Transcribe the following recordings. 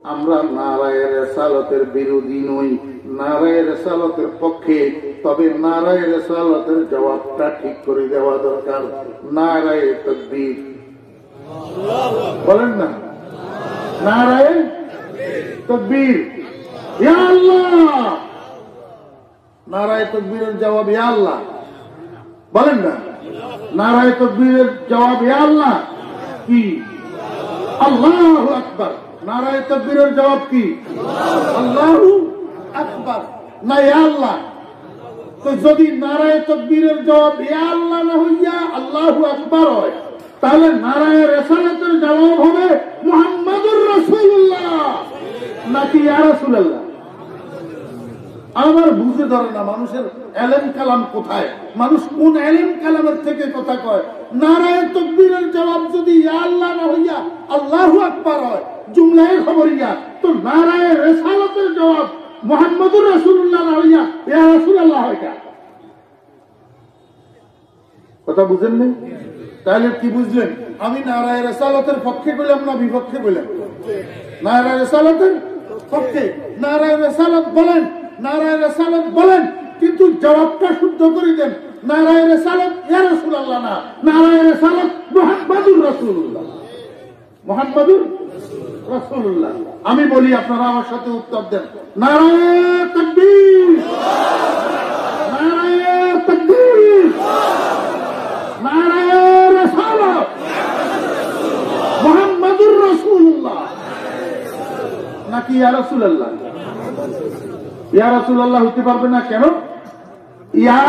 আমরা নারায়ে রিসালাতের বিরোধী নই, নারায়ে রিসালাতের পক্ষে। তবে নারায়ে রিসালাতের জবাবটা ঠিক করে দেওয়া দরকার। নারায়ে তাকবীর বলেন না, নারায়ে তাকবীর, ইয়া আল্লাহ। নারায়ে তাকবীরের জবাব ইয়া আল্লাহ বলেন না, নারায়ে তাকবীরের জবাব ইয়া আল্লাহ কি? আল্লাহু আকবার। নারায়ে তাকবীরের জবাব কি? আল্লাহু আকবার, না ইয়া আল্লাহ। তো যদি নারায়ে তাকবীরের জবাব ইয়া আল্লাহ না হইয়া আল্লাহু আকবার হয়, তাহলে নারায়ে রিসালাতের জবাব হবে মুহাম্মাদুর রাসূলুল্লাহ নাকি ইয়া রাসূলুল্লাহ? আমার বুঝে ধরে না মানুষের এলেম কালাম কোথায়, মানুষ কোন এলেম কালামের থেকে কথা কয়। নারায়ে তাকবীরের জবাব যদি ইয়া আল্লাহ না হইয়া আল্লাহু আকবার হয়, জুমলায় খবরিয়া, তো নারায়ে রিসালাতের জবাব মুহাম্মাদুর রাসূলুল্লাহ না হইয়া ইয়া রাসূলুল্লাহ হয়। কথা বুঝেন না? তাহলে কি বুঝলেন? আমি নারায়ে রিসালাতের পক্ষে বললাম না বিপক্ষে বললাম? নারায়ে রিসালাতের পক্ষে। নারায়ে রিসালাত বলেন, নারায়ে রিসালাত বলেন, কিন্তু জবাবটা শুদ্ধ করে দেন। নারায়ে রিসালাত ইয়া রাসূলুল্লাহ না, নারায়ে রিসালাত মুহাম্মাদুর রাসূলুল্লাহ, মুহাম্মাদুর রাসূলুল্লাহ। আমি বলি, আপনারা আমার সাথে উত্তর দেন। নারায়ে তাকবীর, নারায়ে তাকবীর, নারায়ে রিসালাত মুহাম্মাদুর রাসূলুল্লাহ নাকি ইয়া রাসূলুল্লাহ? ইয়া রাসূলুল্লাহ হতে পারবে না কেন? ইয়া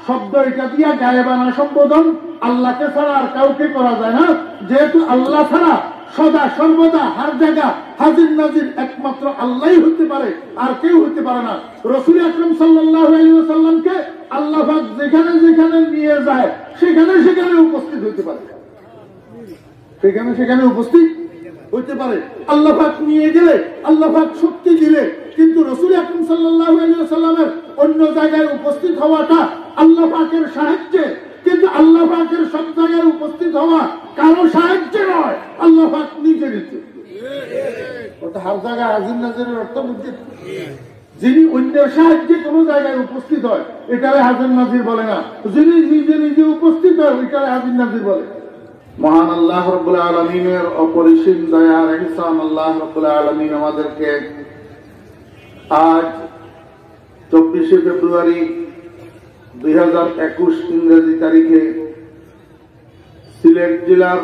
শব্দ এটা দিয়া গায়েবানা সম্বোধন, আল্লাহকে ছাড়া আর কাউকে করা যায় না। যেহেতু আল্লাহ ছাড়া সদা সর্বদা হার জায়গা হাজির নাজির একমাত্র আল্লাহই হতে পারে, আর কেউ হতে পারে না। রাসূল আকরাম সাল্লাল্লাহু আলাইহি ওয়াসাল্লামকে আল্লাহ পাক যেখানে যেখানে নিয়ে যায় সেখানে সেখানে উপস্থিত হতে পারে, সেখানে সেখানে উপস্থিত হইতে পারে। আল্লাহ পাক নিয়ে গেলে, আল্লাহ পাক শক্তি দিলে, কিন্তু রাসূল আকরাম সাল্লাল্লাহু আলাইহি ওয়াসাল্লামের অন্য জায়গায় উপস্থিত হওয়াটা আল্লাহ পাকের সাহায্যে, কিন্তু আল্লাহ পাকের সব জায়গায় উপস্থিত হওয়া কারো সাহায্যে নয়, আল্লাহ পাক নিজে নিজে। ওটা হার জায়গায় হাজির নাজিরের অর্থ বুঝতে, যিনি অন্যের সাহায্যে কোন জায়গায় উপস্থিত হয় এটারে হাজির নাজির বলে না, যিনি নিজে নিজে উপস্থিত হয় ওইটারে হাজির নাজির বলে। মহান আল্লাহ রাব্বুল আলামিনের অপরিসীম দয়া আর ইহসান, আল্লাহ রাব্বুল আলামিন আমাদেরকে আজ 24শে ফেব্রুয়ারি 2021 ইংরেজি তারিখে সিলেট জেলার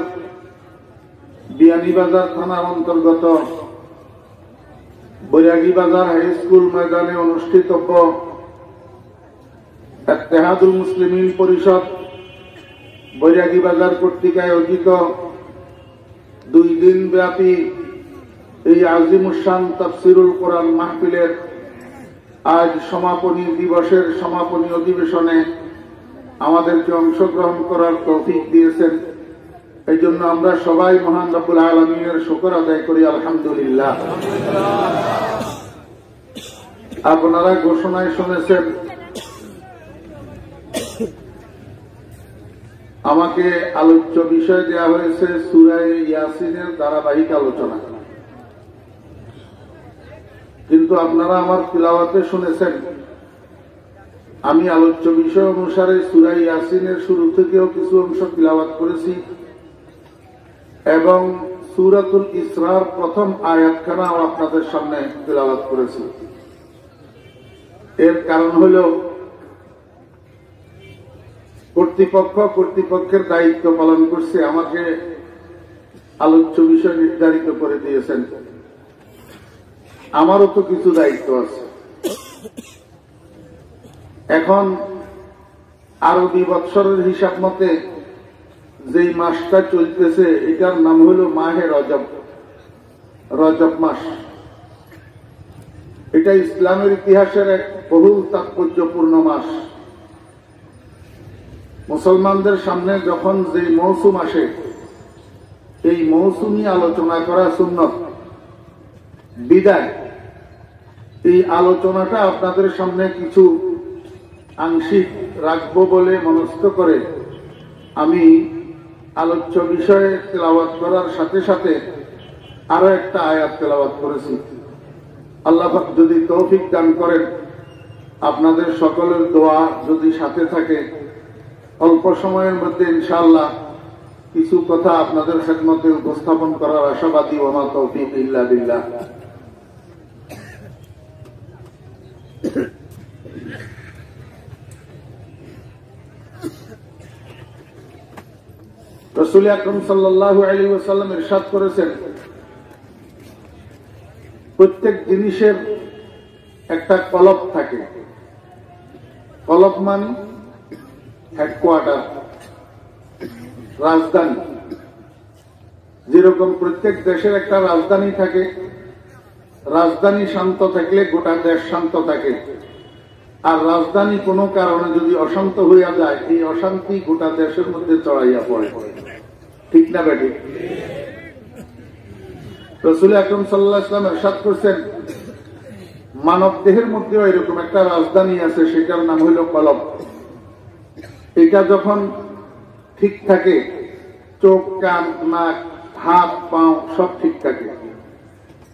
বিয়ানীবাজার থানার অন্তর্গত বৈরাগীবাজার হাই স্কুল ময়দানে অনুষ্ঠিতব্য ইত্তেহাদুল মুসলিমিন পরিষদ বৈরাগীবাজার কর্তৃক আয়োজিত 2 দিন ব্যাপী এই আজিমুশান তাফসিরুল কোরআন মাহফিলের আজ সমাপনী দিবসের সমাপনী অধিবেশনে আমাদেরকে অংশগ্রহণ করার তৌফিক দিয়েছেন। এই জন্য আমরা সবাই মহান রব্বুল আলামিনের শুকর আদায় করি, আলহামদুলিল্লাহ। আপনারা ঘোষণায় শুনেছেন আমাকে আলোচ্য বিষয় দেওয়া হয়েছে সূরা ইয়াসিনের ধারাবাহিক আলোচনা, কিন্তু আপনারা আমার তিলাওয়াতে শুনেছেন আমি আলোচ্য বিষয় অনুসারে সূরা ইয়াসিনের শুরু থেকেও কিছু অংশ তিলাওয়াত করেছি এবং সূরাতুল ইসরার প্রথম আয়াতখানাও আপনাদের সামনে তিলাওয়াত করেছি। এর কারণ হল কর্তৃপক্ষের দায়িত্ব পালন করছে, আমাকে আলোচ্য বিষয় নির্ধারিত করে দিয়েছেন, আমারও তো কিছু দায়িত্ব আছে। এখন আরবি বৎসরের হিসাব মতে যেই মাসটা চলতেছে এটার নাম হলো মাহে রজব, রজব মাস। এটা ইসলামের ইতিহাসের এক বহুল তাৎপর্যপূর্ণ মাস। মুসলমানদের সামনে যখন যে মৌসুম আসে এই মৌসুমি আলোচনা করা সুন্নত, বিদায় এই আলোচনাটা আপনাদের সামনে কিছু আংশিক রাখবো বলে মনস্থ করে আমি আলোচ্য বিষয়ে তেলাওয়াত করার সাথে সাথে আরো একটা আয়াত তেলাওয়াত করেছি। আল্লাহ পাক যদি তৌফিক দান করেন, আপনাদের সকলের দোয়া যদি সাথে থাকে, অল্প সময়ের মধ্যে ইনশাআল্লাহ কিছু কথা আপনাদের খেদমতে উপস্থাপন করার আশাবাদী। ওয়া মা তৌফিক ইল্লা বিল্লাহ। রাসূল আকরাম সাল্লাল্লাহু আলাইহি ওয়াসাল্লাম ইরশাদ করেছেন, প্রত্যেক জিনিসের একটা কলব থাকে। কলব মানে হেডকোয়ার্টার, রাজধানী। যেরকম প্রত্যেক দেশের একটা রাজধানী থাকে, রাজধানী শান্ত থাকলে গোটা দেশ শান্ত থাকে। আর রাজধানী কোনো কারণে যদি অশান্ত হইয়া যায়, এই অশান্তি গোটা দেশের মধ্যে চড়াইয়া পড়ে। ঠিক না বেঠিক? রাসূল আকরাম সাল্লাল্লাহু আলাইহি ওয়াসাল্লাম ইরশাদ করেছেন, মানব দেহের মধ্যেও এরকম একটা রাজধানী আছে, সেটার নাম হইল কলব। এটা যখন ঠিক থাকে, চোখ, কান, নাক, হাত, পাও সব ঠিক থাকে।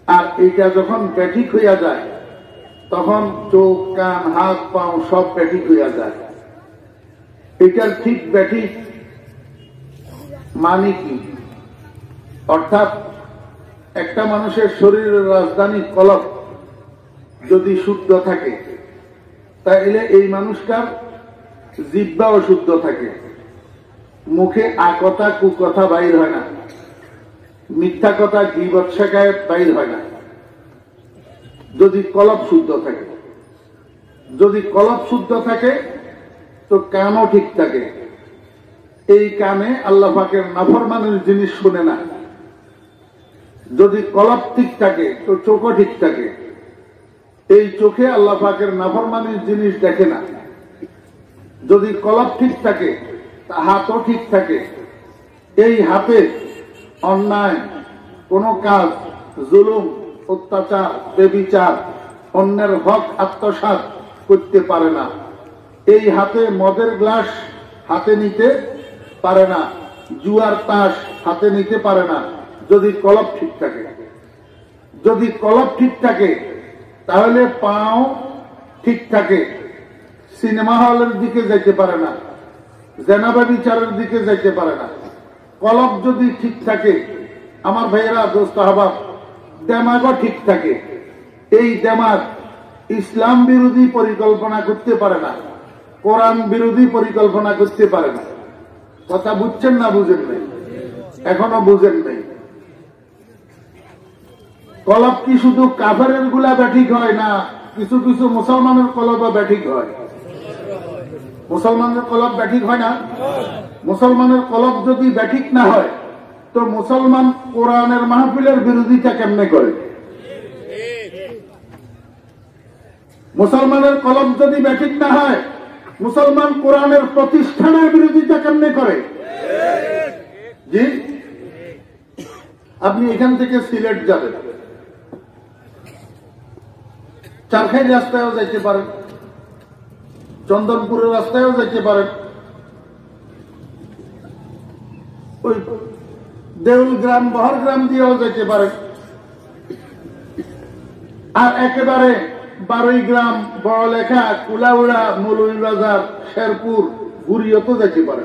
আর এইটা যখন ব্যাঠিক হইয়া যায়, তখন চোখ, কান, হাত, পাও সব ব্যাঠিক হইয়া যায়। এটার ঠিক ব্যাঠিক মানে কি? অর্থাৎ একটা মানুষের শরীরের রাজধানী কলব যদি শুদ্ধ থাকে, তাহলে এই মানুষটার জিহ্বাও শুদ্ধ থাকে, মুখে আকথা কুকথা বাইর হয় না, মিথ্যা কথা গীবত শিকায়েত বাইর হয় না, যদি কলব শুদ্ধ থাকে। যদি কলব শুদ্ধ থাকে তো কানও ঠিক থাকে। এই কানে আল্লাহ পাকের নাফরমানের জিনিস শুনে না। যদি কলব ঠিক থাকে তো চোখও ঠিক থাকে। এই চোখে আল্লাহ পাকের নাফরমানের জিনিস দেখে না। যদি কলব ঠিক থাকে তা হাতও ঠিক থাকে। এই হাতে অন্যায় কোন কাজ, জুলুম, অত্যাচার, বেবিচার, অন্যের হক আত্মসাৎ করতে পারে না। এই হাতে মদের গ্লাস হাতে নিতে পারে না, জুয়ার তাস হাতে নিতে পারে না, যদি কলব ঠিক থাকে। যদি কলব ঠিক থাকে তাহলে পাও ঠিক থাকে, সিনেমা হলের দিকে যাইতে পারে না, জেনাবা বিচারের দিকে যাইতে পারে না। কলব যদি ঠিক থাকে, আমার ভাইয়েরা, দোস্ত আহবাব, দেমাগও ঠিক থাকে। এই দেমাগ ইসলাম বিরোধী পরিকল্পনা করতে পারে না, কোরআন বিরোধী পরিকল্পনা করতে পারে না। কথা বুঝছেন না বুঝেন নাই? এখনো বুঝেন নাই? কলব কি শুধু কাফেরের গুলা ব্যাঠিক হয় না, কিছু কিছু মুসলমানের কলবও ব্যাঠিক হয়। মুসলমানের কলব ব্যাঠিক হয় না? মুসলমানের কলব যদি ব্যাঠিক না হয় তো মুসলমান কোরআনের মাহফিলের বিরোধিতা কেমনে করে? মুসলমানের কলব যদি ব্যাঠিক না হয়, মুসলমান কোরআনের প্রতিষ্ঠানের বিরোধিতা কেমনে করে? জি, আপনি এখান থেকে সিলেট যাবেন, চারখাই রাস্তায়ও যাইতে পারেন, চন্দনপুরের রাস্তায়ও যাইতে পারেন, ওই দেউল গ্রাম, বহর গ্রাম দিয়েও যাইতে পারেন, আর একেবারে 12 গ্রাম, বড়লেখা, কুলাউড়া, মৌলভীবাজার, শেরপুর, বুড়িয়ত যেতে পারে।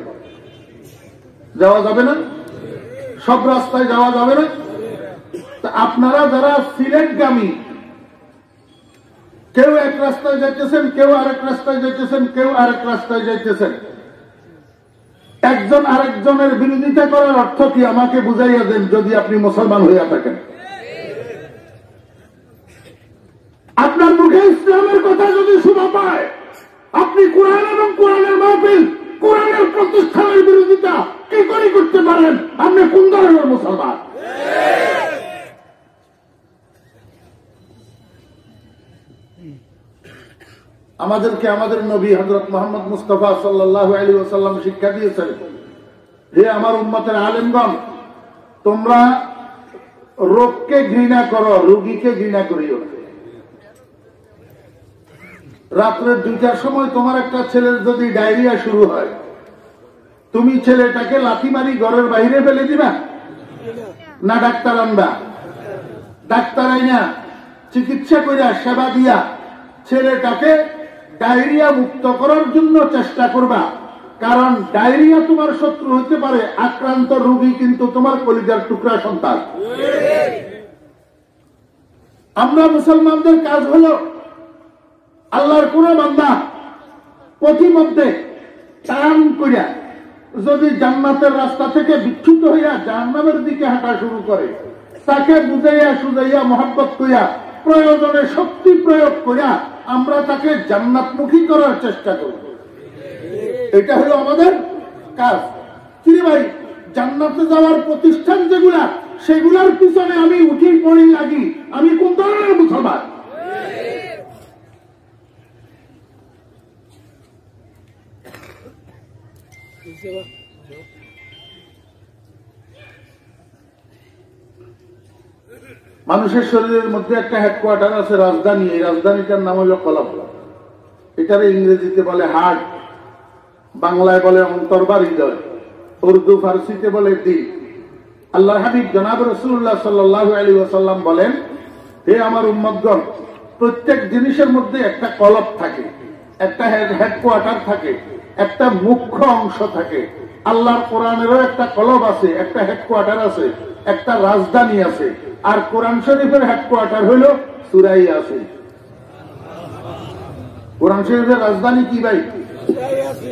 যাওয়া যাবে না? সব রাস্তায় যাওয়া যাবে না? তা আপনারা যারা সিলেটগামী, কেউ এক রাস্তায় যাইতেছেন, কেউ আরেক রাস্তায় যাইতেছেন, কেউ আরেক রাস্তায় যাইতেছেন, একজন আরেকজনের বিরোধিতা করার অর্থ কি আমাকে বুঝাইয়া দেন, যদি আপনি মুসলমান হইয়া থাকেন। আপনার মুখে ইসলামের কথা যদি শোনা পায়, আপনি কোরআন এবং কোরআনের মাহফিল, কোরআনের প্রতিষ্ঠানের বিরোধিতা কি করে করতে পারেন? আপনি কোন ধরনের মুসলমান? আমাদেরকে আমাদের নবী হযরত মুহাম্মদ মুস্তাফা সাল্লাল্লাহু আলাইহি ওয়াসাল্লাম শিক্ষা দিয়েছেন, হে আমার উম্মতের আলেমগণ, তোমরা রোগকে ঘৃণা করো, রোগীকে ঘৃণা করিও না। রাত্রে 2টার সময় তোমার একটা ছেলের যদি ডায়রিয়া শুরু হয়, তুমি ছেলেটাকে লাথি মারি ঘরের বাইরে ফেলে দিবা না ডাক্তার আনবা? ডাক্তার আইনা চিকিৎসা করিয়া সেবা দিয়া ছেলেটাকে ডায়রিয়া মুক্ত করার জন্য চেষ্টা করবা, কারণ ডায়রিয়া তোমার শত্রু হতে পারে, আক্রান্ত রোগী কিন্তু তোমার কলিজার টুকরা সন্তান। আমরা মুসলমানদের কাজ হলো আল্লাহর কোন বান্দা প্রতিমধ্যে টান করিয়া যদি জান্নাতের রাস্তা থেকে বিচ্যুত হইয়া জাহান্নামের দিকে হাঁটা শুরু করে, তাকে বুঝাইয়া সুজাইয়া মহব্বত করিয়া প্রয়োজনে শক্তি প্রয়োগ করিয়া আমরা তাকে জান্নাতমুখী করার চেষ্টা করব। এটা হলো আমাদের কাজ। কি ভাই, জান্নাতে যাওয়ার প্রতিষ্ঠান যেগুলা, সেগুলার পিছনে আমি উঠি পড়ি লাগি, আমি কোন ধরনের মুসলমান? মানুষের শরীরের মধ্যে একটা হেডকোয়ার্টার আছে, রাজধানী। এই রাজধানীটার নাম হলো কলব। এটারে ইংরেজিতে বলে হার্ট, বাংলায় বলে অন্তর বা হৃদয়, উর্দু ফার্সিতে বলে দিল। আল্লাহ হাবিব জনাব রাসূলুল্লাহ সাল্লাল্লাহু আলাইহি ওয়াসাল্লাম বলেন, হে আমার উম্মতগণ, প্রত্যেক জিনিসের মধ্যে একটা কলব থাকে, একটা হেডকোয়ার্টার থাকে, একটা মুখ্য অংশ থাকে। আল্লাহর কোরআনেরও একটা কলব আছে, একটা হেডকোয়ার্টার আছে, একটা রাজধানী আছে। আর কোরআন শরীফের হেডকোয়ার্টার হইল সূরা ইয়াসিন। কোরআন শরীফের রাজধানী কি ভাই?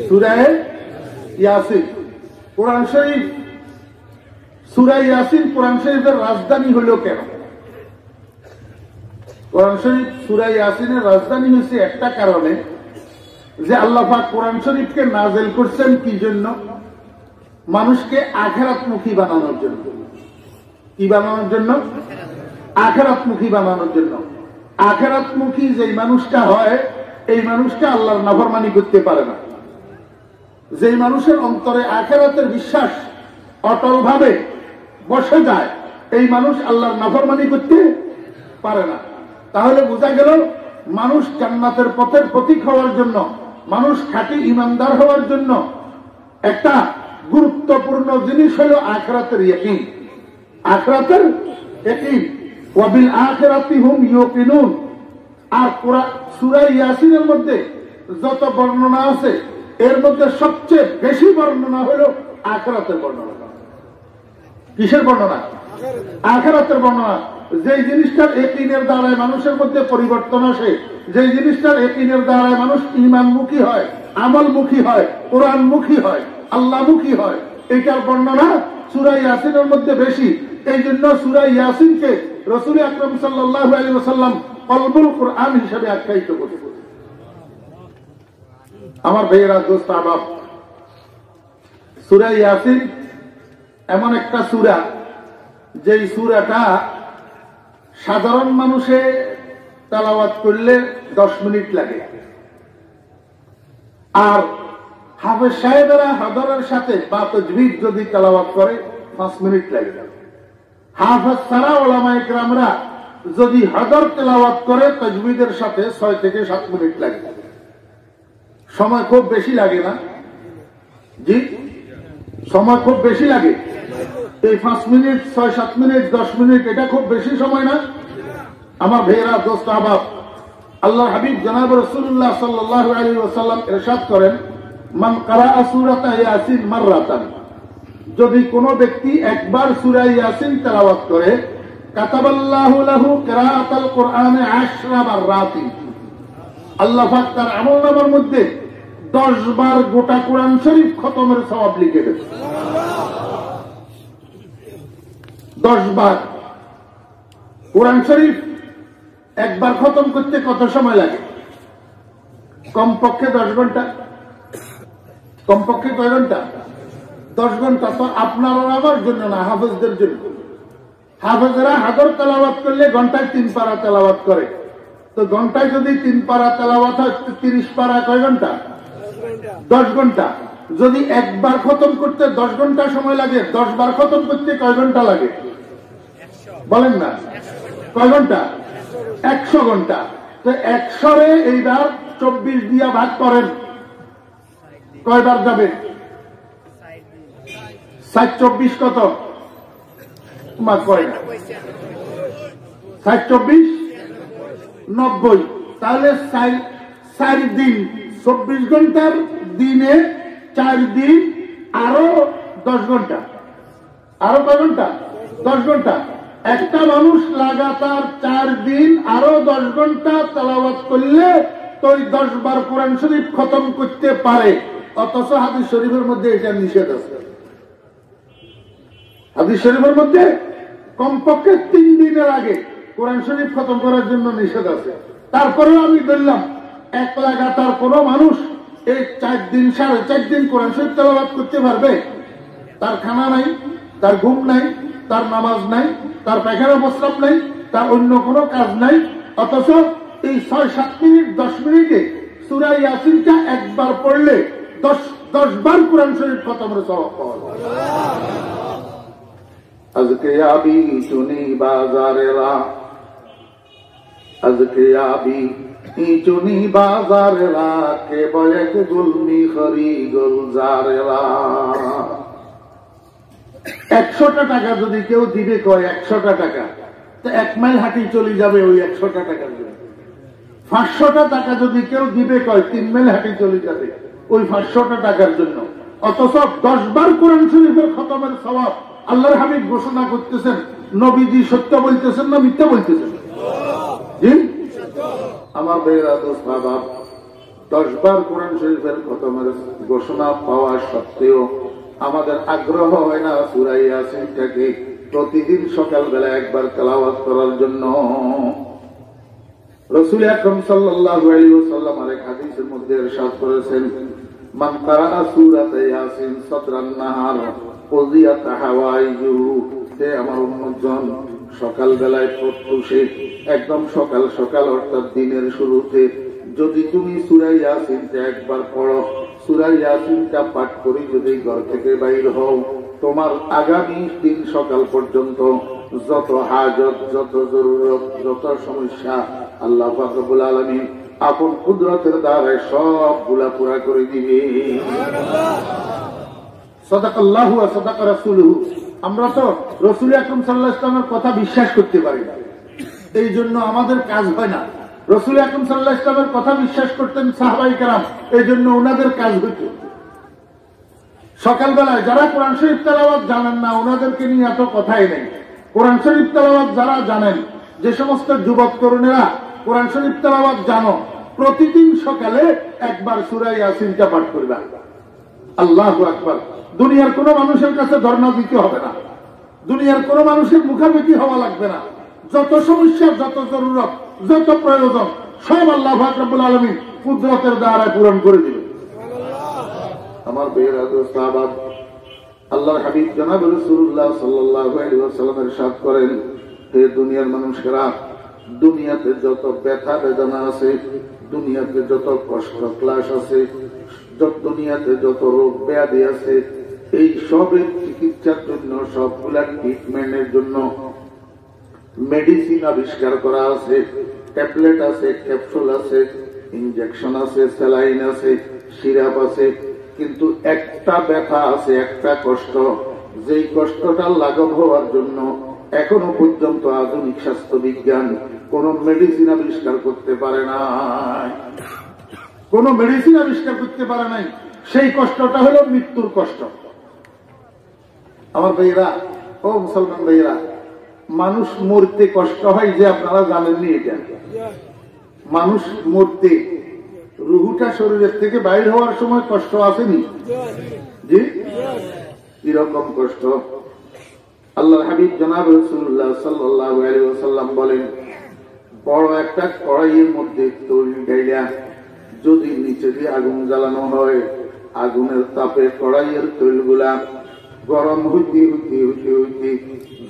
সূরা ইয়াসিন। কোরআন শরীফ সূরা ইয়াসিন কোরআন শরীফের রাজধানী হইল কেন? কোরআন শরীফ সূরা ইয়াসিনের রাজধানী হয়েছে একটা কারণে, যে আল্লাহ পাক কোরআন শরীফকে নাযিল করছেন কি জন্য? মানুষকে আখিরাতমুখী বানানোর জন্য। কি বানানোর জন্য? আখিরাতমুখী বানানোর জন্য। আখিরাতমুখী যেই মানুষটা হয়, এই মানুষটা আল্লাহর নাফরমানি করতে পারে না। যেই মানুষের অন্তরে আখিরাতের বিশ্বাস অটল ভাবে বসে যায়, এই মানুষ আল্লাহর নাফরমানি করতে পারে না। তাহলে বোঝা গেল, মানুষ জান্নাতের পথের প্রতীক হওয়ার জন্য, মানুষ খাঁটি ইমানদার হওয়ার জন্য একটা গুরুত্বপূর্ণ জিনিস হল আখিরাতের ইয়াকিন। আখিরাতের ইয়াকিন, ওয়া বিল আখিরাতি হুম ইউকিনুন। আর সূরা ইয়াসিনের মধ্যে যত বর্ণনা আছে, এর মধ্যে সবচেয়ে বেশি বর্ণনা হলো আখিরাতের বর্ণনা। কিসের বর্ণনা? আখিরাতের বর্ণনা। যেই জিনিসটার ইয়াকিনের দ্বারায় মানুষের মধ্যে পরিবর্তন আসে, যেই জিনিসটার ইয়াকিনের দ্বারায় মানুষ ঈমানমুখী হয়, আমলমুখী হয়, কোরআনমুখী হয়, আল্লাহমুখী হয়, এটার বর্ণনা সূরা ইয়াসিনের মধ্যে বেশি। এই জন্য সূরা ইয়াসিনকে রাসূল আকরাম সাল্লাল্লাহু আলাইহি ওয়াসাল্লাম কলবুল কোরআন হিসেবে আখ্যায়িত করেছেন। আমার ভাইয়েরা, দোস্ত আহবাব, সূরা ইয়াসিন এমন একটা সূরা, যেই সূরাটা সাধারণ মানুষে তেলাওয়াত করলে 10 মিনিট লাগে, আর হাফেজ সাহেবেরা হযরের সাথে বা তাজবীদ যদি তেলাওয়াত করে 5 মিনিট লাগে। হাফেজ ছাড়া উলামায়ে কেরামরা যদি হযর তেলাওয়াত করে তাজবীদের সাথে 6 থেকে 7 মিনিট লাগে। সময় খুব বেশি লাগে না? জি, সময় খুব বেশি লাগে। এই 5 মিনিট, 6-7 মিনিট, 10 মিনিট, এটা খুব বেশি সময় না? আমার ভাইয়েরা, দোস্ত আহবাব, আল্লাহর হাবিব জনাব রাসূলুল্লাহ সাল্লাল্লাহু আলাইহি ওয়াসাল্লাম ইরশাদ করেন, মান ক্বারাআ সূরাতা ইয়াসিন মাররাতান, যদি কোনো ব্যক্তি একবার সূরা ইয়াসিন তেলাওয়াত করে, কাতাবাল্লাহু লাহু কিরাআতাল কুরআনে 10 মাররাতিন, আল্লাহ পাক তার আমলনামার মধ্যে 10 বার গোটা কোরআন শরীফ খতমের সওয়াব লিখে দেন। 10 বার কোরআন শরীফ একবার খতম করতে কত সময় লাগে? কমপক্ষে 10 ঘন্টা। কমপক্ষে কয় ঘন্টা? 10 ঘন্টা। তো আপনার আমার জন্য না, হাফেজদের জন্য। হাফেজরা হযর তেলাওয়াত করলে ঘন্টায় 3 পারা তেলাওয়াত করে। তো ঘন্টায় যদি 3 পারা তেলাওয়াত হয়, 30 পারা কয় ঘন্টা? 10 ঘন্টা। যদি একবার খতম করতে 10 ঘন্টা সময় লাগে, 10 বার খতম করতে কয় ঘন্টা লাগে? বলেন না, কয় ঘন্টা? 100 ঘন্টা। তো 100-রে এইবার 24 দিয়া ভাগ করেন, কয়বার যাবে? 60-24 কত? তোমার কয় না? 60 90, তাহলে 4 দিন 24 ঘন্টার দিনে 4 দিন আরো 10 ঘন্টা, আরো কয় ঘন্টা? 10 ঘন্টা। একটা মানুষ লাগাতার 4 দিন আরো 10 ঘন্টা তেলাওয়াত করলে তো 10 বার কোরআন শরীফ খতম করতে পারে। অথচ হাদিস শরীফের মধ্যে এটা নিষেধ আছে। হাদিস শরীফের মধ্যে কমপক্ষে 3 দিনের আগে কোরআন শরীফ খতম করার জন্য নিষেধ আছে। তারপরেও আমি বললাম, এক লাগাতার কোন মানুষ এই 4 দিন 4.5 দিন কোরআন শরীফ তেলাওয়াত করতে পারবে? তার খানা নাই, তার ঘুম নাই, তার নামাজ নাই, তার পায়খানা প্রস্রাব নাই, তার অন্য কোনো কাজ নাই। অথচ এই 6-7 মিনিট 10 মিনিটে সূরা ইয়াসিনটা একবার পড়লে 10 বার কোরআন শরীফ খতমের সওয়াব পাওয়া যায়। আজকে আবি চুনি বাজারেরা, আজকে আবি চুনি বাজারেরা, কে বয়েক গুলমি খরি গুলজারেরা। 100টা টাকা যদি কেউ দিবে কয় 100টা টাকা, তো 1 মাইল হাঁটি চলে যাবে ওই 100টা টাকার জন্য। 500টা টাকা যদি কেউ দিবে কয় 3 মাইল হাঁটি চলে যাবে ওই 500টা টাকার জন্য। অথচ 10 বার কোরআন শরীফের খতমের সওয়াব আল্লাহর হাবিব ঘোষণা করতেছেন। নবীজি সত্য বলতেছেন না মিথ্যা বলতেছেন? জি, আমার ভাইরা দোস্ত বাবা, 10 বার কোরআন শরীফের খতমের ঘোষণা পাওয়া সত্ত্বেও আমাদের আগ্রহ হয় না সূরা ইয়াসিনটাকে প্রতিদিন সকালবেলা একবার তেলাওয়াত করার জন্য। রাসূল আকরাম সাল্লাল্লাহু আলাইহি ওয়াসাল্লাম আরেক হাদিসের মধ্যে ইরশাদ করেছেন, মান কারা সূরাত ইয়াসিন সাদরান নাহার কুযিয়াত হাওয়াইজু। হে আমার উম্মতজন, সকালবেলায় প্রত্যুষে একদম সকাল সকাল অর্থাৎ দিনের শুরুতে যদি তুমি সূরা ইয়াসিনটা একবার পড়ো, সূরা ইয়াসিনটা পাঠ করে যদি ঘর থেকে বাইর হও, তোমার আগামী দিন সকাল পর্যন্ত যত হাজত, যত জরুরত, যত সমস্যা আল্লাহ পাক রব্বুল আলামিন আপন কুদরতের দ্বারা সবগুলা পুরা করে দিবে। সাদাকাল্লাহু ওয়া সাদাকা রাসূলুহু। আমরা তো রাসূল আকরাম সাল্লাল্লাহু আলাইহি ওয়াসাল্লামের কথা বিশ্বাস করতে পারি না, এই জন্য আমাদের কাজ হয় না। রাসূল আকরাম সাল্লাল্লাহু আলাইহি ওয়াসাল্লামের কথা বিশ্বাস করতেন সাহাবায়ে কেরাম, এই জন্য ওনাদের কাজ হইত। সকালবেলায় যারা কোরআন শরীফ তেলাওয়াত জানেন না ওনাদেরকে নিয়ে এত কথাই নেই। কোরআন শরীফ তেলাওয়াত যারা জানেন, যে সমস্ত যুবক তরুণেরা কোরআন শরীফ তেলাওয়াত জানো, প্রতিদিন সকালে একবার সূরা ইয়াসিনটা পাঠ করবে। আল্লাহু আকবার। দুনিয়ার কোন মানুষের কাছে ধর্ণা দিতে হবে না, দুনিয়ার কোন মানুষের মুখামুখি হওয়া লাগবে না। যত সমস্যা, যত জরুরত, যত প্রয়োজন সব আল্লাহ পাক রব্বুল আলামিন কুদরতের দ্বারা পূরণ করে দিবে। আমার ভাইয়েরা দোস্ত আহবাব, আল্লাহর হাবিব জনাব রাসূলুল্লাহ সাল্লাল্লাহু আলাইহি ওয়াসাল্লাম ইরশাদ করেন, হে দুনিয়ার মানুষেরা, দুনিয়াতে যত ব্যথা বেদনা আছে, দুনিয়াতে যত কষ্ট ক্লাস আছে, দুনিয়াতে যত রোগ ব্যাধি আছে, এই সবের চিকিৎসার জন্য, সবগুলা ট্রিটমেন্টের জন্য মেডিসিন আবিষ্কার করা আছে। ট্যাবলেট আছে, ক্যাপসুল আছে, ইনজেকশন আছে, স্যালাইন আছে, সিরাপ আছে। কিন্তু একটা ব্যথা আছে, একটা কষ্ট, যেই কষ্টটা লাঘব হওয়ার জন্য এখনো পর্যন্ত আধুনিক স্বাস্থ্য বিজ্ঞান কোন মেডিসিন আবিষ্কার করতে পারে নাই, কোন মেডিসিন আবিষ্কার করতে পারে নাই। সেই কষ্টটা হলো মৃত্যুর কষ্ট। আমার ভাইয়েরা, ও মুসলমান ভাইয়েরা, মানুষ মরতে কষ্ট হয় যে আপনারা জানেননি এটা। মানুষ মরতে, রুহুটা শরীরের থেকে বাইর হওয়ার সময় কষ্ট আসেনি? জি, কিরকম কষ্ট? আল্লাহর হাবিব জনাব রাসূলুল্লাহ সাল্লাল্লাহু আলাইহি ওয়াসাল্লাম বলেন, বড় একটা কড়াইয়ের মধ্যে তৈল গাইলা যদি নিচে দিয়ে আগুন জ্বালানো হয়, আগুনের তাপে কড়াইয়ের তৈলগুলা গরম হইতে হইতে হইতে হইতে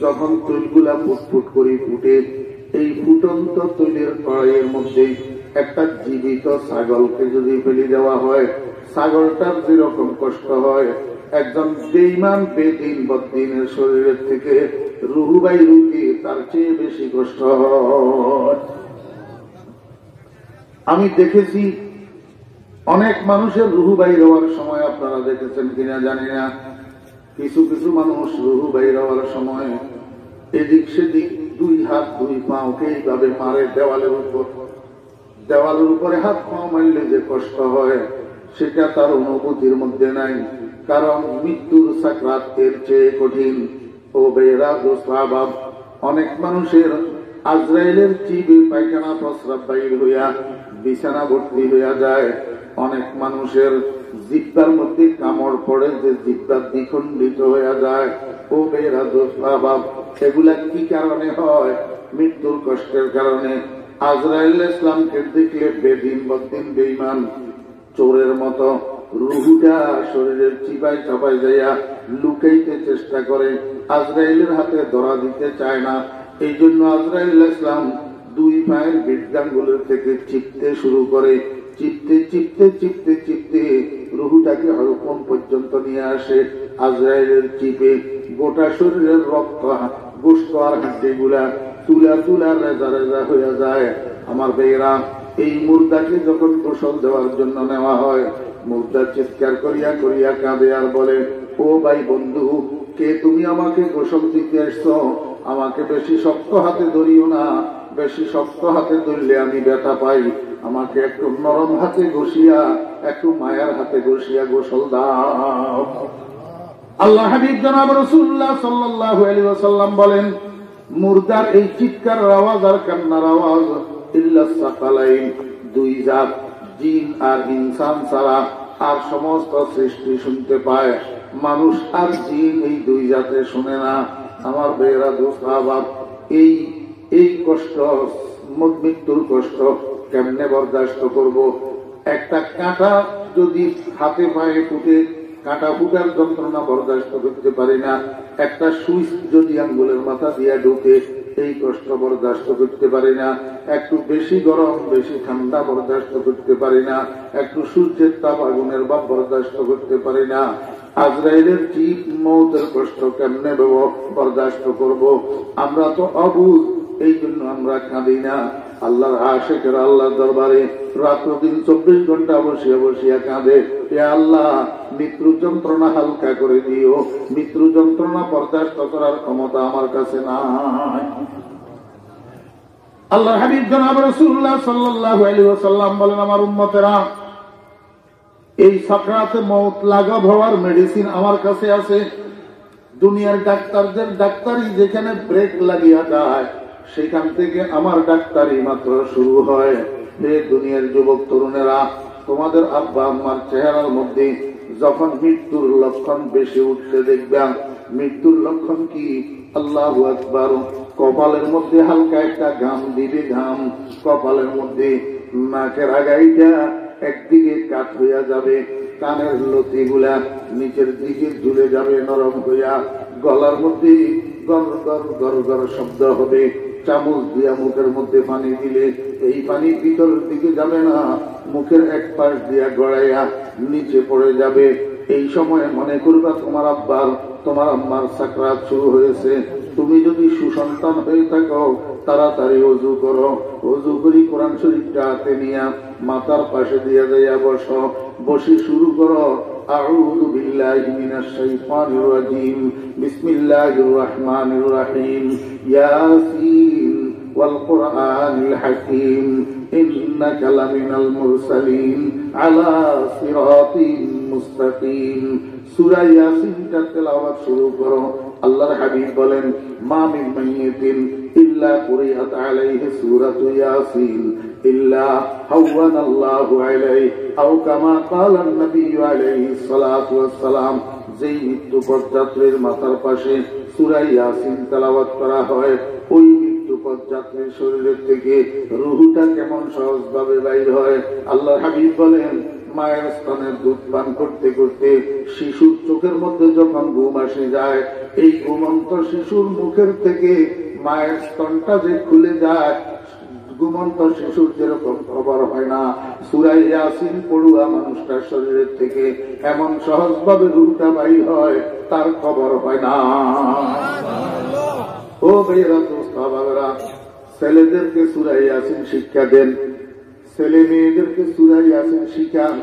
যখন তৈলগুলা ফুটফুট করে ফুটে, এই ফুটন্ত তৈলের কড়াইয়ের মধ্যে একটা জীবিত ছাগলকে যদি ফেলে দেওয়া হয়, ছাগলটার যেরকম কষ্ট হয়, একজন বেঈমান বেদিন বদ্দিনের শরীরের থেকে রুহু বাইর হইতে তার চেয়ে বেশি কষ্ট হয়। আমি দেখেছি অনেক মানুষের রুহু বাইর হওয়ার সময়, আপনারা দেখেছেন কিনা জানি না, কিছু কিছু মানুষ রুহু বাইর হওয়ার সময় এদিক সেদিক দুই হাত দুই পাওকে এইভাবে মারে দেওয়ালের উপরে হাত পাও মারলে যে কষ্ট হয় সেটা তার অনুভূতির মধ্যে নাই। কারণ মৃত্যুর সাকরাত এর চেয়ে কঠিন। ও বেরা দোস্তাবাব, অনেক মানুষের আজরাইলের চিবে পায়খানা প্রস্রাব বাইর হইয়া বিছানা ভর্তি হইয়া যায়। অনেক মানুষের জিব্বার মধ্যে কামড় পড়ে যে জিব্বার দ্বিখণ্ডিত হইয়া যায়। ও বেরা দোস্তাবাব, এগুলা কি কারণে হয়? মৃত্যুর কষ্টের কারণে। আজরাইল ইসলামকে দেখলে বেদিন বদিন বেঈমান চোরের মতো রুহুটা শরীরের চিপায় চাপায় যাইয়া লুকাইতে চেষ্টা করে, আজরাইলের হাতে ধরা দিতে চায় না। এই জন্য আজরাইল ইসলাম দুই পায়ের বৃদ্ধাঙ্গুলের থেকে চিপতে শুরু করে। চিপতে চিপতে চিপতে চিপতে রুহুটাকে হরকম পর্যন্ত নিয়ে আসে। আজরাইলের চিপে গোটা শরীরের রক্ত, গোস্ত আর হাড্ডিগুলা তুলা তুলা রেজা রেজা হইয়া যায়। আমার ভাইয়েরা, এই মুর্দাকে যখন গোসল দেওয়ার জন্য নেওয়া হয়, মুর্দা চিৎকার করিয়া করিয়া কাঁদে আর বলে, ও ভাই বন্ধু, কে তুমি আমাকে গোসল দিতে এসছো? আমাকে বেশি শক্ত হাতে ধরিও না, বেশি শক্ত হাতে ধরলে আমি ব্যথা পাই। আমাকে একটু নরম হাতে ঘষিয়া, একটু মায়ার হাতে ঘষিয়া গোসল দাও। আল্লাহ হাবিব জনাব রাসূলুল্লাহ সাল্লাল্লাহু আলাইহি ওয়াসাল্লাম বলেন, মুর্দার এই চিৎকার আওয়াজ আর কান্নার আওয়াজ ইল্লা সাকালাইন, দুই জাত জিন আর ইনসান ছাড়া আর সমস্ত সৃষ্টি শুনতে পায়। মানুষ আর জিন এই দুই জাতে শুনে না। আমার বেরা দোস্তাবাব, এই কষ্ট, মৃত্যুর কষ্ট কেমনে বরদাস্ত করব? একটা কাঁটা যদি হাতে পায়ে ফুটে, কাঁটা ফুটার যন্ত্রণা বরদাস্ত করতে পারি না। একটা সুইচ যদি আঙ্গুলের মাথা দিয়া ঢুকে, এই কষ্ট বরদাস্ত করতে পারি না। একটু বেশি গরম বেশি ঠান্ডা বরদাস্ত করতে পারি না। একটু সূর্যের তাপ আগুনের ভাব বরদাস্ত করতে পারি না। আজরাইলের চিপ মৌতের কষ্ট কেমনে বরদাস্ত করব? আমরা তো অবুঝ, এই জন্য আমরা কাঁদি না। আল্লাহর আশিকেরা আল্লাহর দরবারে রাত্র দিন 24 ঘন্টা বসিয়া বসিয়া কাঁদে, হে আল্লাহ, মৃত্যু যন্ত্রণা হালকা করে দিও। মৃত্যু যন্ত্রণা বরদাস্ত করার ক্ষমতা আমার কাছে নাই। আল্লাহ হাবিব জনাব রাসূলুল্লাহ সাল্লাল্লাহু আলাইহি ওয়াসাল্লাম বলেন, আমার উম্মতেরা, এই সাকরাতে মওত লাগাব হওয়ার মেডিসিন আমার কাছে আছে। দুনিয়ার ডাক্তারদের ডাক্তারি যেখানে ব্রেক লাগিয়া যায়, সেখান থেকে আমার ডাক্তারি মাত্র শুরু হয়। হে দুনিয়ার যুবক তরুণেরা, তোমাদের আব্বা আম্মার চেহারার মধ্যে যখন মৃত্যুর লক্ষণ বেশি উঠতে দেখবেন, মৃত্যুর লক্ষণ কি? আল্লাহু আকবার। কপালের মধ্যে হালকা একটা ঘাম দিবে, ঘাম কপালের মধ্যে, নাকের আগাইটা একদিকে কাট হইয়া যাবে, কানের লতিগুলা নিচের দিকে ঝুলে যাবে নরম হইয়া, গলার মধ্যে গর গর গর গর শব্দ হবে। চামচ দিয়া মুখের মধ্যে পানি দিলে এই পানি ভিতরের দিকে যাবে না, মুখের এক পাশ দিয়া গড়াইয়া নিচে পড়ে যাবে। এই সময় মনে করবা তোমার আব্বার তোমার আম্মার সাকরাত শুরু হয়েছে। তুমি যদি সুসন্তান হয়ে থাকো, তাড়াতাড়ি ওযু করো। ওযু করি কোরআন শরীফটা হাতে নিয়া মাথার পাশে দিয়া যাইয়া বসো। বসে শুরু করো, আউযু বিল্লাহি মিনাশ শাইতানির রাজীম, বিসমিল্লাহির রহমানির রহিম, ইয়াসিন ওয়াল কুরআনিল হাকীম, ইন্নাকা লামিনাল মুরসালিন আলা সিরাতিন মুস্তাকিম। সূরা ইয়াসিনটা তেলাওয়াত শুরু করো। আল্লাহর হাবিব বলেন, মা মিন মাইয়িতিন ইল্লা কুরিআত আলাইহি সূরাতু ইয়াসিন ইল্লা হাওয়ানাল্লাহু আলাইহি আও কামা ক্বালা নবী আলাইহিস সালাতু ওয়াস সালাম। যেই মৃত্যু পথযাত্রীর মাথার পাশে সূরা ইয়াসিন তেলাওয়াত করা হয়, ওই মৃত্যু পথযাত্রীর শরীরের থেকে রূহটা কেমন সহজভাবে বাইর হয়। আল্লাহর হাবিব বলেন, মায়ের স্তনের দুধ পান করতে করতে শিশুর চোখের মধ্যে যখন ঘুম আসে যায়, এই ঘুমন্ত শিশুর মুখের থেকে মায়ের স্তনটা যে খুলে যায়, ঘুমন্ত শিশুর যেরকম খবর হয় না, সূরা ইয়াসিন পড়ুয়া মানুষটার শরীরের থেকে এমন সহজভাবে রূহটা বাইর হয়, তার খবর হয় না। ও ভাইয়েরা, দোস্তাবাবেরা, ছেলেদেরকে সূরা ইয়াসিন শিক্ষা দেন, ছেলে মেয়েদেরকে সূরা ইয়াসিন শিখান।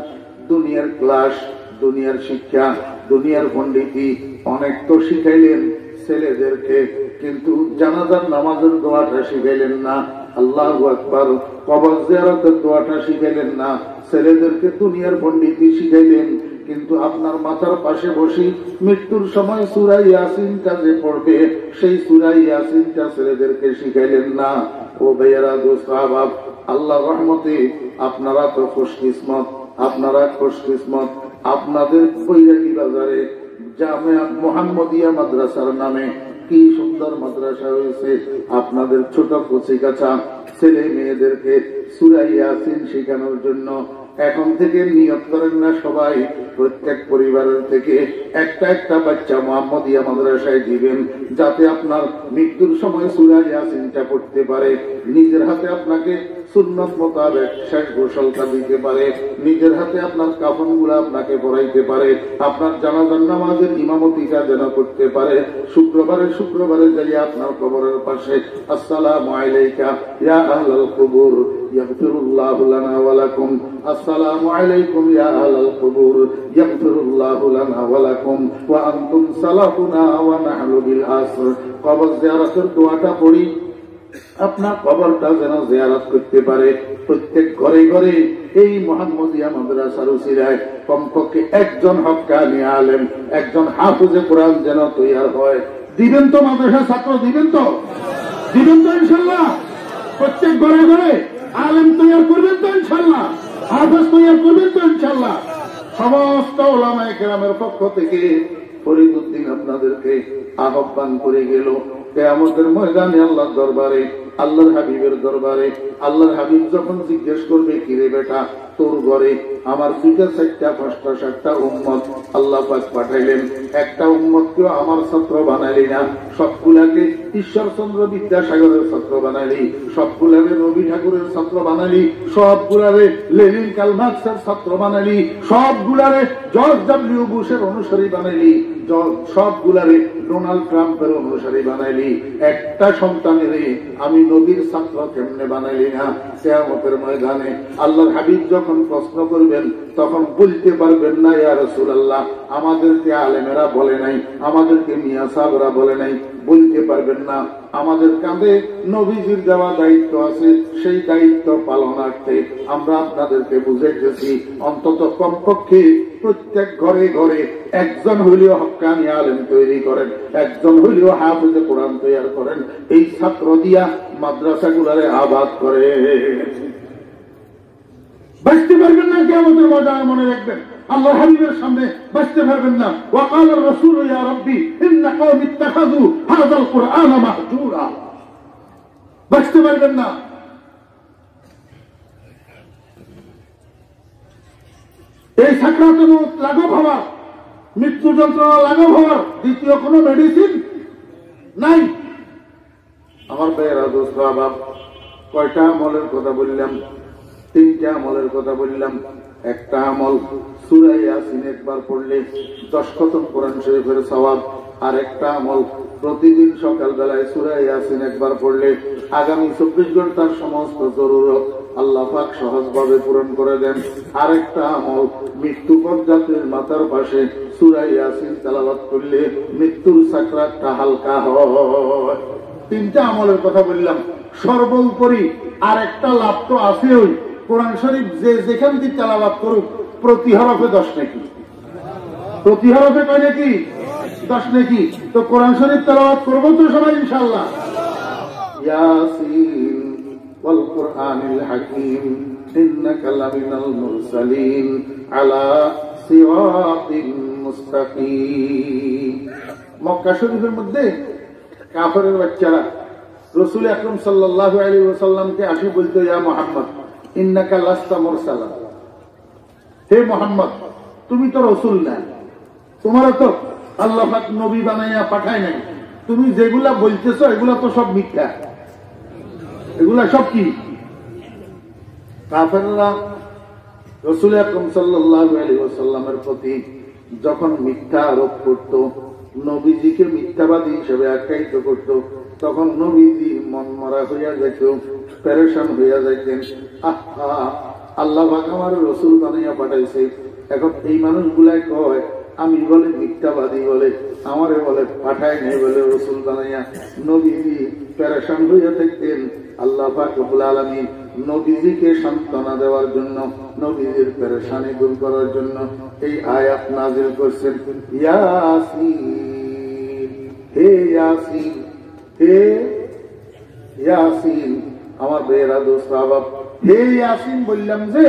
দুনিয়ার ক্লাস, দুনিয়ার শিক্ষা, দুনিয়ার পণ্ডিতি অনেক তো শিখাইলেন, ছেলেদেরকে, কিন্তু জানাজার নামাজের দোয়াটা শিখাইলেন না। আল্লাহু আকবার। কবর জিয়ারতের দোয়াটা শিখাইলেন না। ছেলেদেরকে দুনিয়ার পণ্ডিতি শিখাইলেন, কিন্তু আপনার মাথার পাশে বসি মৃত্যুর সময় সূরা ইয়াসিনটা যে পড়বে, সেই সূরা ইয়াসিনটা ছেলেদেরকে শিখাইলেন না। ও ভাইয়ারা, দোস্ত আহবাব, আল্লাহ রহমতে আপনারা তো খুশকিসমত, আপনারা খুশকিসমত। আপনাদের বৈরাগী বাজারে জামিয়া মুহাম্মদিয়া মাদ্রাসার নামে কি সুন্দর মাদ্রাসা হয়েছে। আপনাদের ছোট কচিকাঁচা ছেলে মেয়েদেরকে সূরা ইয়াসিন শেখানোর জন্য এখন থেকে নিয়ত করেন না সবাই, প্রত্যেক পরিবারের থেকে একটা একটা বাচ্চা মুহাম্মদিয়া মাদ্রাসায় দিবেন, যাতে আপনার মৃত্যুর সময় সূরা ইয়াসিনটা পড়তে পারে, নিজের হাতে আপনাকে সুন্নত মোতাবেক শেষ গোসলটা দিতে পারে, নিজের হাতে আপনার কাফনগুলো আপনাকে পরাইতে পারে, আপনার জানাজার নামাজের ইমামতিটা যেন করতে পারে। শুক্রবারে যাইয়া আপনার কবরের পাশে আসসালামু আলাইকা ইয়া আহলাল কুবুর ইয়াগফিরুল্লাহু লানা ওয়া লাকুম, আসসালামু আলাইকুম ইয়া আহলাল কুবুর ইয়াগফিরুল্লাহু লানা ওয়া লাকুম ওয়া আনতুম সালাফুনা ওয়া নাহনু বিল আসর। কবর জিয়ারতের দোয়াটা পড়ি, আপনার কবরটা যেন জিয়ারত করতে পারে। প্রত্যেক ঘরে ঘরে এই মুহাম্মদিয়া মাদ্রাসার উসিলায় কমপক্ষে একজন হক্কানি আলেম, একজন হাফেজে কোরআন যেন তৈরি হয়। দিবেন তো? মাদ্রাসার ছাত্র দিবেন তো? দিবেন তো ইনশাআল্লাহ? প্রত্যেক ঘরে ঘরে আলেম তৈরি করবেন তো ইনশাআল্লাহ? হাফেজ তৈরি করবেন তো ইনশাআল্লাহ? সমস্ত উলামায়ে কেরামের পক্ষ থেকে ফরিদউদ্দিন আপনাদেরকে আহ্বান করে গেল, কিয়ামতের ময়দানে আল্লাহর দরবারে, আল্লাহর হাবিবের দরবারে আল্লাহর হাবিব যখন জিজ্ঞেস করবে, কিরে বেটা, তোর ঘরে আমার 2টা 4টা 5টা 7টা উম্মত আল্লাহ পাক পাঠাইলেন, একটা উম্মতকেও আমার ছাত্র বানাইলি না, সবগুলাকে ঈশ্বরচন্দ্র বিদ্যাসাগরের ছাত্র বানাইলি, সবগুলারে রবি ঠাকুরের ছাত্র বানাইলি, সবগুলারে লেনিন কার্ল মার্কসের ছাত্র বানাইলি, সবগুলারে জর্জ ডব্লিউ বুশের অনুসারী বানাইলি, সবগুলারে ডোনাল্ড ট্রাম্পের অনুসারী বানাইলি, একটা সন্তানের আমি নবীর ছাত্র কেমনে বানাইলি না? কিয়ামতের ময়দানে আল্লাহর হাবিব যখন প্রশ্ন করবেন, তখন বলতে পারবেন না, ইয়া রাসূলুল্লাহ আমাদেরকে আলেমেরা বলে নাই, আমাদেরকে মিয়া সাহেবরা বলে নাই, বলতে পারবেন না। আমাদের কাঁধে নবীজির দেওয়া দায়িত্ব আছে, সেই দায়িত্ব পালনার্থে আমরা আপনাদেরকে বুঝাইতেছি, অন্তত কমপক্ষে প্রত্যেক ঘরে ঘরে একজন হইলেও হক্কানি আলেম তৈরি করেন, একজন হইলেও হাফেজে কোরআন তৈরি করেন, এই ছাত্র দিয়া মাদ্রাসাগুলারে আবাদ করে। বাঁচতে পারবেন না কিয়ামতের ময়দানে, মনে রাখবেন আল্লাহর হাবিবের সামনে বাঁচতে পারবেন না। ওয়াকাল রাসূল ইয়া রাব্বি ইন্না কওমি ইত্তাখাযু হাযাল কুরআনা মাহজুরা, বাঁচতে পারবেন না। এই সাকরাতুল মউত লাঘব হওয়ার, মৃত্যু যন্ত্রণা লাঘব হওয়ার দ্বিতীয় কোনো মেডিসিন নাই। আমার ভাইয়েরা, দোস্ত আহবাব, কয়টা আমলের কথা বললাম? 3টা আমলের কথা বললাম। একটা আমল সূরা ইয়াসিন একবার পড়লে 10 খতম কোরআন শরীফের সওয়াব। আর একটা আমল প্রতিদিন সকালবেলায় সূরা ইয়াসিন একবার পড়লে আগামী 24 ঘন্টার সমস্ত জরুরত আল্লাহ পাক সহজভাবে পূরণ করে দেন। আরেকটা আমল মৃত্যু পর্যায়ের মাথার পাশে সূরা ইয়াসিন তেলাওয়াত করলে মৃত্যুর সাকরাতটা হালকা হয়। 3টা আমলের কথা বললাম। সর্বোপরি আরেকটা লাভ তো আছে, ওই কোরআন শরীফ যে যেখান থেকে তেলাওয়াত করুক প্রতি হরফে 10 নেকি, প্রতি হরফে কয় নেকি? 10 নেকি। তো কোরআন শরীফ তেলাওয়াত করবো তো সবাই ইনশাআল্লাহ। ইয়াসিন ওয়াল কুরআনিল হাকীম ইন্নাকা লামিনাল মুরসালিন আলা সিরাতিন মুস্তাকিম। মক্কা শরীফের মধ্যে কাফেরের বাচ্চারা রাসূল আকরাম সাল্লাল্লাহু আলাইহি ওয়াসাল্লামকে আসি বলতো, ইয়া মুহাম্মদ ইন্নাকা লাস্তা মুরসালা, হে মুহাম্মদ তুমি তো রাসূল না, তোমার তো আল্লাহ পাক নবী বানাইয়া পাঠায় নাই, তুমি যেগুলা বলতেছো এগুলা তো সব মিথ্যা, এগুলা সব কি? কাফেররা রাসূল আকরাম সাল্লাল্লাহু আলাইহি ওয়াসাল্লামের প্রতি যখন মিথ্যা আরোপ করত, নবীজিকে মিথ্যাবাদী হিসেবে আখ্যায়িত করত, তখন নবীজি মন মরা হইয়া যাইত, পেরেশান হইয়া যাইতেন। আল্লাহ পাক আমার রাসূল বানাইয়া পাঠাইছে, এখন এই মানুষগুলাই কয় আমি বলে মিথ্যাবাদী বলে, আমারে বলে পাঠায় নেই বলে রসুল বানাইয়া। নবীজি পেরেশান হইয়া থাকতেন। আল্লাহ পাক রব্বুল আলামিন নবীজিকে সান্ত্বনা দেওয়ার জন্য, নবীজির পেরেশানি দূর করার জন্য এই আয়াত নাযিল করছেন। ইয়াসিন, হে ইয়াসিন, হে ইয়াসিন। আমার বেরা দোস্ত আবাব, হে ইয়াসিন বললাম যে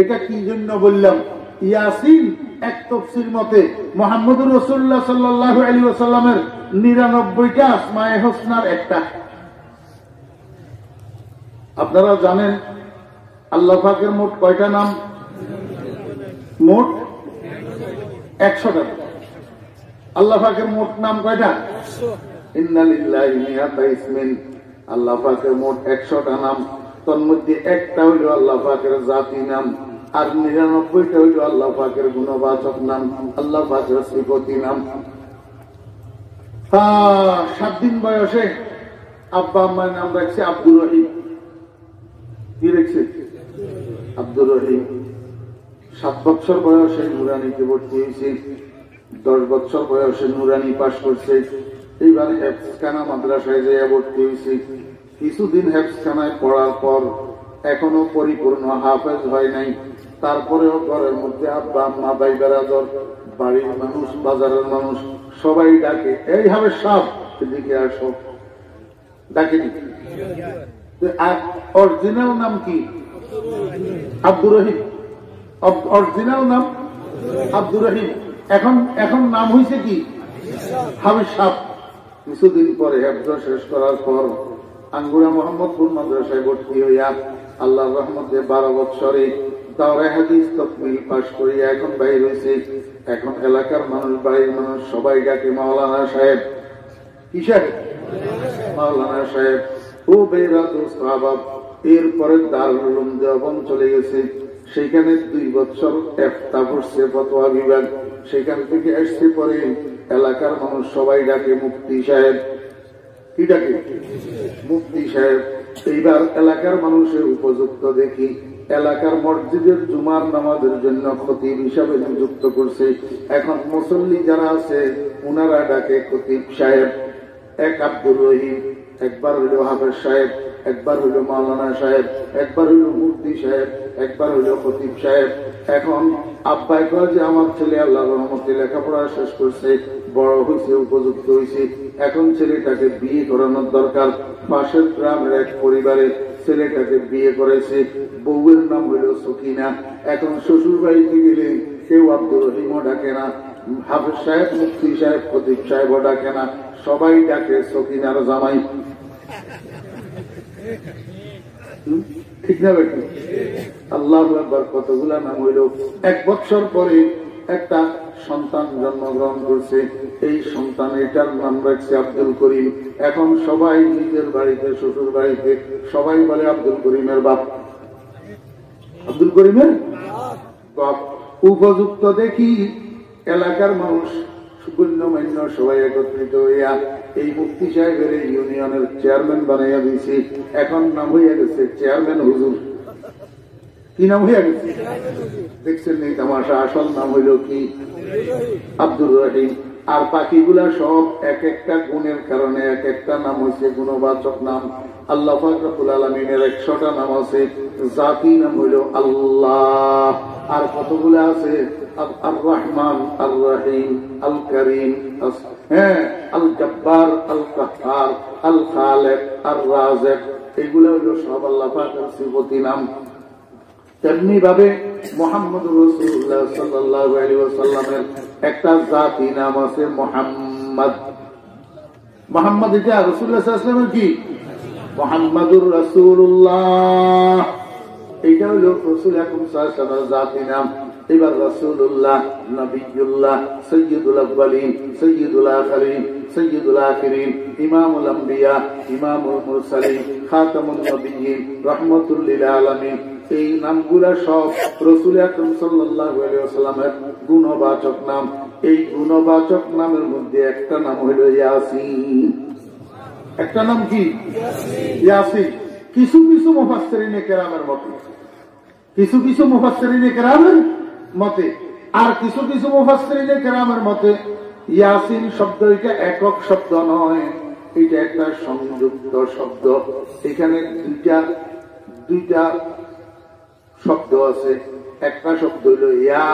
এটা কি জন্য বললাম? ইয়াসিন এক তাফসীর মতে মুহাম্মদুর রাসূলুল্লাহ সাল্লাল্লাহু আলাইহি ওয়াসাল্লামের 99টা আসমায়ে হোসনার একটা। আপনারা জানেন আল্লাহ পাকের মোট কয়টা নাম? মোট 100টা। আল্লাহ পাকের মোট নাম কয়টা? ইন্না লিল্লাহি মিআতা ইসমিন। আল্লাহ পাকের মোট 100টা নাম। তন্মধ্যে একটা হইল আল্লাহ পাকের জাতি নাম, আর 99টা হইল আল্লাহ পাকের গুণবাচক নাম, আল্লাহ পাকের সিফতি নাম। 7 দিন বয়সে আব্বা আম্মার নাম রাখছে আব্দুর রহিম। কি রেখেছে? আব্দুর রহিম। 7 বছর বয়সে নুরানিতে ভর্তি হয়েছে। 10 বছর বয়সে নুরানি পাশ করছে। এইবার হেফজখানা মাদ্রাসায় যাইয়া ভর্তি হয়েছে। কিছুদিন হেফজখানায় পড়ার পর এখনো পরিপূর্ণ হাফেজ হয় নাই। তারপরেও ঘরের মধ্যে আব্বা আম্মা ভাই বেরাদর, বাড়ির মানুষ, বাজারের মানুষ সবাই ডাকে, এই হাফেজ সাহেব এদিকে আসো। ডাকেনি। অরিজিনাল নাম কি? আব্দুর রহিম। অরিজিনাল নাম আব্দুর রহিম। এখন নাম হয়েছে কি? হাফেজ সাহেব। কিছুদিন পরে হেফজ শেষ করার পর আঙ্গুরা মোহাম্মদপুর মাদ্রাসায় ভর্তি হইয়া আল্লাহর রহমতে 12 বছরে দাওরায়ে হাদিস তাকমিল পাশ করিয়া এখন বাইর হয়েছে। এখন এলাকার মানুষ, বাড়ির মানুষ সবাই ডাকে মাওলানা সাহেব। কি সাহেব? মাওলানা সাহেব। ও বেরা দোস্ত আহবাব, এরপরে দারুল উলুম দেওবন্দ চলে গেছে। সেখানে 2 বছর ইফতা পড়ছে, ফতোয়া বিভাগ। সেখান থেকে আসছে পরে এলাকার মানুষ সবাই ডাকে মুফতি সাহেব। কি ডাকে? মুফতি সাহেব। এইবার এলাকার মানুষের উপযুক্ত দেখি এলাকার মসজিদের জুমার নামাজের জন্য খতিব হিসাবে নিযুক্ত করছে। এখন মুসল্লি যারা আছে উনারা ডাকে খতিব সাহেব। এক আব্দুর রহিম, একবার হইল হাফেজ সাহেব, একবার হইল মাওলানা সাহেব, একবার হইল মুফতি সাহেব, একবার হইল খতিব সাহেব। এখন আব্বাই কয় যে আমার ছেলে আল্লাহর রহমতে লেখাপড়া শেষ করছে, বড় হয়েছে, উপযুক্ত হয়েছে, এখন ছেলেটাকে বিয়ে করানোর দরকার। পাশের গ্রামের এক পরিবারে ছেলেটাকে বিয়ে করেছে। বউয়ের নাম হইল সকিনা। এখন শ্বশুর বাড়িতে গেলে কেউ আব্দুর রহিমও ডাকে না, হাফেজ সাহেব, মুফতি সাহেব, খতিব সাহেবও ডাকে না, সবাই ডাকে সকিনার জামাই। ঠিক না বেটি? আল্লাহু আকবার। কতগুলা নাম হইল। 1 বছর পরে একটা সন্তান জন্মগ্রহণ করছে। এই সন্তান, এটার নাম রাখছে আব্দুল করিম। এখন সবাই নিজের বাড়িতে, শ্বশুর বাড়িতে সবাই বলে আব্দুল করিমের বাপ। আব্দুল করিমের বাপ। উপযুক্ত দেখি এলাকার মানুষ গণ্যমান্য সবাই একত্রিত হইয়া এই মুফতি সাহেবের ইউনিয়নের চেয়ারম্যান বানাইয়া দিয়েছে। এখন নাম হইয়া গেছে চেয়ারম্যান হুজুর। কি নাম হইয়া গেছে? দেখছেন এই তামাশা। আসল নাম হইল কি? আব্দুর রহিম। আর বাকিগুলা সব এক একটা গুণের কারণে এক একটা নাম হয়েছে গুণবাচক নাম। আল্লাহ পাক রব্বুল আলামিনের 100টা নাম আছে। জাতি নাম হইল আল্লাহ। আর কতগুলা আছে? আর রহমান, আর রহিম, আল করিম, আল জব্বার, আল কাহ্হার, আল খালেক, আর রাযিক। এগুলো হইল সব আল্লাহ পাকের সিফতি নাম। তেমনি ভাবে মুহাম্মদুর রাসূলুল্লাহ সাল্লাল্লাহু আলাইহি ওয়াসাল্লামের একটা জাতি নাম আছে মুহাম্মদ। মুহাম্মদ এটা রাসূলুল্লাহ সাল্লাল্লাহু আলাইহি ওয়াসাল্লামের কি? মুহাম্মাদুর রাসূলুল্লাহ। এইটা হলো রাসূল আকরাম সাল্লাল্লাহু আলাইহি ওয়াসাল্লামের জাতি নাম। এবার রাসূলুল্লাহ, নবিয়ুল্লাহ, সাইয়্যিদুল আউয়ালিন, সাইয়্যিদুল আখিরিন, সাইয়্যিদুল আখিরিন, ইমামুল আম্বিয়া, ইমামুল মুরসালিন, খাতামুন নবিয়্যিন, রাহমাতুল লিল আলামিন। এই নামগুলা সব রাসূল আকরাম সাল্লাল্লাহু আলাইহি ওয়াসাল্লামের গুণবাচক নাম। এই গুণবাচক নামের মধ্যে একটা নাম হইল ইয়াসিন। একটা নাম কি? ইয়াসিন। কিছু কিছু মুফাসসিরিনে কেরামের মতে, কিছু কিছু মুফাসসিরিনে কেরামের মতে আর কিছু কিছু মুফাসসিরিনে কেরামের মতে ইয়াসিন শব্দ এটা একক শব্দ নয়, এটা একটা সংযুক্ত শব্দ। এখানে দুইটা শব্দ আছে। একটা শব্দ হইল ইয়া,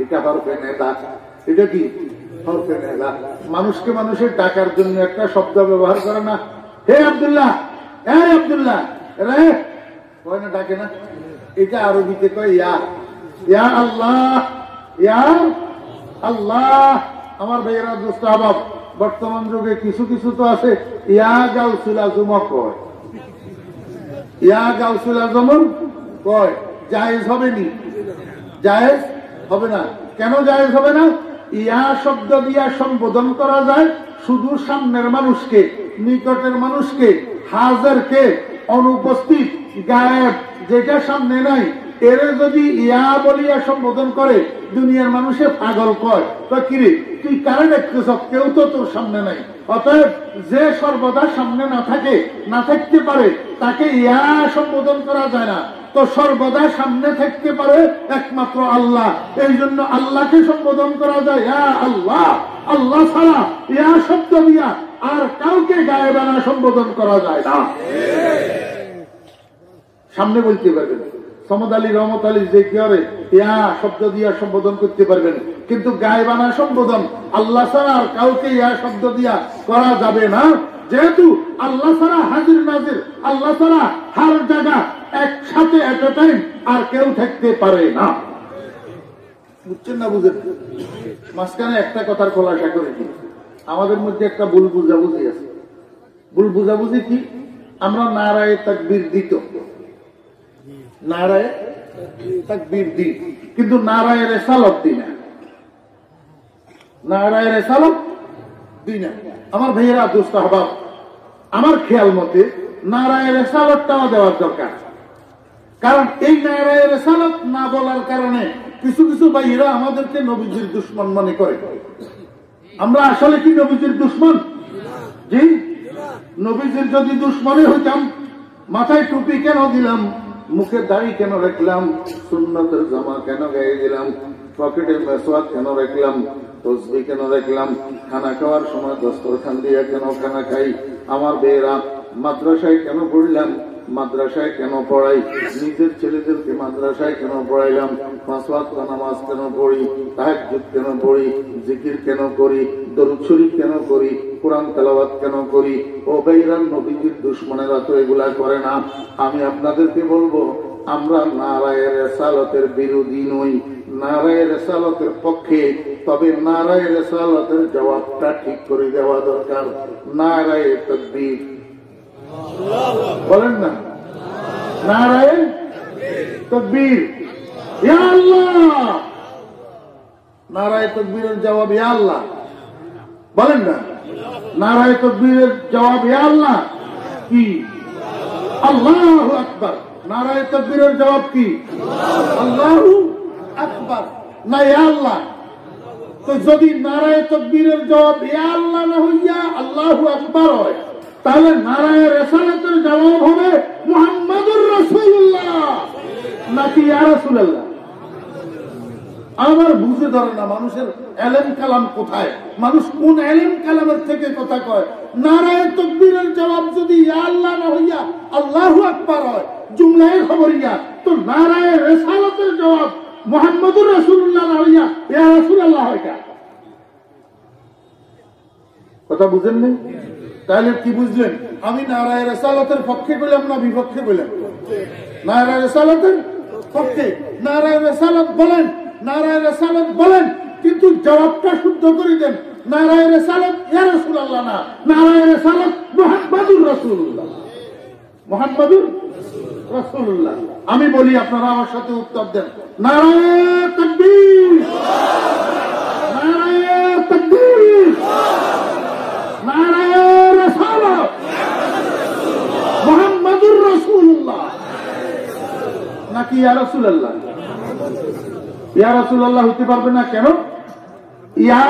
এটা হরফে নেদা। এটা কি হরফে নেদা? মানুষকে মানুষের ডাকার জন্য একটা শব্দ ব্যবহার করে না, হে আব্দুল্লাহ, হে আব্দুল্লাহ, রে কয় না, ডাকে না। এটা আরবিতে কয় ইয়া, ইয়া আল্লাহ, ইয়া আল্লাহ। আমার ভাইয়েরা দোস্ত আহবাব, বর্তমান যুগে কিছু কিছু তো আছে ইয়া গাউসুল আজম কয়, ইয়া গাউসুল আজম কয়। জায়েজ হবে নি? জায়েজ হবে না। কেন জায়েজ হবে না? ইয়া শব্দ দিয়া সম্বোধন করা যায় শুধু সামনের মানুষকে, নিকটের মানুষকে, হাজারকে, অনুপস্থিত, গায়েব, যেটা সামনে নাই, এর যদি ইয়া বলিয়া সম্বোধন করে দুনিয়ার মানুষে পাগল কয়, কিরে তুই কারে দেখতেছ, কেউ তো তোর সামনে নাই। অতএব যে সর্বদা সামনে না থাকে, না থাকতে পারে, তাকে ইয়া সম্বোধন করা যায় না। তো সর্বদা সামনে থাকতে পারে একমাত্র আল্লাহ, এই জন্য আল্লাহকে সম্বোধন করা যায় ইয়া আল্লাহ। আল্লাহ ছাড়া ইয়া শব্দ দিয়া আর কাউকে গায়েবানা সম্বোধন করা যায় না। সামনে বলতে পারবেন, সমদ আলী, রহমত আলী, যে কি হবে ইয়া শব্দ দিয়া সম্বোধন করতে পারবেন, কিন্তু গায়েবানা সম্বোধন আল্লাহ ছাড়া আর কাউকে ইয়া শব্দ দিয়া করা যাবে না। যেহেতু আল্লাহ ছাড়া হাজির নাজির, আল্লাহ ছাড়া হার জায়গা একসাথে এট এ টাইম আর কেউ থাকতে পারে না। বুঝছেন না? বুঝেন? মাঝখানে একটা কথার খোলাসা করে দিই, আমাদের মধ্যে একটা ভুল বুঝাবুঝি আছে। ভুল বুঝাবুঝি কি? আমরা নারায়ে তাকবীর দিত, নারায়ে তাকবীর দিই, কিন্তু নারায়ে রিসালাত দিই না, নারায়ে রিসালাত দিই না। আমার ভাইয়েরা দোস্ত আহবাব, আমার খেয়াল মতে নারায়ে রিসালাতটাও দেওয়ার দরকার। কারণ এই নারায়ে রিসালাত না বলার কারণে কিছু কিছু ভাইয়েরা আমাদেরকে নবীজির দুশমন মনে করে। আমরা আসলে কি নবীজির দুশমন? জি, নবীজির যদি দুশমনে হইতাম, মাথায় টুপি কেন দিলাম, মুখে দাড়ি কেন রাখলাম, সুন্নতের জামা কেন গায়ে দিলাম, পকেটে মেসওয়াক কেন রাখলাম, তসবিহ কেন রাখলাম, খানা খাওয়ার সময় দস্তরখান দিয়ে কেন খানা খাই, আমার বেয়েরা মাদ্রাসায় কেন পড়লাম, মাদ্রাসায় কেন পড়াই, নিজের ছেলেদেরকে মাদ্রাসায় কেন পড়াইলাম, 5 ওয়াক্ত নামাজ কেন পড়ি, তাহাজ্জুদ কেন পড়ি, জিকির কেন করি, দরুদ শরীফ কেন করি, কোরআন তেলাওয়াত কেন করি। ও ভাইরা, নবীজির দুশমনেরা তো এগুলা করে না। আমি আপনাদেরকে বলবো, আমরা নারায়ে রিসালাতের বিরোধী নই, নারায়ে রিসালাতের পক্ষে। তবে নারায়ে রিসালাতের জবাবটা ঠিক করে দেওয়া দরকার। নারায়ে তাকবীর বলেন না, নারায়ে তাকবীর, ইয়া আল্লাহ। নারায়ে তাকবীরের জবাব ইয়া আল্লাহ বলেন না, নারায়ে তাকবীরের জবাব ইয়া আল্লাহ কি? আল্লাহু আকবার। নারায়ে তাকবীরের জবাব কি? আল্লাহু আকবার, না ইয়া আল্লাহ। তো যদি নারায়ে তাকবীরের জবাব ইয়া আল্লাহ না হইয়া আল্লাহু আকবার হয়, তাহলে নারায়ে রিসালাতের জবাব হবে মুহাম্মাদুর রাসূলুল্লাহ নাকি ইয়া রাসূলুল্লাহ? আমার বুঝে ধরে না মানুষের এলেম কালাম কোথায়, মানুষ কোন এলেম কালামের থেকে কথা কয়। নারায়ে তাকবীরের জবাব যদি ইয়া আল্লাহ না হইয়া আল্লাহু আকবার হয়, জুমলায়ে খবরিয়া, তো নারায়ে রিসালাতের জবাব মুহাম্মাদুর রাসূলুল্লাহ না হইয়া ইয়া রাসূলুল্লাহ হয় কেন? কথা বুঝেন না? তাহলে কি বুঝলেন? আমি নারায়ে রিসালাতের পক্ষে বললাম না বিপক্ষে বললাম? নারায়ে রিসালাতের পক্ষে। নারায়ে রিসালাত বলেন, নারায়ে রিসালাত বলেন, কিন্তু জবাবটা শুদ্ধ করে দেন। নারায়ে রিসালাত ইয়া রাসূলুল্লাহ না, নারায়ে রিসালাত মুহাম্মাদুর রাসূলুল্লাহ, মুহাম্মাদুর রাসূলুল্লাহ। আমি বলি, আপনারা আমার সাথে উত্তর দেন। নারায়ে তাকবীর, নারায়ে তাকবীর, নারায়ে রিসালাত, মুহাম্মাদুর রাসূলুল্লাহ নাকি ইয়া রাসূলুল্লাহ? ইয়া রাসূলুল্লাহ হতে পারবে না। কেন? ইয়া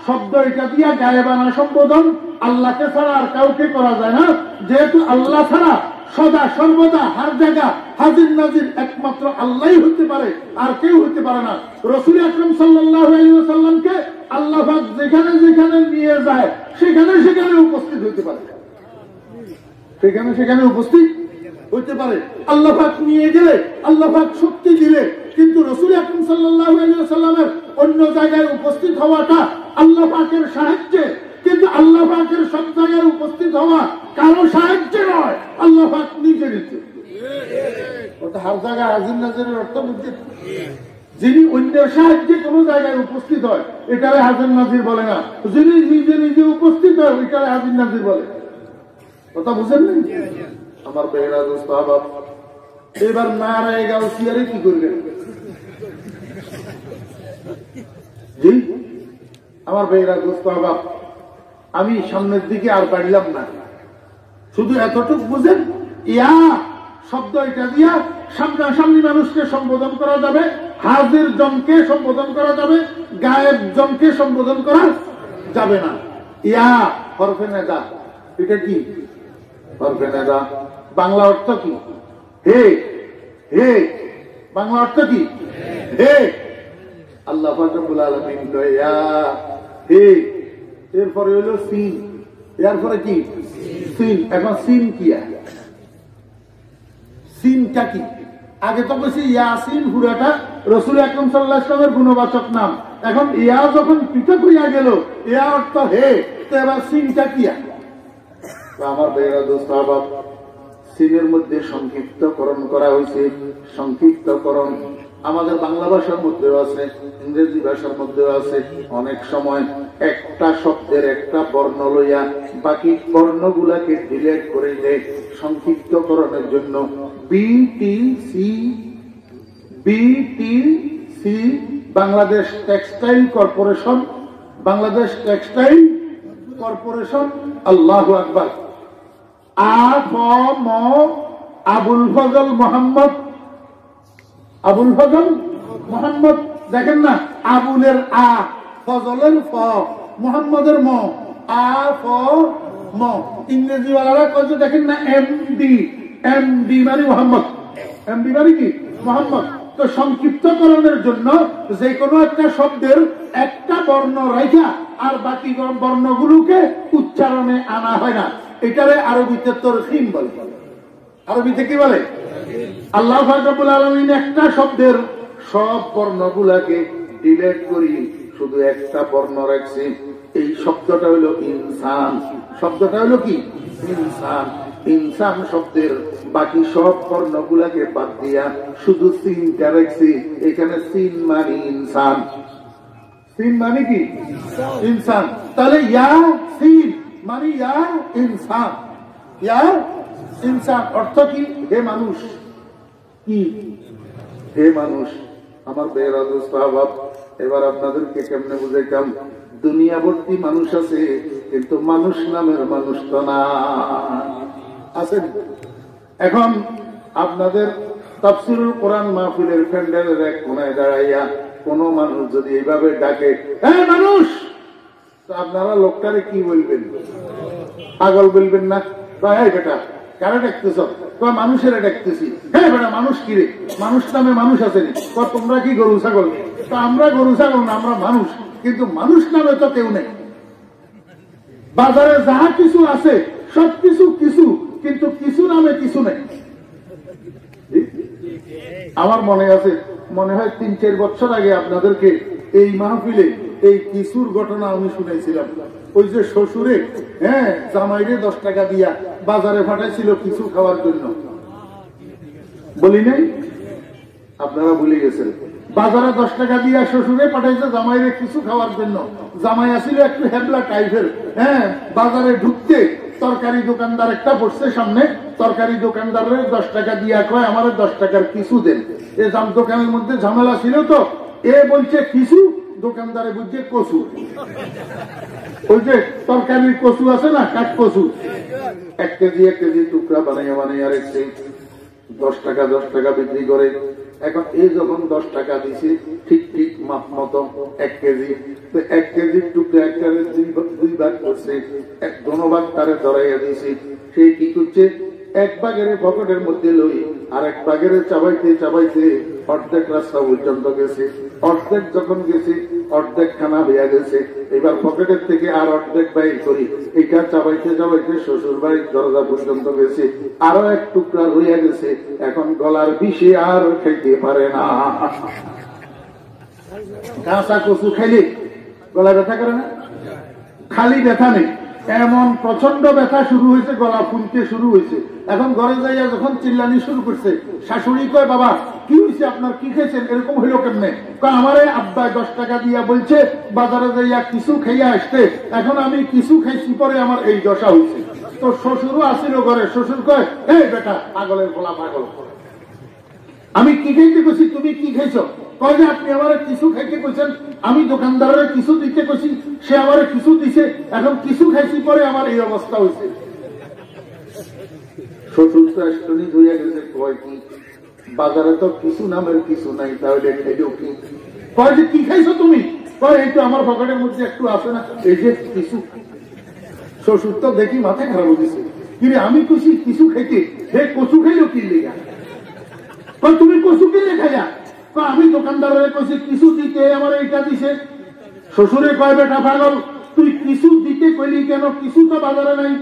শব্দ এটা দিয়া গায়েবানা সম্বোধন আল্লাহকে ছাড়া আর কাউকে করা যায় না। যেহেতু আল্লাহ ছাড়া সদা সর্বদা হার জায়গা হাজির নাজির একমাত্র আল্লাহই হতে পারে, আর কেউ হতে পারে না। রাসূল আকরাম সাল্লাল্লাহু আলাইহি ওয়াসাল্লামকে আল্লাহ পাক যেখানে যেখানে নিয়ে যায় সেখানে সেখানে উপস্থিত হতে পারে, সেখানে সেখানে উপস্থিত হইতে পারে। আল্লাহ পাক নিয়ে গেলে, আল্লাহ পাক শক্তি দিলে, কিন্তু রাসূল আকরাম সাল্লাল্লাহু আলাইহি ওয়াসাল্লামের অন্য জায়গায় উপস্থিত হওয়াটা আল্লাহ পাকের সাহায্যে, কিন্তু আল্লাহ পাকের সব জায়গায় উপস্থিত হওয়া কারো সাহায্যে নয়, আল্লাহ পাক নিজে নিচ্ছে। ওটা হার জায়গায় হাজির নাজিরের অর্থ বুঝছে? যিনি অন্যের সাহায্যে কোন জায়গায় উপস্থিত হয় এটারে হাজির নাজির বলে না, যিনি নিজে নিজে উপস্থিত হয় ওইটারে হাজির নাজির বলে। কথা বুঝেন না? আমার বেহরা দোস্ত আবাব এবার নারায় গাউসিয়ারে কি করবেন? জি আমার বেহরা দোস্ত আবাব, আমি সামনের দিকে আর বাড়লাম না, শুধু এতটুকু বুঝেন, ইয়া শব্দ এটা দিয়া সামনাসামনি মানুষকে সম্বোধন করা যাবে, হাজির জনকে সম্বোধন করা যাবে, গায়েব জনকে সম্বোধন করা যাবে না। ইয়া হরফে নেদা, এটা কি হরফে নেদা? বাংলা অর্থ কি? হে, হে বাংলা অর্থ কি? হে। আল্লাহ পাক রব্বুল আলামিন ইয়া হে, এরপরে হলো সিন, এরপরে কি সিন। এখন সিন কি? সিনটা কি? আগে তো বলছি ইয়াসিন পুরাটা রাসূল আকরাম সাল্লাল্লাহু আলাইহি ওয়াসাল্লামের গুণবাচক নাম, এখন ইয়া যখন পৃথক হইয়া গেল, ইয়া অর্থ হে, তো এবার সিনটা কি? আমার ভাইরা দোস্ত আবাব, সিনের মধ্যে সংক্ষিপ্তকরণ করা হয়েছে। সংক্ষিপ্তকরণ আমাদের বাংলা ভাষার মধ্যেও আছে, ইংরেজি ভাষার মধ্যেও আছে। অনেক সময় একটা শব্দের একটা বর্ণ লইয়া বাকি বর্ণগুলাকে ডিলেট করে দেয় সংক্ষিপ্তকরণের জন্য। BTC, BTC Bangladesh textile corporation, Bangladesh textile corporation. আল্লাহু আকবার। আফম আবুল ফজল মোহাম্মদ, আবুল ফজল মোহাম্মদ, দেখেন না, আবুলের আ, ফজলের ফ, মোহাম্মদের ম, আ ফ ম। ইংরেজি ওয়ালারা কইছে দেখেন না এমডি, এমডি মানে মোহাম্মদ, এমডি মানে কি মোহাম্মদ। তো সংক্ষিপ্তকরণের জন্য যে কোনো একটা শব্দের একটা বর্ণ রেখা আর বাকি বর্ণগুলোকে উচ্চারণে আনা হয় না, এটারে আরবিতে তরখিম বলে। আরবিতে কি বলে? আল্লাহ পাক রব্বুল আলামিন একটা শব্দের সব বর্ণগুলাকে ডিলেট করি শুধু একটা বর্ণ রাখছে। এই শব্দটা হলো ইনসান। শব্দটা হলো কি? ইনসান। ইনসান শব্দের বাকি সব বর্ণগুলাকে বাদ দিয়া শুধু সিনটা রাখছি। এখানে সিন মানে ইনসান। সিন মানে কি? ইনসান। তাহলে ইয়া সিন মানে ইয়া ইনসান। ইয়া ইনসান অর্থ কি? হে মানুষ। কি? হে মানুষ। আমার বেহরা দোস্ত আহবাব, এবার আপনাদেরকে কেমনে বুঝাইতাম? দুনিয়া ভর্তি মানুষ আছে, কিন্তু মানুষ নামের মানুষ তো না আছেন। এখন আপনাদের তাফসীরুল কোরআন মাহফিলের প্যান্ডেলের এক কোনায় দাঁড়াইয়া কোন মানুষ যদি এইভাবে ডাকে, হ্যাঁ মানুষ, তো আপনারা লোকটারে কি বলবেন? পাগল বলবেন না? হ্যাঁ বেটা কারা ডাকতেছ? মানুষের ডাকতেছি। হ্যাঁ বেটা মানুষ কি রে? মানুষ নামে মানুষ আসেনি। তোমরা কি গরু ছাগল? তো আমরা গরু ছাগল না, আমরা মানুষ, কিন্তু মানুষ নামে তো কেউ নেই। বাজারে যাহা কিছু আছে সবকিছু কিছু, কিন্তু কিছু নামে কিছু নেই। আমার মনে আছে, মনে হয় 3-4 বছর আগে আপনাদেরকে এই মাহফিলে এই কিছুর ঘটনা আমি শুনেছিলাম। ওই যে শ্বশুরে হ্যাঁ জামাইরে 10 টাকা দিয়া বাজারে পাঠাইছিল কিছু খাওয়ার জন্য, বলি নাই? আপনারা ভুলে গেছেন। বাজারে 10 টাকা দিয়া শ্বশুরে পাঠাইছে জামাইরে কিছু খাওয়ার জন্য। জামাই আসছিল একটু হেবলা টাইপের। হ্যাঁ বাজারে ঢুকতে তরকারি দোকানদার একটা বসছে সামনে, তরকারি দোকানদারের 10 টাকা দিয়া কয় আমার 10 টাকার কিছু দেন। এ দোকানের মধ্যে ঝামেলা ছিল তো, এ বলছে কিছু, দোকানদারে বুঝছে কচু। ওই যে তরকারির কচু আছে না, কাঠ কচু, 1 কেজি টুকরা বানাইয়া বানাইয়া রেখেছে। 10 টাকা বিক্রি করে। এখন এই যখন 10 টাকা দিছে ঠিক ঠিক মাপ মতো 1 কেজি, তো 1 কেজির টুকরা একবারে 2 ভাগ করছে, 1 ভাগ তারে ধরাইয়া দিয়েছে। সে কি করছে? এক বাগের পকেটের মধ্যে লই, আর এক বাগের চাবাইতে চাবাইতে অর্ধেক রাস্তা পর্যন্ত গেছে। অর্ধেক যখন গেছে, অর্ধেক খানা হইয়া গেছে। এবার পকেটের থেকে আর অর্ধেক বাইর করি, এটা চাবাইতে চাবাইতে শ্বশুর বাড়ির দরজা পর্যন্ত গেছে, আরো এক টুকরা হইয়া গেছে। এখন গলার বিষে আর খাইতে পারে না। কাঁচা কচু খাইলে গলা ব্যথা করে না? খালি ব্যথা নেই, এমন প্রচন্ড ব্যথা শুরু হয়েছে, গলা ফুলতে শুরু হয়েছে। এখন ঘরে যাইয়া যখন চিল্লানি শুরু করছে, শাশুড়ি কয়, বাবা কি হয়েছে আপনার, কি খেয়েছেন, এরকম হইল কেমনে? আমারে আব্বাই 10 টাকা দিয়া বলছে বাজারে যাইয়া কিছু খাইয়া আসতে, এখন আমি কিছু খাইছি, পরে আমার এই দশা হয়েছে। তো শ্বশুরও আসিল ঘরে, শ্বশুর কয়, এই বেটা পাগলের গোলা পাগল, আমি কি খাইতে কইছি, তুমি কি খাইছো? কয় যে আপনি আমার কিছু খাইতে কইছেন, আমি দোকানদারের কিছু দিতে কইছি, সে আমার কিছু দিছে, এখন কিছু খাইছি, পরে আমার এই অবস্থা হয়েছে। শ্বশুর তো এস্টনি হইয়া গেছে, কয় কি বাজারে তো কিছু নামের কিছু নাই, তাহলে খাইলেও কি? কয় যে কি খাইছো তুমি? কয় এই তো আমার পকেটের মধ্যে একটু আছে না, এই যে কিছু। শ্বশুর তো দেখি মাথা খারাপ হয়েছে, কিন্তু আমি কইছি কিছু খাইতে, হে কচু খাইলেও কি লেগা? তুমি কচু কিনে খাইয়া? আমি দোকানদারের কইছি কিছু দিতে, আমার এইটা দিছে। শ্বশুরে কয়, বেটা পাগল, তুই কিছু দিতে কইলি কেন? কিছু তো বাজারে নাই।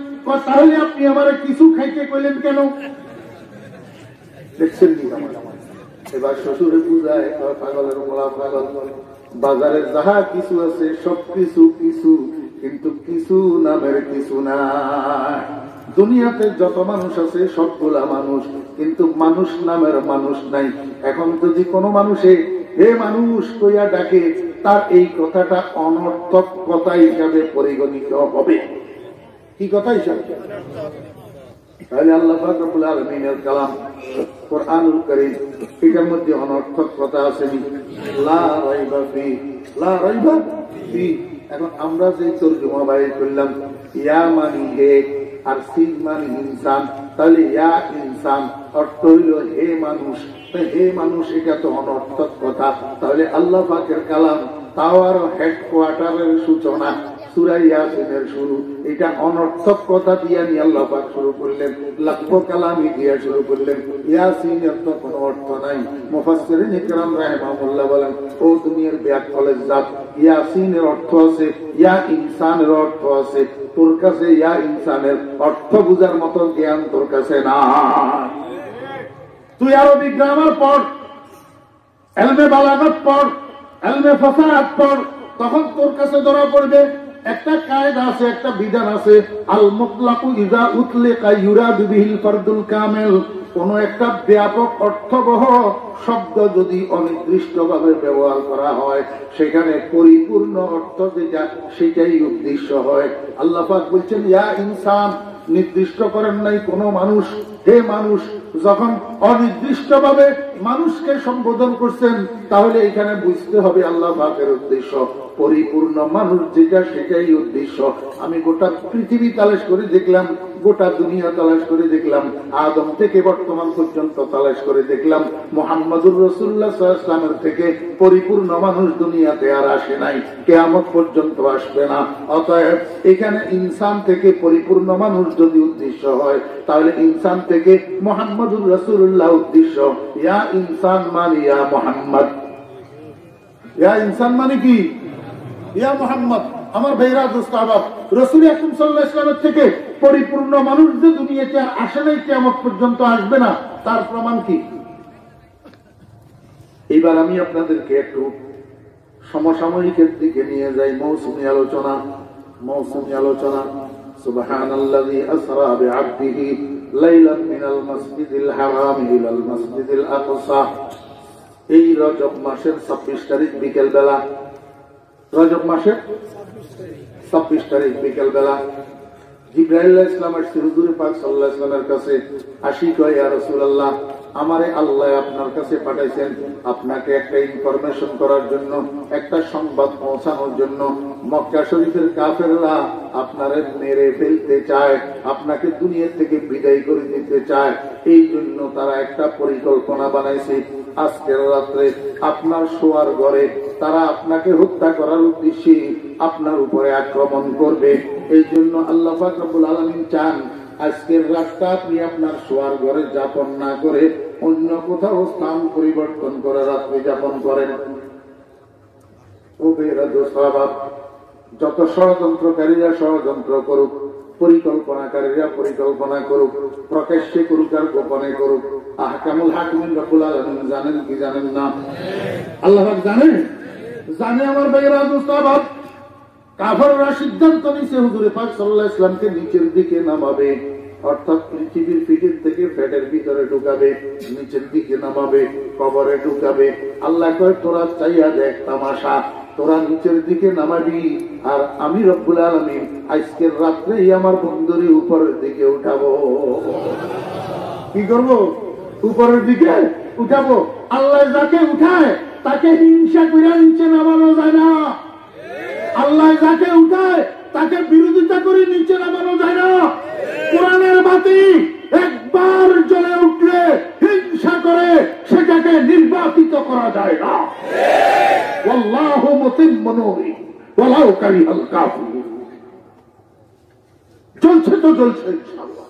তাহলে আপনি আমার কিছু খাইতে কইলেন কেন? দেখছেন কি? এবার শ্বশুরে বুঝায়, পাগলের মোলা পাগল, বাজারে যাহা কিছু আছে সব কিছু কিছু, কিন্তু কিছু নামের কিছু না। দুনিয়াতে যত মানুষ আছে সবগুলা মানুষ, কিন্তু মানুষ নামের মানুষ নাই। এখন যদি কোনো মানুষে হে মানুষ কইয়া ডাকে, তার এই কথাটা অনর্থক কথা হিসাবে পরিগণিত হবে। কি কথা হিসাবে? তাহলে আল্লাহ পাক রব্বুল আলামিনের কালাম কোরআনুল কারীম, এটার মধ্যে অনর্থক কথা আছে, লা রাইবা ফি, লা রাইবা ফি। এখন আমরা যে তরজমা বাইর করলাম, ইয়া মানে হে আর সিন মানে ইনসান, তাহলে ইয়া ইনসান অর্থ হইল হে মানুষ। হে মানুষ, এটা তো অনর্থক কথা। তাহলে আল্লাহ পাকের কালাম, তাও আরো হেডকোয়ার্টারের সূচনা, সূরা ইয়াসিনের শুরু, এটা অনর্থক কথা দিয়া নিয়ে আল্লাহ পাক শুরু করলেন, লক্ষ কালামি দিয়া শুরু করলেন। ইয়াসিনের তো কোনো অর্থ নাই। মুফাসসিরিন ইকরাম রাহিমাহুল্লাহ বলেন, ও দুনিয়ার ব্যাকরণের জাত, ইয়াসিনের অর্থ আছে, ইয়া ইনসানের অর্থ আছে, তোর কাছে ইয়া ইনসানের অর্থ বুঝার মতো জ্ঞান তোর কাছে না। তুই আরবি গ্রামার পড়, ইলমে বালাগত পড়, ইলমে ফাসাহাত পড়, তখন তোর কাছে ধরা পড়বে একটা কায়দা আছে, একটা বিধান আছে, আল মুতলাকু ইযা উতলিকা ইউরাদু বিহিল ফারদুল কামিল। কোন একটা ব্যাপক অর্থবহ শব্দ যদি অনির্দিষ্টভাবে ব্যবহার করা হয়, সেখানে পরিপূর্ণ অর্থ যেটা, সেটাই উদ্দেশ্য হয়। আল্লাহ পাক বলছেন ইয়া ইনসান, নির্দিষ্ট করেন নাই কোন মানুষ, হে মানুষ। যখন অনির্দিষ্টভাবে মানুষকে সম্বোধন করছেন, তাহলে এখানে বুঝতে হবে আল্লাহ পাকের উদ্দেশ্য পরিপূর্ণ মানুষ যেটা, সেটাই উদ্দেশ্য। আমি গোটা পৃথিবী তালাশ করে দেখলাম, গোটা দুনিয়া তালাশ করে দেখলাম, আদম থেকে বর্তমান পর্যন্ত তালাশ করে দেখলাম, মুহাম্মদুর রাসূলুল্লাহ সাল্লাল্লাহু আলাইহি ওয়াসাল্লামের থেকে পরিপূর্ণ মানুষ দুনিয়াতে আর আসে নাই, কিয়ামত পর্যন্ত আসবে না। অতএব এখানে ইনসান থেকে পরিপূর্ণ মানুষ যদি উদ্দেশ্য হয়, তাহলে ইনসান থেকে মুহাম্মদুর রাসূলুল্লাহ উদ্দেশ্য। ইয়া ইনসান মানে ইয়া মুহাম্মদ, ইয়া ইনসান মানে কি? ইয়া মুহাম্মদ। আমার ভাইরা দোস্ত আবাব, রাসূল আকরাম সাল্লাল্লাহু আলাইহি ওয়াসাল্লামের থেকে পরিপূর্ণ মানুষ যে দুনিয়াতে আর আসে নাই, কিয়ামত পর্যন্ত আসবে না, তার প্রমাণ কি? এবার আমি আপনাদেরকে একটু সমসাময়িকের দিকে নিয়ে যাই, মৌসুমী আলোচনা। মৌসুমী আলোচনা, সুবহানাল্লাযী আসরা বিআবদিহি লাইলান মিনাল মাসজিদিল হারাম ইলাল মাসজিদিল আকসা। এই রজব মাসের 26 তারিখ বিকেল বেলা, রজব মাসের 26 তারিখ বিকেল বেলা জিবরাইল আলাইহিস সালাম আসছে হুজুর পাক সাল্লাল্লাহু আলাইহি ওয়াসাল্লামের কাছে। আসি কয়, ইয়া রাসূলুল্লাহ, আমারে আল্লাহ আপনার কাছে পাঠাইছেন আপনাকে একটা ইনফরমেশন করার জন্য, একটা সংবাদ পৌঁছানোর জন্য। মক্কা শরীফের কাফেররা আপনারে মেরে ফেলতে চায়, আপনাকে দুনিয়া থেকে বিদায় করে দিতে চায়। এই জন্য তারা একটা পরিকল্পনা বানাইছে, আজকের রাত্রে আপনার শোয়ার ঘরে তারা আপনাকে হত্যা করার উদ্দেশ্যে আপনার উপরে আক্রমণ করবে। এই জন্য আল্লাহ পাক রব্বুল আলামিন চান আজকের রাতটা আপনি আপনার শোয়ার ঘরে যাপন না করে অন্য কোথাও স্থান পরিবর্তন করে রাত্রি যাপন করেন। ও বেরাদ সাহাব, যত ষড়যন্ত্রকারীরা ষড়যন্ত্র করুক, পরিকল্পনাকারীরা পরিকল্পনা করুক, প্রকাশ্যে করুক আর গোপনে করুক, আহকামুল হাকিমিন রব্বুল আলামিন জানেন কি জানেন না? আল্লাহ পাক জানে। জানে আমার বেরাদ সাহাব। কাফেররা সিদ্ধান্ত নিছে হুজুর পাক সাল্লাল্লাহু আলাইহি ওয়াসাল্লামকে নিচের দিকে নামাবে, অর্থাৎ পৃথিবীর পিঠের থেকে পেটের ভিতরে ঢুকাবে, নিচের দিকে নামাবে, কবরে ঢুকাবে। আল্লাহ কয় তোরা চাইয়া দেখ তামাশা, তোরা নিচের দিকে নামাবি আর আমি রব্বুল আলামিন আজকের রাত্রেই আমার বন্ধুরে উপরের দিকে উঠাবো। কি করব? উপরের দিকে উঠাবো। আল্লাহ যাকে উঠায় তাকে হিংসা করে নিচে নামানো যায় না। আল্লাহ যাকে উঠায় তাকে বিরোধিতা করে নিচে নামানো যায় না। কোরআনের বাতি একবার জ্বলে উঠলে হিংসা করে সেটাকে নির্বাপিত করা যায় না। আল্লাহু মুতিম্মু নূরি ওয়ালাউ কারিহাল কাফিরুন। চলছে তো চলছে ইনশাআল্লাহ।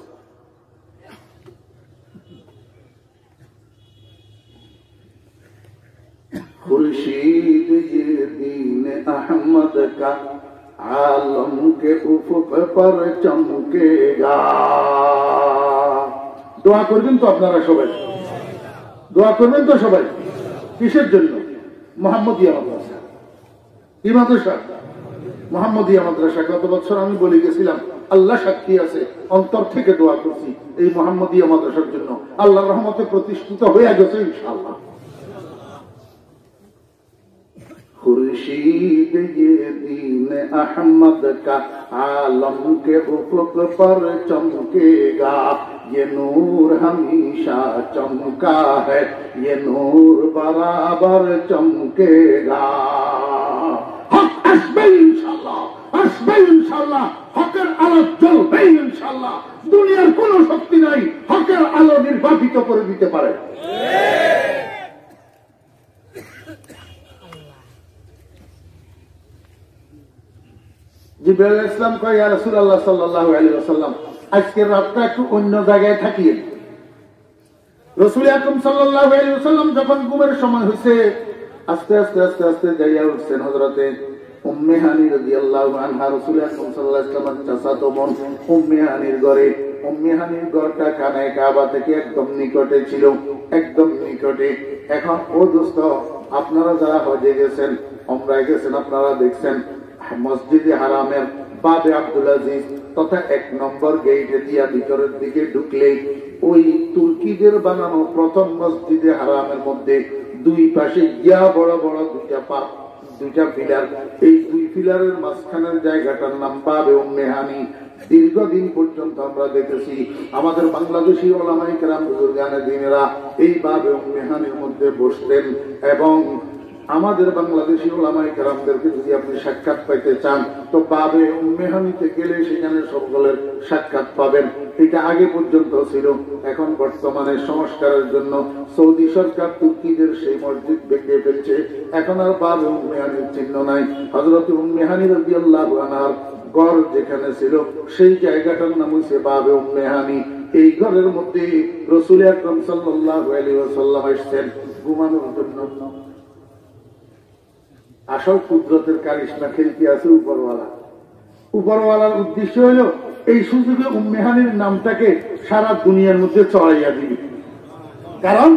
खुर्शीद ये दीन अहमद का आलम के उफुक पर चमकेगा। দোয়া করবেন তো আপনারা সবাই? দোয়া করবেন তো সবাই? কিসের জন্য? মুহাম্মদিয়া মাদ্রাসা। কি মাদ্রাসা? মুহাম্মদিয়া মাদ্রাসা। গত বছর আমি বলে গেছিলাম, আল্লাহ সাক্ষী আছে, অন্তর থেকে দোয়া করছি এই মুহাম্মদিয়া মাদ্রাসার জন্য। আল্লাহর রহমতে প্রতিষ্ঠিত হয়ে গেছে ইনশাআল্লাহ। खुर्शीद ये दीन अहमद का आलम के उफुक पर चमकेगा। ये नूर हमेशा चमका है, ये नूर बराबर चमकेगा। हक আসবে ইনশাআল্লাহ, আসবে ইনশাআল্লাহ। হকের আলো জ্বলবে ইনশাআল্লাহ। দুনিয়ার কোন শক্তি নাই হকের আলো নির্বাপিত করে দিতে পারে। জিবরাইল আলাইহিস সালাম কয়, ইয়া রাসূলুল্লাহ সাল্লাল্লাহু আলাইহি ওয়াসাল্লাম, আজকের রাতটা একটু অন্য জায়গায় থাকিয়ে। রাসূল আকরাম সাল্লাল্লাহু আলাইহি ওয়াসাল্লাম যখন ঘুমের সময় হইছে, আস্তে আস্তে আস্তে আস্তে যাইয়া উঠছেন হযরতে উম্মে হানি রাদিয়াল্লাহু আনহা, রাসূল আকরাম সাল্লাল্লাহু আলাইহি ওয়াসাল্লামের চাচাতো বোন উম্মে হানির ঘরে। উম্মে হানির ঘরটা খানায়ে কাবা থেকে একদম নিকটে ছিল, একদম নিকটে। এখন ও দোস্ত, আপনারা যারা হজে গেছেন, উমরায় গেছেন, আপনারা দেখছেন মসজিদে হারামের বাবে আব্দুল আজিজ তথা 1 নম্বর গেটে দিয়া ভিতরের দিকে ঢুকলে ওই তুর্কিদের বানানো প্রথম মসজিদে হারামের মধ্যে দুই পাশে ইয়া বড় বড় দুইটা পিলার। এই 2 পিলারের মাঝখানের জায়গাটার নাম বাবে উম্মে হানি। দীর্ঘদিন পর্যন্ত আমরা দেখেছি আমাদের বাংলাদেশি ওলামায়ে কেরাম বুজুর্গানে দ্বীনেরা এই বাবে উম্মে হানির মধ্যে বসতেন। এবং আমাদের বাংলাদেশি ওলামায়ে কেরামদেরকে যদি আপনি সাক্ষাৎ পাইতে চান তো বাবে উম্মে হানিতে গেলে সেখানে সকলের সাক্ষাৎ পাবেন। এটা আগে পর্যন্ত ছিল, এখন বর্তমানে সংস্কারের জন্য সৌদি সরকার তুর্কিদের সেই মসজিদ ভেঙে ফেলছে। এখন আর বাবে উম্মে হানির চিহ্ন নাই। হযরত উম্মে হানি রাদিয়াল্লাহু আনহার ঘর যেখানে ছিল সেই জায়গাটার নাম হইছে বাবে উম্মে হানি। এই ঘরের মধ্যে রাসূল আকরাম সাল্লাল্লাহু আলাইহি ওয়াসাল্লাম আসছেন ঘুমানোর জন্য। আসল কুদরতের কারিশমা খেলতে আছে উপরওয়ালা। উপরওয়ালার উদ্দেশ্য হল এই সুযোগে উম্মে হানির নামটাকে সারা দুনিয়ার মধ্যে ছড়াইয়া দিবে। কারণ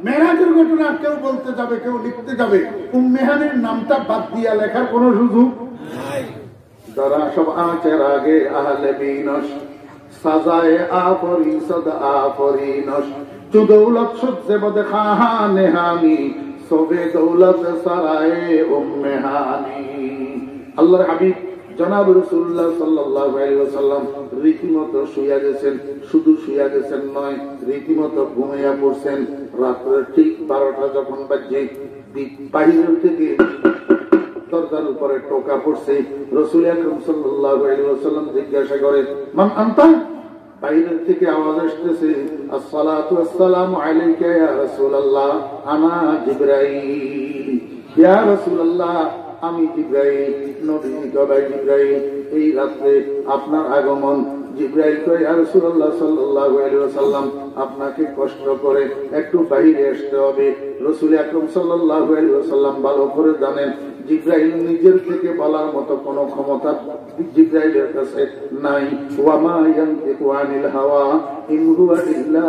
মেরাজের ঘটনা কেউ বলতে যাবে, কেউ লিখতে যাবে, উম্মে হানির নামটা বাদ দিয়া লেখার কোন সুযোগ নাই। যারা সব আঁচের আগে আহলে বিনস সাজায়ে আফরি সদা আফরিনস চুদৌলত সজ্জে বদে খাহানে হামি সবে দৌলত সারায়ে উম্মে হানি। আল্লাহর হাবিব জনাব রাসূলুল্লাহ সাল্লাল্লাহু আলাইহি ওয়াসাল্লাম রীতিমতো শুইয়া গেছেন। শুধু শুইয়া গেছেন নয়, রীতিমতো ঘুমিয়ে পড়ছেন। রাত্রে ঠিক 12টা যখন বাজে, বাহির থেকে দরজার উপরে টোকা পড়ছে। রাসূল আকরাম সাল্লাল্লাহু আলাইহি ওয়াসাল্লাম জিজ্ঞাসা করে, মান আনতা? বাইরের থেকে আওয়াজ আসতেছে, আসসালাতু ওয়াসসালামু আলাইকা ইয়া রাসূলুল্লাহ, আনা জিবরাইল। ইয়া রাসূলুল্লাহ, আমি জিবরাইল, নবী জিবরাইল। এই রাতে আপনার আগমন জিবরাইল কয় ইয়া রাসূলুল্লাহ সাল্লাল্লাহু আলাইহি ওয়াসাল্লাম আপনাকে কষ্ট করে একটু বাইরে আসতে হবে। রাসূল আকরাম সাল্লাল্লাহু আলাইহি ওয়াসাল্লাম ভালো করে জানেন জিবরাইল নিজের থেকে বলার মতো কোনো ক্ষমতা জিবরাইলের কাছে নাই। ওয়া মা ইয়ানতিকু আনিল হাওয়া ইন হুয়া ইল্লা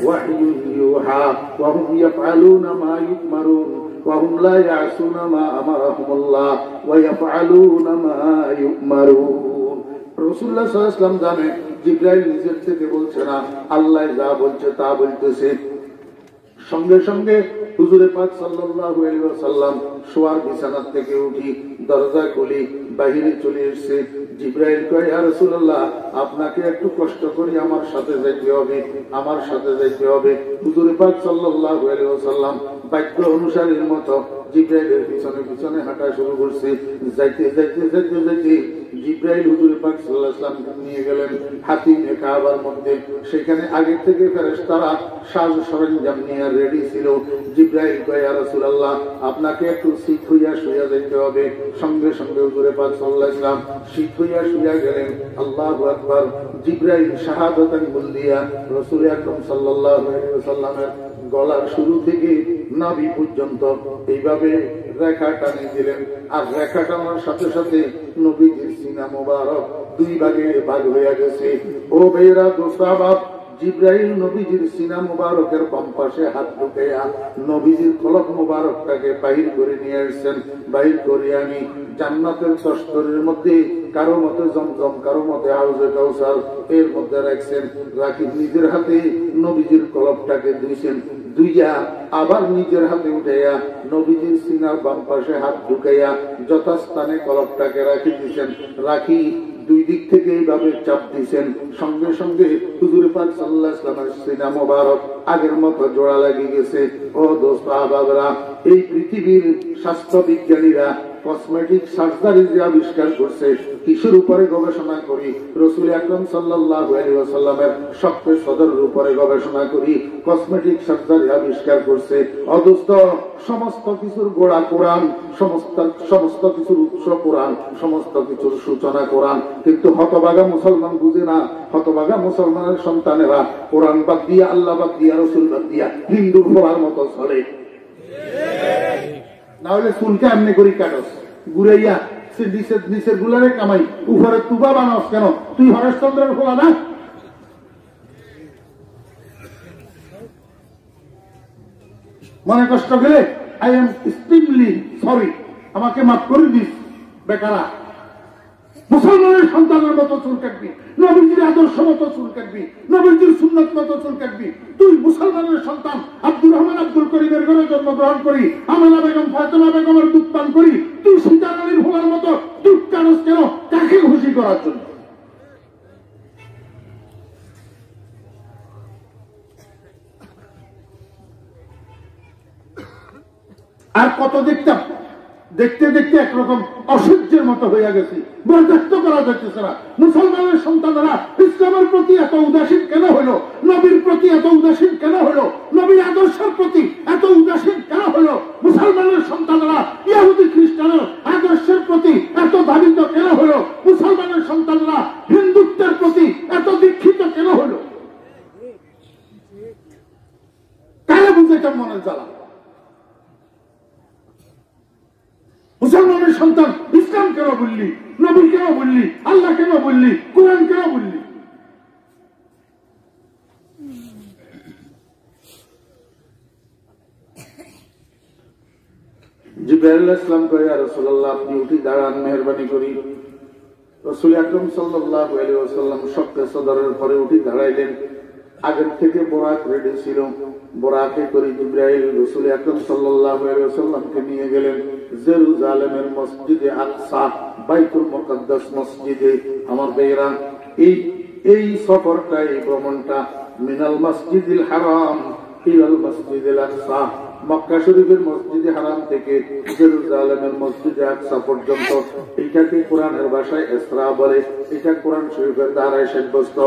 ওয়াহয়ুন ইউহা ওয়া হুম ইয়াফআলুনা মা ইউমারুন ওয়া হুম লা ইয়াসুনা মা আমারাহুমুল্লাহ ওয়া ইয়াফআলুনা মা ইউমারুন। রাসূলুল্লাহ সাল্লাল্লাহু আলাইহি ওয়াসাল্লাম জানে জিবরাইল নিজের থেকে বলছে না, আল্লাহ যা বলছে তা বলতেছে। সঙ্গে সঙ্গে হুজুরে পাক সাল্লাল্লাহু আলাইহি ওয়াসাল্লাম শোয়ার বিছানা থেকে উঠি দরজা খুলি বাহিরে চলে এসেছে। জিবরাইল কয় ইয়া রাসূলুল্লাহ আপনাকে একটু কষ্ট করে আমার সাথে যাইতে হবে, আমার সাথে যাইতে হবে। হুজুরে পাক সাল্লাল্লাহু আলাইহি ওয়াসাল্লাম বাক্য অনুসারীর মতো জিবরাইলের পিছনে পিছনে হাঁটা শুরু করছে। যাইতে যাইতে যাইতে যাইতে জিবরাইল হুজুর পাক সাল্লাল্লাহু আলাইহি ওয়াসাল্লাম নিয়ে গেলেন হাতিমে কাবার মধ্যে। সেখানে আগে থেকে ফেরেশতারা সাজ সরঞ্জাম নিয়ে রেডি ছিল। জিবরাইল কয় ইয়া রাসূলুল্লাহ আপনাকে একটু শীত হইয়া শুইয়া যাইতে হবে। সঙ্গে সঙ্গে হুজুর পাক সাল্লাল্লাহু আলাইহি ওয়াসাল্লাম শীত হইয়া শুইয়া গেলেন। আল্লাহু আকবার। জিবরাইল শাহাদাতান বলিয়া রাসূল আকরাম সাল্লাল্লাহু আলাইহি ওয়াসাল্লামের গলার শুরু থেকে নাভি পর্যন্ত এইভাবে রেখা টানে দিলেন। আর রেখা টানার সাথে সাথে নবীজির সিনা মোবারক দুই ভাগে ভাগ হয়ে গেছে। ও ভাইরা দোস্তাবাব, জিবরাইল নবীজির সিনা মোবারকের বাম পাশে হাত ঢুকাইয়া নবীজির কলব মোবারকটাকে বাহির করে নিয়ে আসছেন। বাহির করে আনি জান্নাতের তস্তরের মধ্যে কারো মতে জমজম, কারো মতে হাউজে কাউসার এর মধ্যে রাখছেন। রাখি নিজের হাতে নবীজির কলবটাকে ধুইছেন। দুইয়া আবার নিজের হাতে উঠাইয়া নবীজির সিনার বাম পাশে হাত ঢুকাইয়া যথাস্থানে কলবটাকে রাখি দিয়েছেন। রাখি দুই দিক থেকে এইভাবে চাপ দিয়েছেন। সঙ্গে সঙ্গে হুজুর পাক সাল্লাল্লাহু আলাইহি ওয়াসাল্লামের সিনা মোবারক আগের মতো জোড়া লাগিয়ে গেছে। ও দোস্ত আহবাবরা, এই পৃথিবীর স্বাস্থ্য বিজ্ঞানীরা কসমেটিক সার্জারি যে আবিষ্কার করছে, কিসের উপরে গবেষণা করি? রাসূল আকরাম সাল্লাল্লাহু আলাইহি ওয়াসাল্লামের শক্তে সদরের উপরে গবেষণা করি কসমেটিক সার্জারি আবিষ্কার করছে। অদোস্ত সমস্ত কিছুর গোড়া কোরআন, সমস্ত কিছুর উৎস কোরআন, সমস্ত কিছুর সূচনা কোরআন। কিন্তু হতভাগা মুসলমান বুঝে না। হতভাগা মুসলমানের সন্তানেরা কোরআন বাদ দিয়া, আল্লাহ বাদ দিয়া, রাসূল বাদ দিয়া হিন্দুর ফোলার মতো চলে। না হলে চুলকে এমনি করি কাটস ঘুরাইয়া নিচের গুলারে কামাই, উপরে তুবা বানাস কেন? তুই হরেশচন্দ্রের ফোলা না? মনে কষ্ট গেলে আই এম এক্সট্রিমলি সরি, আমাকে মাফ করে দিস। বেকারা মুসলমানের সন্তানের মতো চুল কাটবি, নবীজির আদর্শ মতো চুল কাটবি, নবীজির সুন্নাত মতো চুল কাটবি। তুই মুসলমানের সন্তান, আব্দুর রহমান আব্দুল করিমের ঘরে জন্মগ্রহণ করি, আমেনা বেগম ফাতেমা বেগমের দুধ পান করি, তুই সীতার আলীর ভোলার মতো দুধ টানস কেন? কাকে খুশি করার জন্য? আর কত দেখতাম, দেখতে দেখতে একরকম অসহ্যের মতো হয়ে গেছি, বরদাস্ত করা যাচ্ছে না। মুসলমানের সন্তানেরা ইসলামের প্রতি এত উদাসীন কেন হলো? নবীর প্রতি এত উদাসীন কেন হলো? নবীর আদর্শের প্রতি এত উদাসীন কেন হলো? মুসলমানের সন্তানেরা ইহুদি খ্রিস্টানের আদর্শের প্রতি এত ধাবিত কেন হলো? মুসলমানের সন্তানেরা হিন্দুত্বের প্রতি এত দীক্ষিত কেন হলো? কালে বুঝেতাম মনের জ্বালা। মুসলমানের সন্তান ইসলাম কেন বললি? নবী কেন বললি? আল্লাহ কেন বললি? কোরআন কেন বললি? জিবরাইল আলাইহিস সালাম কয় ইয়া রাসূলুল্লাহ আপনি উঠি দাঁড়ান মেহেরবানি করি। রাসূল আকরাম সাল্লাল্লাহু আলাইহি ওয়াসাল্লাম শক্তে সদরের পরে উঠি দাঁড়াইলেন। আগের থেকে বোরাক রেডি ছিল। বোরাকে করে জিবরাইল রাসূল আকরাম সাল্লাল্লাহু আলাইহি ওয়াসাল্লামকে নিয়ে গেলেন জেরুজালেমের মসজিদে আকসা, বাইতুল মুকাদ্দাস মসজিদে। আমার ভাইরা, এই সফরটা, এই ভ্রমণটা মিনাল মসজিদিল হারাম ইলাল মসজিদিল আকসা, মক্কা শরীফের মসজিদে হারাম থেকে জেরুজালেমের মসজিদে আকসা পর্যন্ত। এটাকে কোরআনের ভাষায় ইসরা বলে। এটা কোরআন শরীফের দ্বারাই সাব্যস্ত।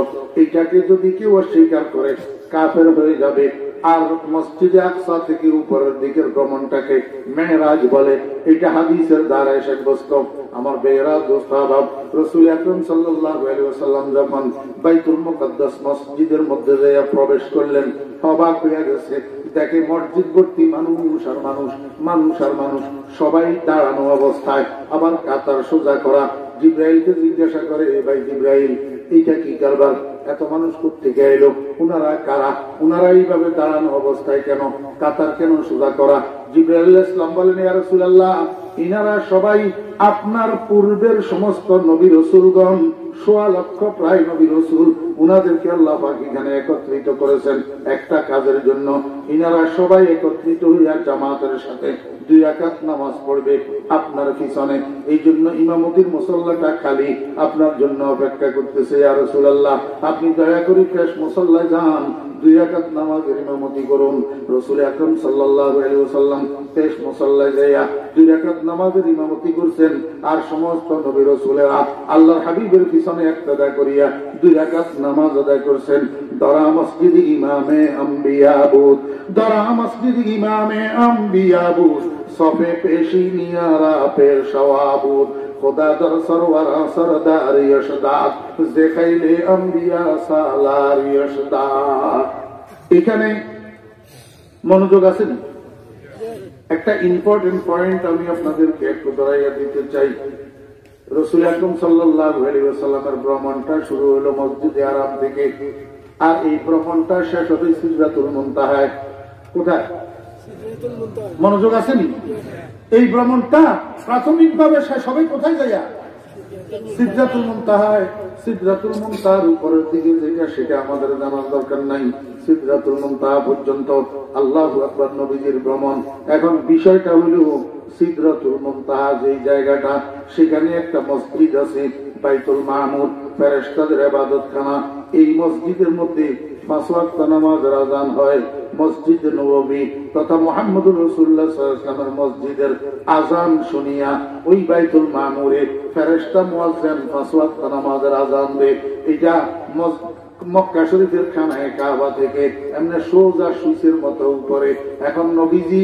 এটাকে যদি কেউ অস্বীকার করে কাফের হয়ে যাবে। আর মসজিদে আকসা থেকে উপরের দিকের ভ্রমণটাকে মেহরাজ বলে। এটা হাদিসের দ্বারা সাব্যস্ত। আমার বেহরা দোস্ত আহবাব, রাসূল আকরাম সাল্লাল্লাহু আলাইহি ওয়াসাল্লাম যখন বাইতুল মুকাদ্দাস মসজিদের মধ্যে যাইয়া প্রবেশ করলেন, অবাক হয়ে গেছে। দেখে মসজিদ ভর্তি মানুষ আর মানুষ, মানুষ আর মানুষ, সবাই দাঁড়ানো অবস্থায়, আবার কাতার সোজা করা। জিব্রাইলকে জিজ্ঞাসা করে, ভাই জিব্রাইল, এইটা কি কারবার? এত মানুষ কোত্থেকে এলো? উনারা কারা? উনারা এইভাবে দাঁড়ানো অবস্থায় কেন? কাতার কেন সোজা করা? জিব্রাইল আলাইহিস সালাম বলেন, ইয়া রাসূলুল্লাহ, ইনারা সবাই আপনার পূর্বের সমস্ত নবী রাসূলগণ, ১৬ লক্ষ প্রায় নবী রাসূল, উনাদেরকে আল্লাহ পাক এখানে একত্রিত করেছেন একটা কাজের জন্য। ইনারা সবাই একত্রিত হইয়া জামাতের সাথে 2 রাকাত নামাজ পড়বে আপনার পিছনে। এই জন্য ইমামতির মুসল্লাটা খালি, আপনার জন্য অপেক্ষা করতেছে। ইয়া রাসূলুল্লাহ, আপনি দয়া করে শেষ মুসল্লায় যান, 2 রাকাত নামাজের ইমামতি করুন। রাসূল আকরাম সাল্লাল্লাহু আলাইহি ওয়াসাল্লাম শেষ মুসল্লায় যাইয়া 2 রাকাত নামাজের ইমামতি করছেন। আর সমস্ত নবী রাসূলেরা আল্লাহর হাবিবের পিছনে ইক্তেদা করিয়া 2 রাকাত নামাজ আদায় করছেন। দরা মসজিদ ইমামে আম্বিয়া বুদ, দরা মসজিদ ইমামে আম্বিয়া বুদ, সফে পেশি নিয়ারা পেশওয়া বুদ, খোদা দর সরওয়ারা সরদার ইশদাদ, দেখাইলে আম্বিয়া সালার ইশদাদ। এখানে মনোযোগ আছে না? একটা ইম্পর্টেন্ট পয়েন্ট আমি আপনাদেরকে একটু ধরাইয়া দিতে চাই। রাসূল আকরাম সাল্লাল্লাহু আলাইহি ওয়াসাল্লামের ভ্রমণটা শুরু হলো মসজিদে আরাম থেকে, আর এই ভ্রমণটা শেষ হবে সিদরাতুল মুনতাহায়। কোথায়? মনোযোগ আসেনি? এই ভ্রমণটা প্রাথমিকভাবে শেষ হবে কোথায় যাইয়া? সিদরাতুল মুনতাহায়। সিদরাতুল মুনতাহার উপরের দিকে যেটা, সেটা আমাদের জানার দরকার নাই। সিদরাতুল মুনতাহা পর্যন্ত আল্লাহু আকবার নবীজির ভ্রমণ। এখন বিষয়টা হলো সিদরাতুল মুনতাহা যেই জায়গাটা, সেখানে একটা মসজিদ আছে, বাইতুল মামুর, ফেরেশতাদের ইবাদতখানা। এই মসজিদের মধ্যে 5 ওয়াক্ত নামাজের আযান হয়। মসজিদ নববী তথা মুহাম্মদুর রাসূলুল্লাহ সাল্লাল্লাহু আলাইহি ওয়াসাল্লামের মসজিদের আযান শুনিয়া ওই বাইতুল মামুরে ফেরেশতা মুয়াজ্জিন 5 ওয়াক্ত নামাজের আযান দেয়। এটা মক্কা শরীফের খানায়ে কাবা থেকে এমনি সোজা সুইচের মতো উপরে। এখন নবীজি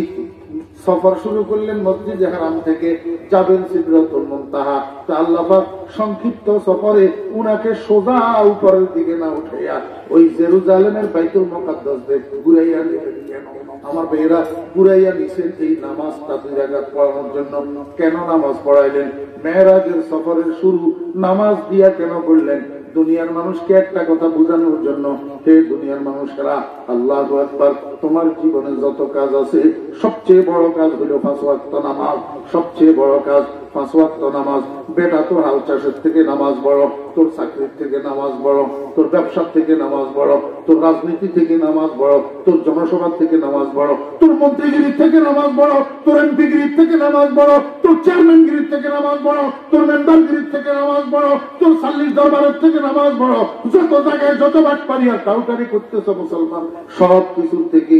সফর শুরু করলেন মসজিদে হারাম থেকে, যাবেন সিদরাতুল মুনতাহা। তা আল্লাহ পাক সংক্ষিপ্ত সফরে উনাকে সোজা উপরের দিকে না উঠাইয়া ওই জেরুজালেমের বাইতুল মুকাদ্দাস ঘুরাইয়া নিলেন। কেন? আমার ভাইয়েরা, ঘুরাইয়া নিছেন এই নামাজটা 2 রাকাত পড়ানোর জন্য। কেন নামাজ পড়াইলেন? মেরাজের সফরের শুরু নামাজ দিয়া কেন করলেন? দুনিয়ার মানুষকে একটা কথা বোঝানোর জন্য, হে দুনিয়ার মানুষেরা, আল্লাহু আকবার, তোমার জীবনে যত কাজ আছে সবচেয়ে বড় কাজ হলো 5 ওয়াক্ত নামাজ। সবচেয়ে বড় কাজ 5 ওয়াক্ত নামাজ। বেটা, তোর হাল চাষের থেকে নামাজ বড়, তোর চাকরির থেকে নামাজ বড়, তোর ব্যবসার থেকে নামাজ বড়, তোর রাজনীতি থেকে নামাজ বড়, তোর জনসভা থেকে নামাজ বড়, তোর মন্ত্রীগিরির থেকে নামাজ বড়, তোর এমপিগিরির থেকে নামাজ বড়, তোর চেয়ারম্যানগিরির থেকে নামাজ বড়, তোর মেম্বারগিরির থেকে নামাজ বড়, তোর সাল্লিশ দরবারের থেকে নামাজ বড়। যত জায়গায় যত বাট পারি আর কাউকারি করতেছ মুসলমান, সব কিছুর থেকে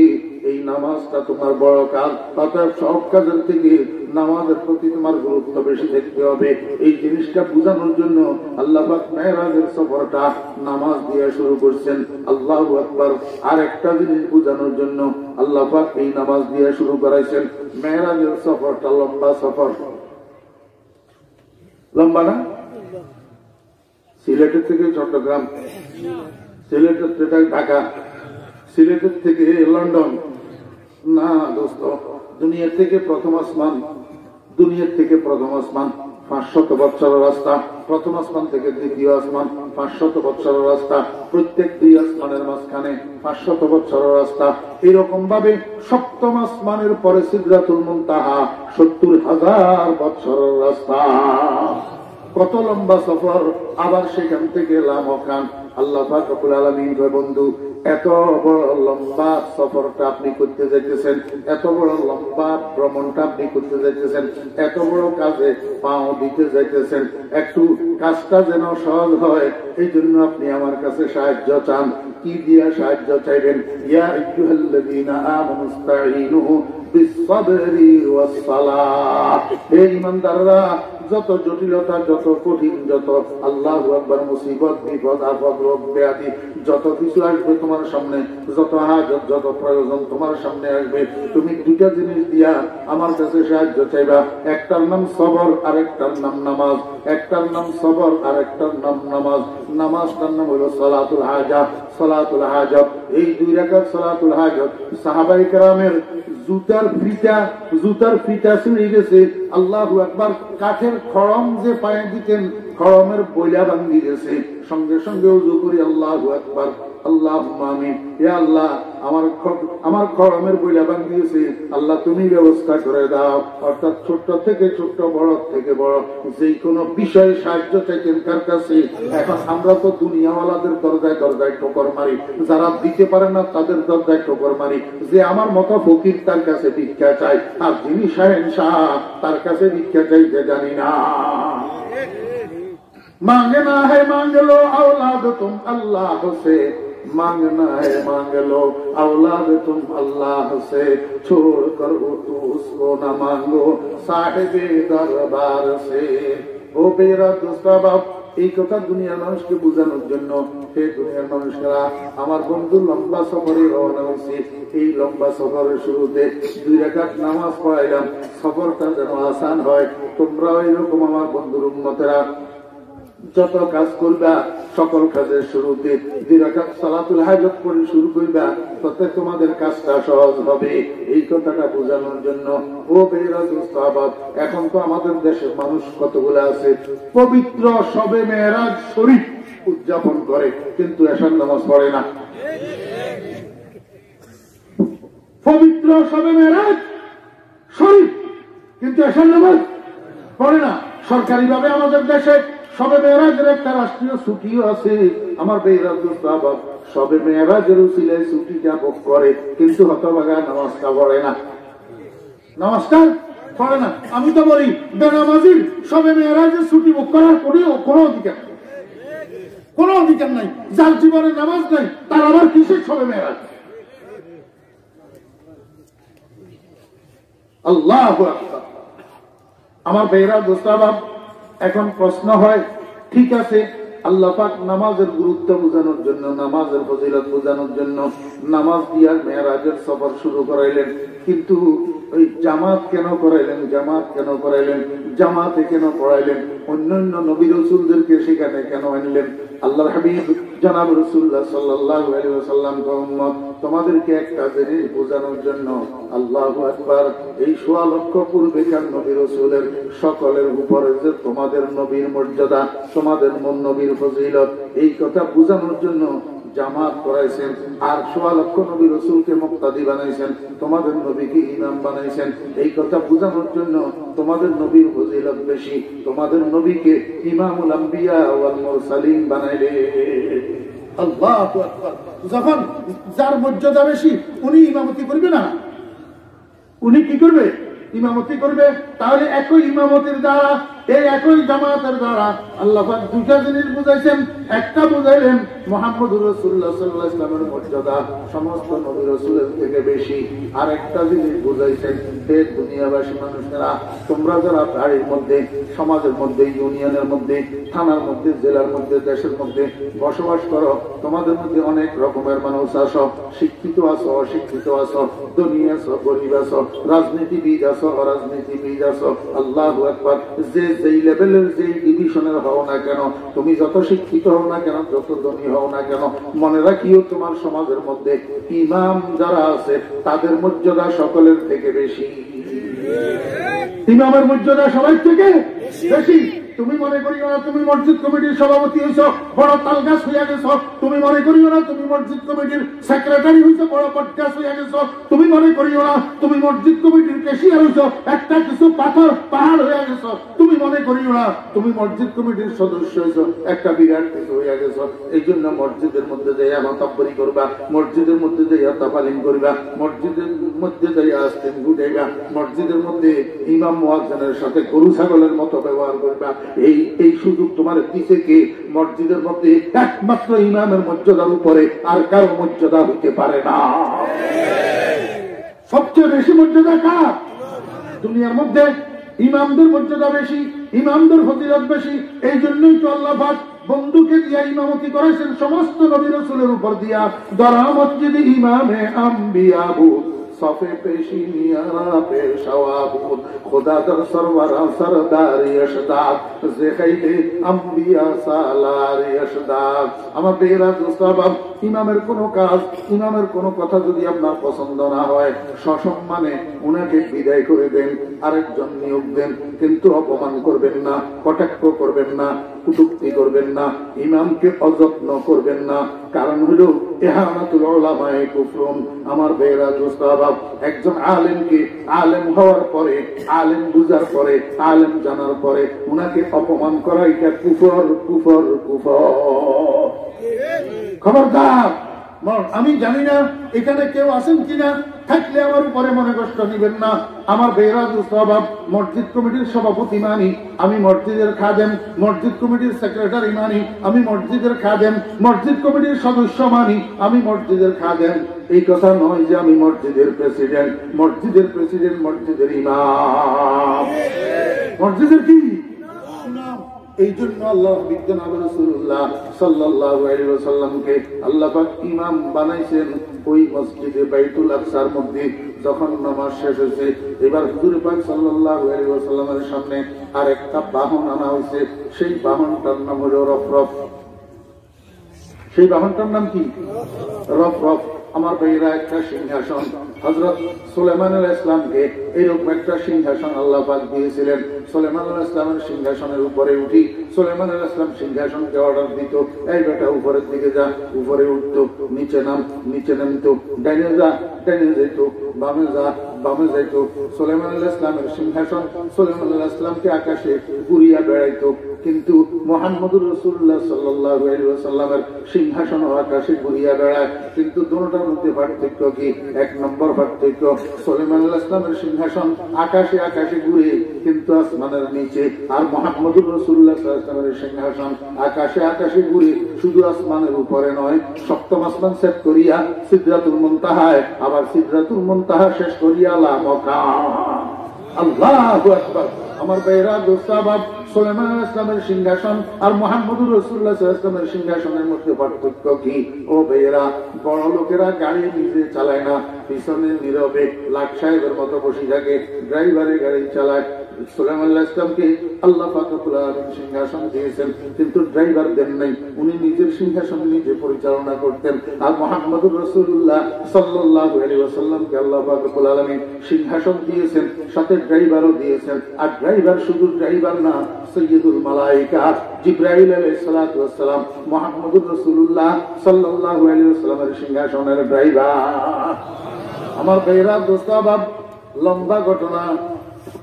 এই নামাজটা তোমার বড় কাজ। অর্থাৎ সব কাজের থেকে নামাজের প্রতি তোমার গুরুত্ব বেশি দেখতে হবে। এই জিনিসটা বোঝানোর জন্য আল্লাহ পাক মেরাজের সফরটা নামাজ দিয়ে শুরু করছেন। আল্লাহু আকবার। আর একটা জিনিস বোঝানোর জন্য আল্লাহ পাক এই নামাজ দিয়ে শুরু করাইছেন। মেরাজের সফরটা লম্বা সফর। লম্বা না? সিলেটের থেকে চট্টগ্রাম, সিলেটের থেকে ঢাকা, সিলেটের থেকে লন্ডন না দোস্ত, দুনিয়ার থেকে প্রথম আসমান, দুনিয়ার থেকে প্রথম আসমান 500 বছরের রাস্তা, প্রথম আসমান থেকে দ্বিতীয় আসমান 500 বছরের রাস্তা, প্রত্যেক 2 আসমানের মাঝখানে 500 বছরের রাস্তা। এরকম ভাবে সপ্তম আসমানের পরে সিদরাতুল মুনতাহা 70,000 বছরের রাস্তা। কত লম্বা সফর! আবার সেখান থেকে লামকান। আল্লাহ পাক রব্বুল আলামিন কয়, বন্ধু, এত বড় লম্বা সফরটা আপনি করতে যাইতেছেন, এত বড় লম্বা ভ্রমণটা আপনি করতে যাইতেছেন, এত বড় কাজে পাও দিতে যাইতেছেন, একটু কাজটা যেন সহজ হয়, এই জন্য আপনি আমার কাছে সাহায্য চান। কি দিয়া সাহায্য চাইবেন? ইয়া আইয়ুহাল্লাযীনা আমানুস্তাঈনু বিস-সাবরি ওয়াস-সালাহ। হে ঈমানদাররা, যত জটিলতা, যত কঠিন, যত আল্লাহু আকবার মুসিবত, বিপদ, আপদ, রোগ ব্যাধি যত কিছু আসবে তোমার সামনে, যত হাজত যত প্রয়োজন তোমার সামনে আসবে, তুমি দুইটা জিনিস দিয়া আমার কাছে সাহায্য চাইবা। একটার নাম সবর, আরেকটার নাম নামাজ। একটার নাম সবর, আরেকটার নাম নামাজ। নামাজটার নাম হলো সালাতুল হাজাত। সালাতুল হাজাত, এই 2 রাকাত সালাতুল হাজাত সাহাবায়ে কেরামের জুতার ফিতা ছিঁড়ে গেছে, আল্লাহু আকবার, কাঠের খড়ম যে পায়ে দিতেন খড়মের বইলা ভাঙ্গি গেছে, সঙ্গে সঙ্গে ওযু করি আল্লাহু আকবার, আল্লাহুম্মা আমিন। ইয়া আল্লাহ, আমার খড়মের বইলা ভাঙ্গি গেছে, আল্লাহ তুমি ব্যবস্থা করে দাও। অর্থাৎ ছোট থেকে ছোট, বড় থেকে বড়, যে কোনো বিষয়ে সাহায্য চাইতেন কার কাছে? এখন আমরা তো দুনিয়াওয়ালাদের দরজায় দরজায় ঠোকর মারি, যারা দিতে পারে না তাদের দরজায় ঠোকর মারি। যে আমার মতো ফকির তার কাছে ভিক্ষা চাই, আর যিনি শাহেনশাহ তার কাছে ভিক্ষা চাইতে জানি না। मांगना है मांग लो औलाद तुम अल्लाह से, मांगना है मांग लो औलाद तुम अल्लाह से, छोड़ कर तो उसको न मांगो साहिबे दरबार से। ও বেরা দোস্তা বাপ, এই কথা দুনিয়ার মানুষকে বোঝানোর জন্য, হে দুনিয়ার মানুষরা, আমার বন্ধু লম্বা সফরে রওনা হয়েছে। এই লম্বা সফরের শুরুতে 2 রাকাত নামাজ পড়াইলাম, সফরটা যেন আসান হয়। তোমরাও এরকম আমার বন্ধুর উম্মতেরা যত কাজ করবা, সকল কাজের শুরুতে 2 রাকাত সালাতুল হাজাত পড়ে শুরু করবা, তাতে তোমাদের কাজটা সহজ হবে। এই কথাটা বোঝানোর জন্য ও বেরা দোস্ত আবাদ, এখন তো আমাদের দেশের মানুষ কতগুলো আছে পবিত্র শবে মেরাজ শরীফ উদযাপন করে, কিন্তু এশার নামাজ পড়ে না। পবিত্র শবে মেরাজ শরীফ, কিন্তু এশার নামাজ পড়ে না। সরকারি ভাবে আমাদের দেশে শবে মেরাজের একটা রাষ্ট্রীয় ছুটিও আছে। আমার বেরা দোস্ত আবাদ, শবে মেরাজের উসিলায় ছুটিটা ভোগ করে, কিন্তু হতভাগা নামাজটা পড়ে না। নামাজটা পড়ে না। আমি তো বলি, বেনামাজির শবে মেরাজের ছুটি ভোগ করার কোনো অধিকার নেই, কোনো অধিকার নাই। যার জীবনে নামাজ নাই তার আবার কিসের শবে মেরাজ? আল্লাহু আকবার। আমার বেরা দোস্ত আবাদ, এখন প্রশ্ন হয়, ঠিক আছে, আল্লাহ পাক নামাজের গুরুত্ব বোঝানোর জন্য, নামাজের ফজিলত বোঝানোর জন্য নামাজ দিয়া মেরাজের সফর শুরু করাইলেন, কিন্তু ওই জামাত কেন করাইলেন? জামাত কেন করাইলেন? জামাতে কেন পড়াইলেন? অন্যান্য নবী রাসূলদেরকে সেখানে কেন আনলেন? আল্লাহর হাবিব জনাব রাসূলুল্লাহ সাল্লাল্লাহু আলাইহি ওয়াসাল্লাম উম্মত, তোমাদেরকে একটা জিনিস বোঝানোর জন্য, আল্লাহু আকবার, এই 1.25 লক্ষ পূর্বেকার নবী রাসূলের সকলের উপরে যে তোমাদের নবীর মর্যাদা, তোমাদের নবীর ফজিলত, এই কথা বোঝানোর জন্য জামাত করাইছেন। আর 1.25 লক্ষ নবী রাসূলকে মুক্তাদি বানাইছেন, তোমাদের নবীকে ইমাম বানাইছেন। এই কথা বোঝানোর জন্য তোমাদের নবীর ফজিলত বেশি, তোমাদের নবীকে ইমামুল আম্বিয়া ওয়াল মুরসালিন বানাইলে। আল্লাহু আকবার। যখন যার মর্যাদা বেশি উনি ইমামতি করবে না, উনি কি করবে? ইমামতি করবে। তাহলে একই ইমামতির দ্বারা, এই একই জামাতের দ্বারা আল্লাহ পাক 2টা জিনিস বুঝাইছেন। একটা বুঝাইলেন মুহাম্মদুর রাসূলুল্লাহ সাল্লাল্লাহু আলাইহি ওয়াসাল্লামের মর্যাদা সমস্ত নবী রাসূলের থেকে বেশি। আর একটা জিনিস বুঝাইছেন, হে দুনিয়াবাসী মানুষেরা, তোমরা যারা বাড়ির মধ্যে, সমাজের মধ্যে, ইউনিয়নের মধ্যে, থানার মধ্যে, জেলার মধ্যে, দেশের মধ্যে বসবাস করো, তোমাদের মধ্যে অনেক রকমের মানুষ আছো, শিক্ষিত আছো, অশিক্ষিত আছো, ধনী আছো, গরিব আছো, রাজনীতিবিদ আছো, অরাজনীতিবিদ আছো। আল্লাহু আকবার। যেই লেভেলের, যেই ডিভিশনের হও না কেন, তুমি যত শিক্ষিত হও না কেন, যত ধনী হও না কেন, মনে রাখিও তোমার সমাজের মধ্যে ইমাম যারা আছে তাদের মর্যাদা সকলের থেকে বেশি। ইমামের মর্যাদা সবাই থেকে বেশি। তুমি মনে করিও না তুমি মসজিদ কমিটির সভাপতি হইছ, বড় তালগাছ হইয়া গেছ। তুমি মনে করিও না তুমি মসজিদ কমিটির সেক্রেটারি হইছ, বড় পডকাস্ট হইয়া গেছ। তুমি মনে করিও না তুমি মসজিদ কমিটির কেশিয়ার হইছ, একটা কিছু পাথর পাহাড় হইয়া গেছ। তুমি মনে করিও না তুমি মসজিদ কমিটির সদস্য হইছ, একটা বিরাট কিছু হইয়া গেছ। এই জন্য মসজিদের মধ্যে যাইয়া মাতাব্বরি করবা, মসজিদের মধ্যে যাইয়া তাফালিম করবা, মসজিদের মধ্যে যাইয়া আস্তেন ঘুটাইবা, মসজিদের মধ্যে ইমাম মুয়াজ্জিনের সাথে গরু ছাগলের মতো ব্যবহার করবা। এই সুযোগ তোমার দিতে কে? মসজিদের মধ্যে একমাত্র ইমামের মর্যাদার উপরে আর কারো মর্যাদা হইতে পারে না। সবচেয়ে বেশি মর্যাদা কার? দুনিয়ার মধ্যে ইমামদের মর্যাদা বেশি, ইমামদের ফজিলত বেশি। এই জন্যই তো আল্লাহ পাক বন্ধুকে দিয়া ইমামতি করেছেন সমস্ত নবী রাসূলের উপর দিয়া। দরা মসজিদে ইমামে আম্বিয়া বুদ সফে পেশি নিয়ারা পেশাওয়া বুদ খোদা দর সরওয়ারা সরদার ইশদাদ যেখাইলে আম্বিয়া সালার ইশদাদ। আমার বেরা দোস্তাবাব, ইমামের কোন কাজ, ইমামের কোন কথা যদি আপনার পছন্দ না হয়, সসম্মানে উনাকে বিদায় করে দেন, আরেকজন নিয়োগ দেন, কিন্তু অপমান করবেন না, কটাক্ষ করবেন না, কুটুক্তি করবেন না, ইমামকে অযত্ন করবেন না। কারণ হলো ইহানাতুল উলামায়ে কুফরুন। আমার বেরা দোস্তাবাব, একজন আলেমকে আলেম হওয়ার পরে, আলেম বুঝার পরে, আলেম জানার পরে উনাকে অপমান করা, এটা কুফর কুফর কুফর। খবরদার। আমি জানি না এখানে কেউ আছেন কিনা, থাকলে আমার উপরে মনে কষ্ট নিবেন না। আমার বেরাজ স্বভাব, মসজিদ কমিটির সভাপতি মানি, আমি মসজিদের খাদেম, মসজিদ কমিটির সেক্রেটারি মানি, আমি মসজিদের খাদেম, মসজিদ কমিটির সদস্য মানি, আমি মসজিদের খাদেম। এই কথা নয় যে আমি মসজিদের প্রেসিডেন্ট। মসজিদের প্রেসিডেন্ট মসজিদের ইমাম, মসজিদের কি ইমাম। এই জন্য আল্লাহ বিজ্ঞান রাসূলুল্লাহ সাল্লাল্লাহু আলাইহি ওয়াসাল্লামকে আল্লাহ পাক ইমাম বানাইছেন ওই মসজিদে বাইতুল আকসার মধ্যে। যখন নামাজ শেষ হয়েছে, এবার হুজুর পাক সাল্লাল্লাহু আলাইহি ওয়াসাল্লামের সামনে আরেকটা বাহন আনা হয়েছে। সেই বাহনটার নাম হলো রফরফ। সেই বাহনটার নাম কি? রফরফ। আমার ভাইয়েরা, একটা সিংহাসন হযরত সুলাইমান আলাইহিস সালামকে এরকম একটা সিংহাসন আল্লাহ পাক দিয়েছিলেন। সুলাইমান আলাইহিস সালামের সিংহাসনের উপরে উঠি সুলাইমান আলাইহিস সালাম সিংহাসনকে অর্ডার দিত, এই বেটা উপরের দিকে যা, উপরে উঠতো, নিচে নাম, নিচে নামতো, ডাইনে যা, ডাইনে যেত, বামে যা, বামে যাইত। সুলাইমান আলাইহিস সালামের সিংহাসন সুলাইমান আলাইহিস সালামকে আকাশে ঘুরিয়া বেড়াইতো, কিন্তু মুহাম্মদুর রাসূলুল্লাহ সাল্লাল্লাহু আলাইহি ওয়াসাল্লামের সিংহাসন আকাশে ঘুরিয়া বেড়ায়। কিন্তু দুটোটার মধ্যে পার্থক্য কি? এক নম্বর পার্থক্য, সুলাইমান আলাইহিস সালামের সিংহাসন আকাশে আকাশে ঘুরে কিন্তু আসমানের নিচে, আর মুহাম্মদুর রাসূলুল্লাহ সাল্লাল্লাহু আলাইহি ওয়াসাল্লামের সিংহাসন আকাশে আকাশে ঘুরে শুধু আসমানের উপরে নয়, সপ্তম আসমান শেষ করিয়া সিদরাতুল মুনতাহায়, আবার সিদরাতুল মুনতাহা শেষ করিয়া লা মাকাম। আল্লাহু আকবার। আমার ভাইরা দোস্তাবাব, সুলাইমান আলাইহিস সালামের সিংহাসন আর মুহাম্মদুর রাসূলুল্লাহ সাল্লাল্লাহু আলাইহি ওয়াসাল্লামের সিংহাসনের মধ্যে পার্থক্য কি? ও ভাইরা, বড় লোকেরা গাড়ি নিজে চালায় না, পিছনে নীরবে লাট সাহেবের মতো বসে থাকে, ড্রাইভারে গাড়ি চালায়। সুলাইমান আলাইহিস সালামকে আল্লাহ পাক রব্বুল আলামিন সিংহাসন দিয়েছেন, কিন্তু ড্রাইভার দেন নাই, উনি নিজের সিংহাসন নিজে পরিচালনা করতেন। আর মুহাম্মদুর রাসূলুল্লাহ সাল্লাল্লাহু আলাইহি ওয়াসাল্লামকে আল্লাহ পাক রব্বুল আলামিন সিংহাসন দিয়েছেন, সাথে ড্রাইভারও দিয়েছেন। আর ড্রাইভার শুধু ড্রাইভার না, সাইয়্যিদুল মালায়েকা জিবরাইল আলাইহিস সালাতু ওয়াস সালাম মুহাম্মদুর রাসূলুল্লাহ সাল্লাল্লাহু আলাইহি ওয়াসাল্লামের সিংহাসনের ড্রাইভার। আমার ভাইরা দোস্তাবাব, লম্বা ঘটনা,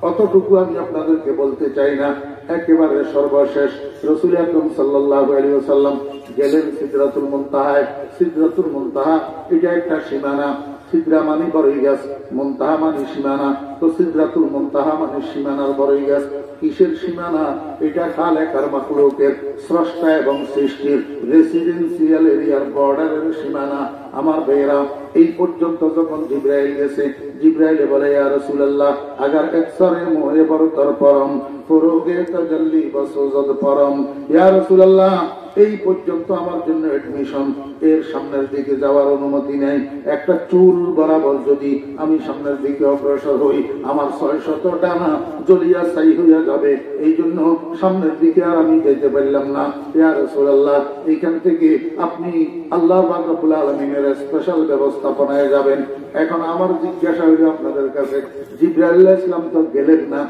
অতটুকু আমি আপনাদেরকে বলতে চাই না। একেবারে সর্বশেষ রাসূল আকরাম সাল্লাল্লাহু আলাইহি ওয়াসাল্লাম গেলেন সিদরাতুল মুনতাহায়। সিদরাতুল মুনতাহা এটা একটা সীমানা। সিদরা মানে বড়ই গাছ, মুনতাহা মানে সীমানা। তো সিদরাতুল মুনতাহা মানে সীমানার বড়ই গাছ। কিসের সীমানা? এটা খালেকার মাখলুকের, স্রষ্টা এবং সৃষ্টির রেসিডেন্সিয়াল এরিয়ার বর্ডারের সীমানা। আমার ভাইয়েরা, এই পর্যন্ত যখন জিবরাইল গেছে, জিবরাইল বলে, ইয়া রাসূলুল্লাহ, আগার একসরে মোহে বরতর পরম ফুরুগে তাজাল্লি বসুজদ পরম। ইয়া রাসূলুল্লাহ, এই পর্যন্ত আমার জন্য এডমিশন, এর সামনের দিকে যাওয়ার অনুমতি নেই। একটা চুল বরাবর যদি আমি সামনের দিকে অগ্রসর হই, আমার 600 ডানা জ্বলিয়া ছাই হইয়া যাবে। এই জন্য সামনের দিকে আর আমি যেতে পারলাম না। ইয়া রাসূলুল্লাহ, এইখান থেকে আপনি আল্লাহ পাক রব্বুল আলামিনের স্পেশাল ব্যবস্থাপনায় যাবেন। এখন আমার জিজ্ঞাসা হইল আপনাদের কাছে, জিবরাইল আলাইহিস সালাম তো গেলেন না,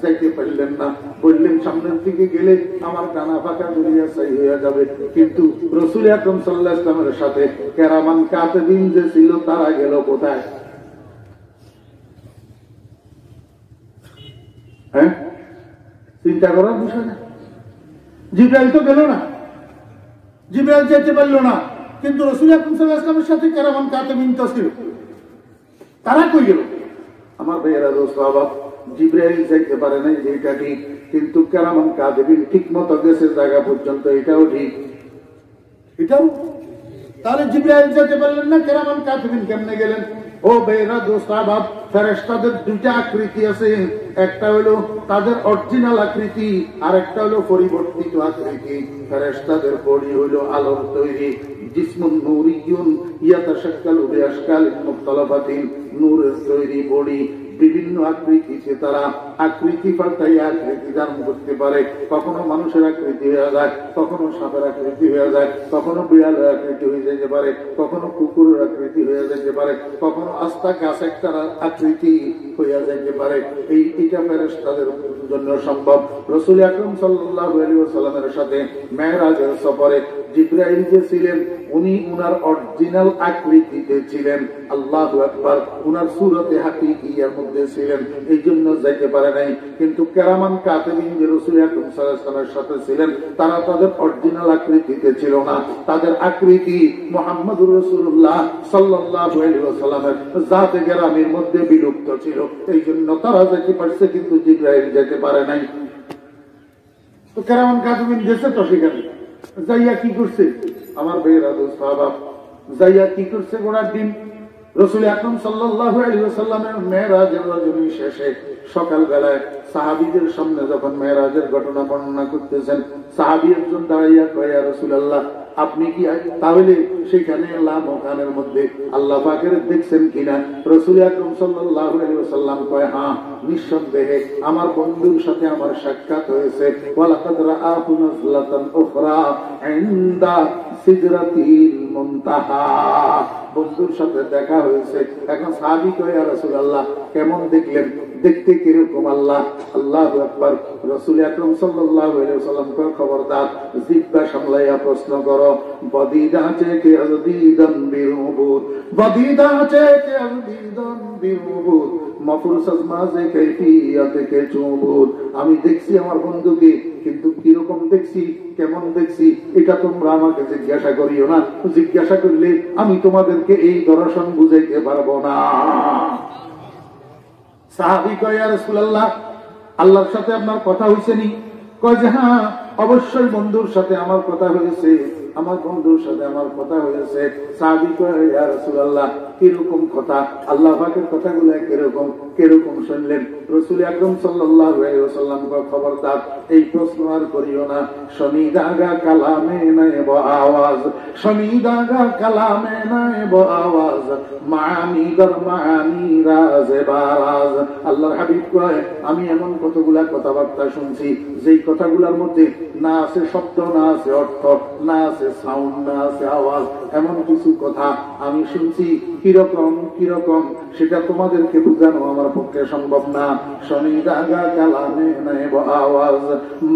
যাইতে পারলেন না, বললেন সামনের দিকে গেলে আমার ডানা ফাঁকা জ্বলিয়া ছাই হইয়া যাবে। কিন্তু রাসূল আকরাম সাল্লাল্লাহু আলাইহি ওয়াসাল্লামের সাথে কেরামান কাতিবিন যে ছিল, তারা গেল কোথায়? হ্যাঁ, চিন্তা করার বিষয় না। জিবরাইল তো গেল না, জিবরাইল যেতে পারল না, কিন্তু রাসূল আকরাম সাল্লাল্লাহু আলাইহি ওয়াসাল্লামের সাথে কেরামান কাতিবিন তো ছিল, তারা কই গেল? আমার ভাইয়েরা দোস্ত, জিবরাইল যাইতে পারে নাই, যেটা ঠিক, কিন্তু কেরামান কাতিবিন ঠিক মতো গেছে জায়গা পর্যন্ত, এটাও ঠিক। এটাও তাহলে জিবরাইল যেতে পারলেন না, কেরামান কাতিবিন কেমনে গেলেন? ও বেরা দোস্ত আহবাব, ফেরেশতাদের দুইটা আকৃতি আছে, একটা হলো তাদের অরিজিনাল আকৃতি, আর একটা হলো পরিবর্তিত আকৃতি। ফেরেশতাদের বডি হলো আলোর তৈরি, জিসমুন নূরিয়ুন ইয়াতাশাক্কালু বিআশকালিন মুখতালিফাতিন, নূরের তৈরি বডি, বিভিন্ন আকৃতিতে তারা আকৃতি পাল্টাই আকৃতি ধারণ করতে পারে। কখনো মানুষের আকৃতি হয়ে যায়, কখনো সাপের আকৃতি হয়ে যায়, কখনো বিড়ালের আকৃতি হয়ে যেতে পারে, কখনো কুকুরের আকৃতি হয়ে যেতে পারে, কখনো আস্তা গাছ একটা আকৃতি হয়ে যেতে পারে। এইটা ফেরেশতাদের জন্য সম্ভব। রাসূল আকরাম সাল্লাল্লাহু আলাইহি ওয়াসাল্লামের সাথে মেরাজের সফরে জিবরাইল যে ছিলেন, উনি উনার অরিজিনাল আকৃতিতে ছিলেন। আল্লাহু আকবার। উনার সূরতে হাকিকিয়ার মধ্যে ছিলেন, এই জন্য যাইতে পারে নাই। কিন্তু কেরামান কাতিবিন যে রাসূল আকরাম সাল্লাল্লাহু আলাইহি ওয়াসাল্লামের সাথে ছিলেন, তারা তাদের অরিজিনাল আকৃতিতে ছিল না। তাদের আকৃতি মুহাম্মদুর রাসূলুল্লাহ সাল্লাল্লাহু আলাইহি ওয়াসাল্লামের জাতে কেরামের মধ্যে বিলুপ্ত ছিল। এই জন্য তারা যেতে পারছে, কিন্তু জিবরাইল যেতে পারে নাই। তো কেরামান কাতিবিন গেছে তো সেখানে যাইয়া কি করছে আমার ভাইয়েরা দোস্ত আহবাব, যাইয়া কি করছে গোড়ার দিন রাসূল আকরাম সাল্লাল্লাহু আলাইহি ওয়াসাল্লামের মেরাজের রজনী শেষে সকাল বেলায় সাহাবীদের সামনে যখন মেরাজের ঘটনা বর্ণনা করতেছেন, সাহাবী একজন দাঁড়াইয়া কয়, ইয়া রাসূলুল্লাহ, আপনি কি তাহলে সেখানে লামকানের মধ্যে আল্লাহ পাকের দেখছেন কিনা? রাসূল আকরাম সাল্লাল্লাহু আলাইহি ওয়াসাল্লাম কয়, হ্যাঁ, নিঃসন্দেহে আমার বন্ধুর সাথে আমার সাক্ষাৎ হয়েছে। ওয়ালাকাদ রাআহু নাজলাতান উখরা ইনদা সিদরাতিল মুনতাহা, বন্ধুর সাথে দেখা হয়েছে। এখন সাহাবী কয়, ইয়া রাসূলুল্লাহ, কেমন দেখলেন? দেখতে কিরকম? আল্লাহু আকবার। রাসূল আকরাম সাল্লাল্লাহু আলাইহি ওয়াসাল্লাম কয়, খবরদার, জিহ্বা সামলাইয়া প্রশ্ন করো। বদিদা চেকে আযদিদান বিরুবুদ, বদিদা চেকে আযদিদান বিরুবুদ, মাফরুসাজ মাঝে কাইফিয়াতে কে চুবুদ। আমি দেখছি আমার বন্ধুকে, কিন্তু কিরকম দেখছি, কেমন দেখছি, এটা তোমরা আমাকে জিজ্ঞাসা করিও না। জিজ্ঞাসা করলে আমি তোমাদেরকে এই দর্শন বুঝাইতে পারবো না। সাহাবী কয়, ইয়া রাসূলুল্লাহ, আল্লাহর সাথে আপনার কথা হয়েছে নি? কয় যে হ্যাঁ, অবশ্যই বন্ধুর সাথে আমার কথা হয়েছে, আমার বন্ধুর সাথে আমার কথা হয়েছে। সাহাবী কয়, ইয়া রাসূলুল্লাহ, কিরকম কথা? আল্লাহ পাকের কথাগুলো কিরকম কিরকম শুনলেন? রাসূল আকরাম সাল্লাল্লাহু আলাইহি ওয়াসাল্লাম কয়, খবরদার, এই প্রশ্ন আর করিও না। শনিদাগা কালামে নাইব আওয়াজ, শনিদাগা কালামে নাইব আওয়াজ, মানি দর মানি রাজে বারাজ। আল্লাহর হাবিব কয়, আমি এমন কতগুলা কথাবার্তা শুনছি, যেই কথাগুলোর মধ্যে না আছে শব্দ, না আছে অর্থ, না আছে সাউন্ড, না আছে আওয়াজ। এমন কিছু কথা আমি শুনছি, কিরকম কিরকম সেটা তোমাদেরকে বোঝানো আমার পক্ষে সম্ভব না। শনিদাগা কালামে নাইব আওয়াজ,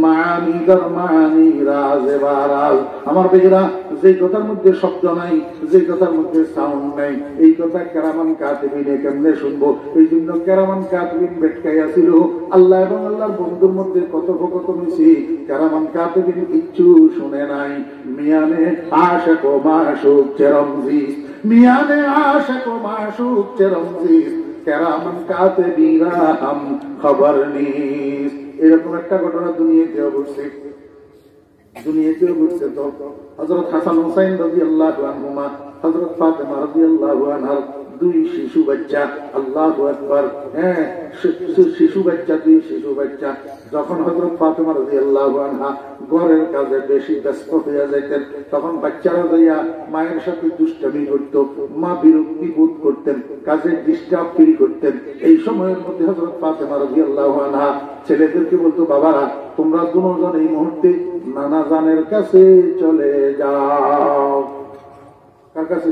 মানি দর মানি রাজে বারাজ। আমার বেজরা, যে কথার মধ্যে শব্দ নাই, যে কথার মধ্যে সাউন্ড নাই, এই কথা কেরামান কাতিবিনে কেমনে শুনবো? এই জন্য কেরামান কাতিবিন বেটকাইয়া ছিল। আল্লাহ এবং আল্লাহর বন্ধুর মধ্যে কথোপকথন হয়েছে, কেরামান কাতিবিন কিচ্ছু শুনে নাই। মিয়ানে আশিক ও মাশুক চেরমজি, মিয়ানে আশিক ও মাশুক চেরমজি, কেরামান কাতিবিরা হাম খবর নিস। এরকম একটা ঘটনা দুনিয়াতেও ঘটছে, দুনিয়াতেও ঘটছে। তো হযরত হাসান হুসাইন রাদিয়াল্লাহু আনহুমা, হযরত ফাতেমা রাদিয়াল্লাহু আনহার দুই শিশু বাচ্চা, আল্লাহু আকবার, হ্যাঁ, শিশু বাচ্চা, দুই শিশু বাচ্চা। যখন হযরত ফাতেমা রাদিয়াল্লাহু আনহা ঘরের কাজে বেশি ব্যস্ত হয়ে যাইতেন, তখন বাচ্চারা যাইয়া মায়ের সাথে দুষ্টামি করত, মা বিরক্তি বোধ করতেন, কাজে ডিস্টার্ব ফিল করতেন। এই সময়ের মধ্যে হযরত ফাতেমা রাদিয়াল্লাহু আনহা ছেলেদেরকে বলতো, বাবারা, তোমরা দুজন এই মুহূর্তে নানা জানের কাছে চলে যাও। কার কাছে?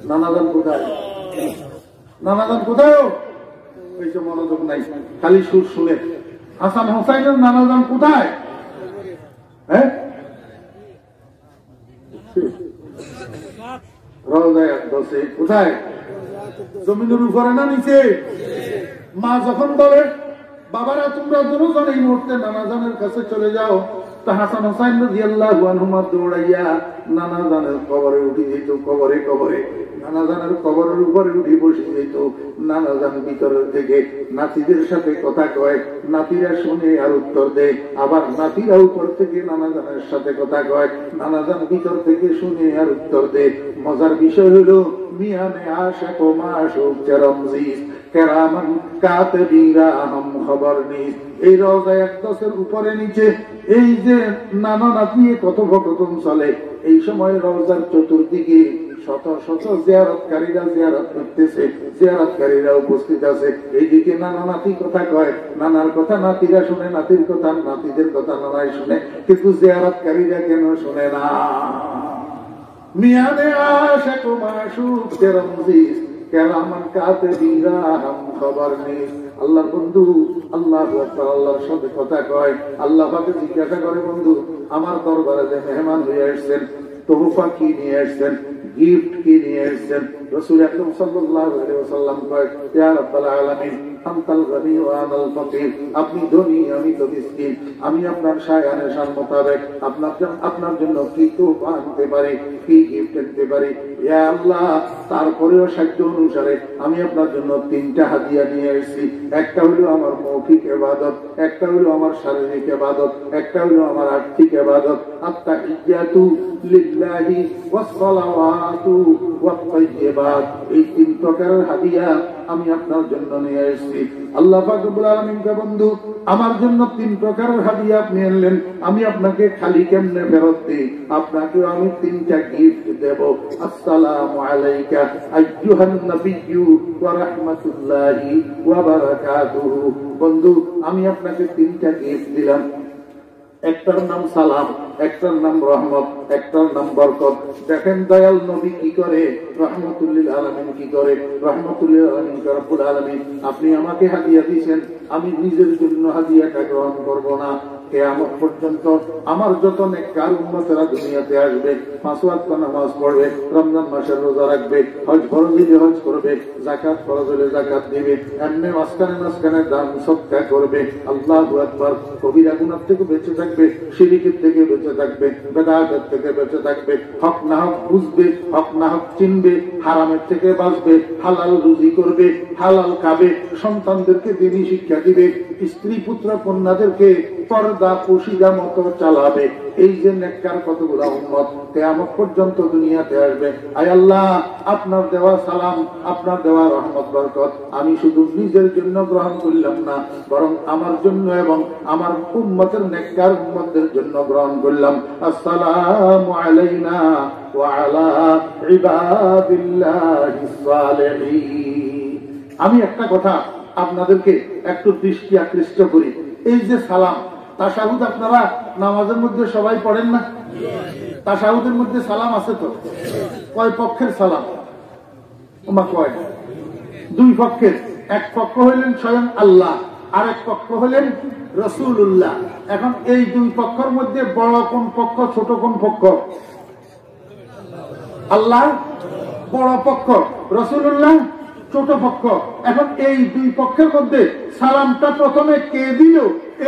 নানাজান কোথায়? নানাজান কোথায়? ওই যে মনোযোগ নাই, খালি সুর শুনে। হাসান হোসাইনের নানাজান কোথায়? হ্যাঁ, রওজায়ে আকদসে। কোথায়? জমিনের উপরে না নিচে? মা যখন বলে, বাবারা তোমরা দুজন এই মুহূর্তে নানাজানের কাছে চলে যাও, তা হাসান হোসাইন রাদিয়াল্লাহু আনহুমা দৌড়াইয়া নানা জানের কবরে উঠে যেত, কবরে কবরে নানা জানের কবরের উপরে উঠে বসে যেত। নানা জান ভিতর থেকে নাতিদের সাথে কথা কয়, নাতিরা শুনে আর উত্তর দেয়, আবার নাতিরা উপর থেকে নানা জানের সাথে কথা কয়, নানা জান ভিতর থেকে শুনে আর উত্তর দেয়। মজার বিষয় হলো মিয়ানে আশাক ও মাশুক চরমজিস কেরামান কাতিবিরা আহম খবর নিস। এই রওজা একদশের উপরে নিচে এই যে নানা নাতি কথোপকথন চলে, এই সময় রওজার চতুর্দিকে শত শত জিয়ারতকারীরা জিয়ারত করতেছে, জিয়ারতকারীরা উপস্থিত আছে। এইদিকে নানা নাতি কথা কয়, নানার কথা নাতিরা শুনে, নাতির কথা নাতিদের কথা নানাই শুনে, কিন্তু জিয়ারতকারীরা কেন শুনে না? মিয়ানে আশাক ও মাশুক চরমজিস কেরামান কাতিবিরা আহম খবর নিস। আল্লাহর বন্ধু আল্লাহু আকবার, আল্লাহর সাথে কথা কয়। আল্লাহ পাকে জিজ্ঞাসা করে, বন্ধু আমার দরবারে যে মেহমান হয়ে আসছেন, তোহফা কি নিয়ে আসছেন, গিফট কি নিয়ে আসছেন? রাসূল আকরাম সাল্লাল্লাহু আলাইহি ওয়াসাল্লাম কয়, ইয়া রাব্বাল আলামিন আনতাল গনি ওয়া আনাল ফাকির। আপনি ধনী, আমি তো মিসকিন। আমি আপনার শায়ানে শান মোতাবেক আপনার জন্য কি তোহফা আনতে পারি, কি গিফট আনতে পারি? ইয়া আল্লাহ, তারপরেও সাধ্য অনুসারে আমি আপনার জন্য 3টা হাদিয়া নিয়ে এসেছি। একটা হলো আমার মৌখিক ইবাদত, একটা হলো আমার শারীরিক ইবাদত, একটা হলো আমার আর্থিক ইবাদত। আত-তাহিয়াতু লিল্লাহি ওয়াস সালাওয়াতু ওয়াত তাইয়্যিবাত। এই 3 প্রকারের হাদিয়া আমি আপনার জন্য নিয়ে এসেছি। আল্লাহ পাক রব্বুল আলামিন কে, বন্ধু আমার জন্য 3 প্রকারের হাদিয়া আপনি আনলেন, আমি আপনাকে খালি কেমনে ফেরত দিই? আপনাকে আমি 3টা গিফট দেব। আসসালামু আলাইকা আইয়ুহান নাবিয়্যু ওয়া রাহমাতুল্লাহি ওয়া বারাকাতুহু। বন্ধু আমি আপনাকে 3টা গিফট দিলাম। একটার নাম সালাম, একটার নাম রহমত, একটার নাম বরকত। দেখেন দয়াল নবী কি করে, রহমতুল লিল আলামিন কি করে। রহমতুল লিল আলামিন রব্বুল আলামিন, আপনি আমাকে হাদিয়া দিয়েছেন, আমি নিজের জন্য হাদিয়াটা গ্রহণ করব না। কিয়ামত পর্যন্ত আমার যত নেককার উম্মতেরা দুনিয়াতে আসবে, 5 ওয়াক্ত নামাজ পড়বে, রমজান মাসের রোজা রাখবে, হজ ফরজ হলে হজ করবে, যাকাত ফরজ হলে যাকাত দিবে, এমনি মাঝখানে মাঝখানে দান সদকা করবে। আল্লাহু আকবার। কবিরা গুনাহ থেকে বেঁচে থাকবে, শিরকের থেকে বেঁচে থাকবে, বেদাত থেকে বেঁচে থাকবে, হক না হক বুঝবে, হক না হক চিনবে, হারামের থেকে বাঁচবে, হালাল রুজি করবে, হালাল খাবে, সন্তানদেরকে দ্বীনি শিক্ষা দিবে, স্ত্রী পুত্র কন্যাদেরকে পর্দা পোশিদা মতো চালাবে। এই যে নেককার কতগুলো উম্মত কিয়ামত পর্যন্ত দুনিয়াতে আসবে। আয় আল্লাহ, আপনার দেওয়া সালাম, আপনার দেওয়া রহমত বরকত আমি শুধু নিজের জন্য গ্রহণ করলাম না, বরং আমার জন্য এবং আমার উম্মতের নেককার উম্মতদের জন্য গ্রহণ করলাম। আসসালামু আলাইনা ওয়া আলা ইবাদিল্লাহিস সালিহিন। আমি একটা কথা আপনাদেরকে একটু দৃষ্টি আকৃষ্ট করি। এই যে সালাম, তাশাহুদ আপনারা নামাজের মধ্যে সবাই পড়েন না? তাশাহুদের মধ্যে সালাম আছে তো? কয় পক্ষের সালাম? কয়? 2 পক্ষের। এক পক্ষ হইলেন স্বয়ং আল্লাহ, আর এক পক্ষ হইলেন রাসূলুল্লাহ। এখন এই 2 পক্ষের মধ্যে বড় কোন পক্ষ, ছোট কোন পক্ষ? আল্লাহ বড় পক্ষ, রাসূলুল্লাহ ছোট পক্ষ। এখন এই 2 পক্ষের মধ্যে সালামটা প্রথমে কে দিল,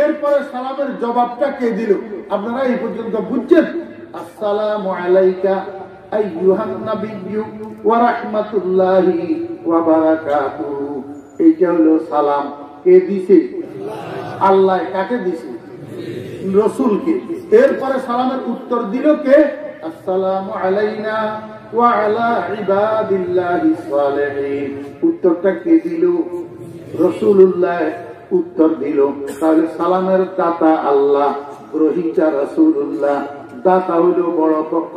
এরপরে সালামের জবাবটা কে দিল? আপনারা এই পর্যন্ত বুঝছেন? আসসালামু আলাইকা আইয়ুহান নাবিয়্যু ওয়া রাহমাতুল্লাহি ওয়া বারাকাতুহু। এইটা হলো সালাম। কে দিছে? আল্লাহ। কাকে দিছে? রাসূলকে। এরপরে সালামের উত্তর দিল কে? আসসালামু আলাইনা ওয়া আলা ইবাদিল্লাহিস সালিহিন। উত্তরটা কে দিল? রাসূলুল্লাহ উত্তর দিল। তাহলে সালামের দাতা আল্লাহ, গ্রহীতা রাসূলুল্লাহ। দাতা হইল বড় পক্ষ,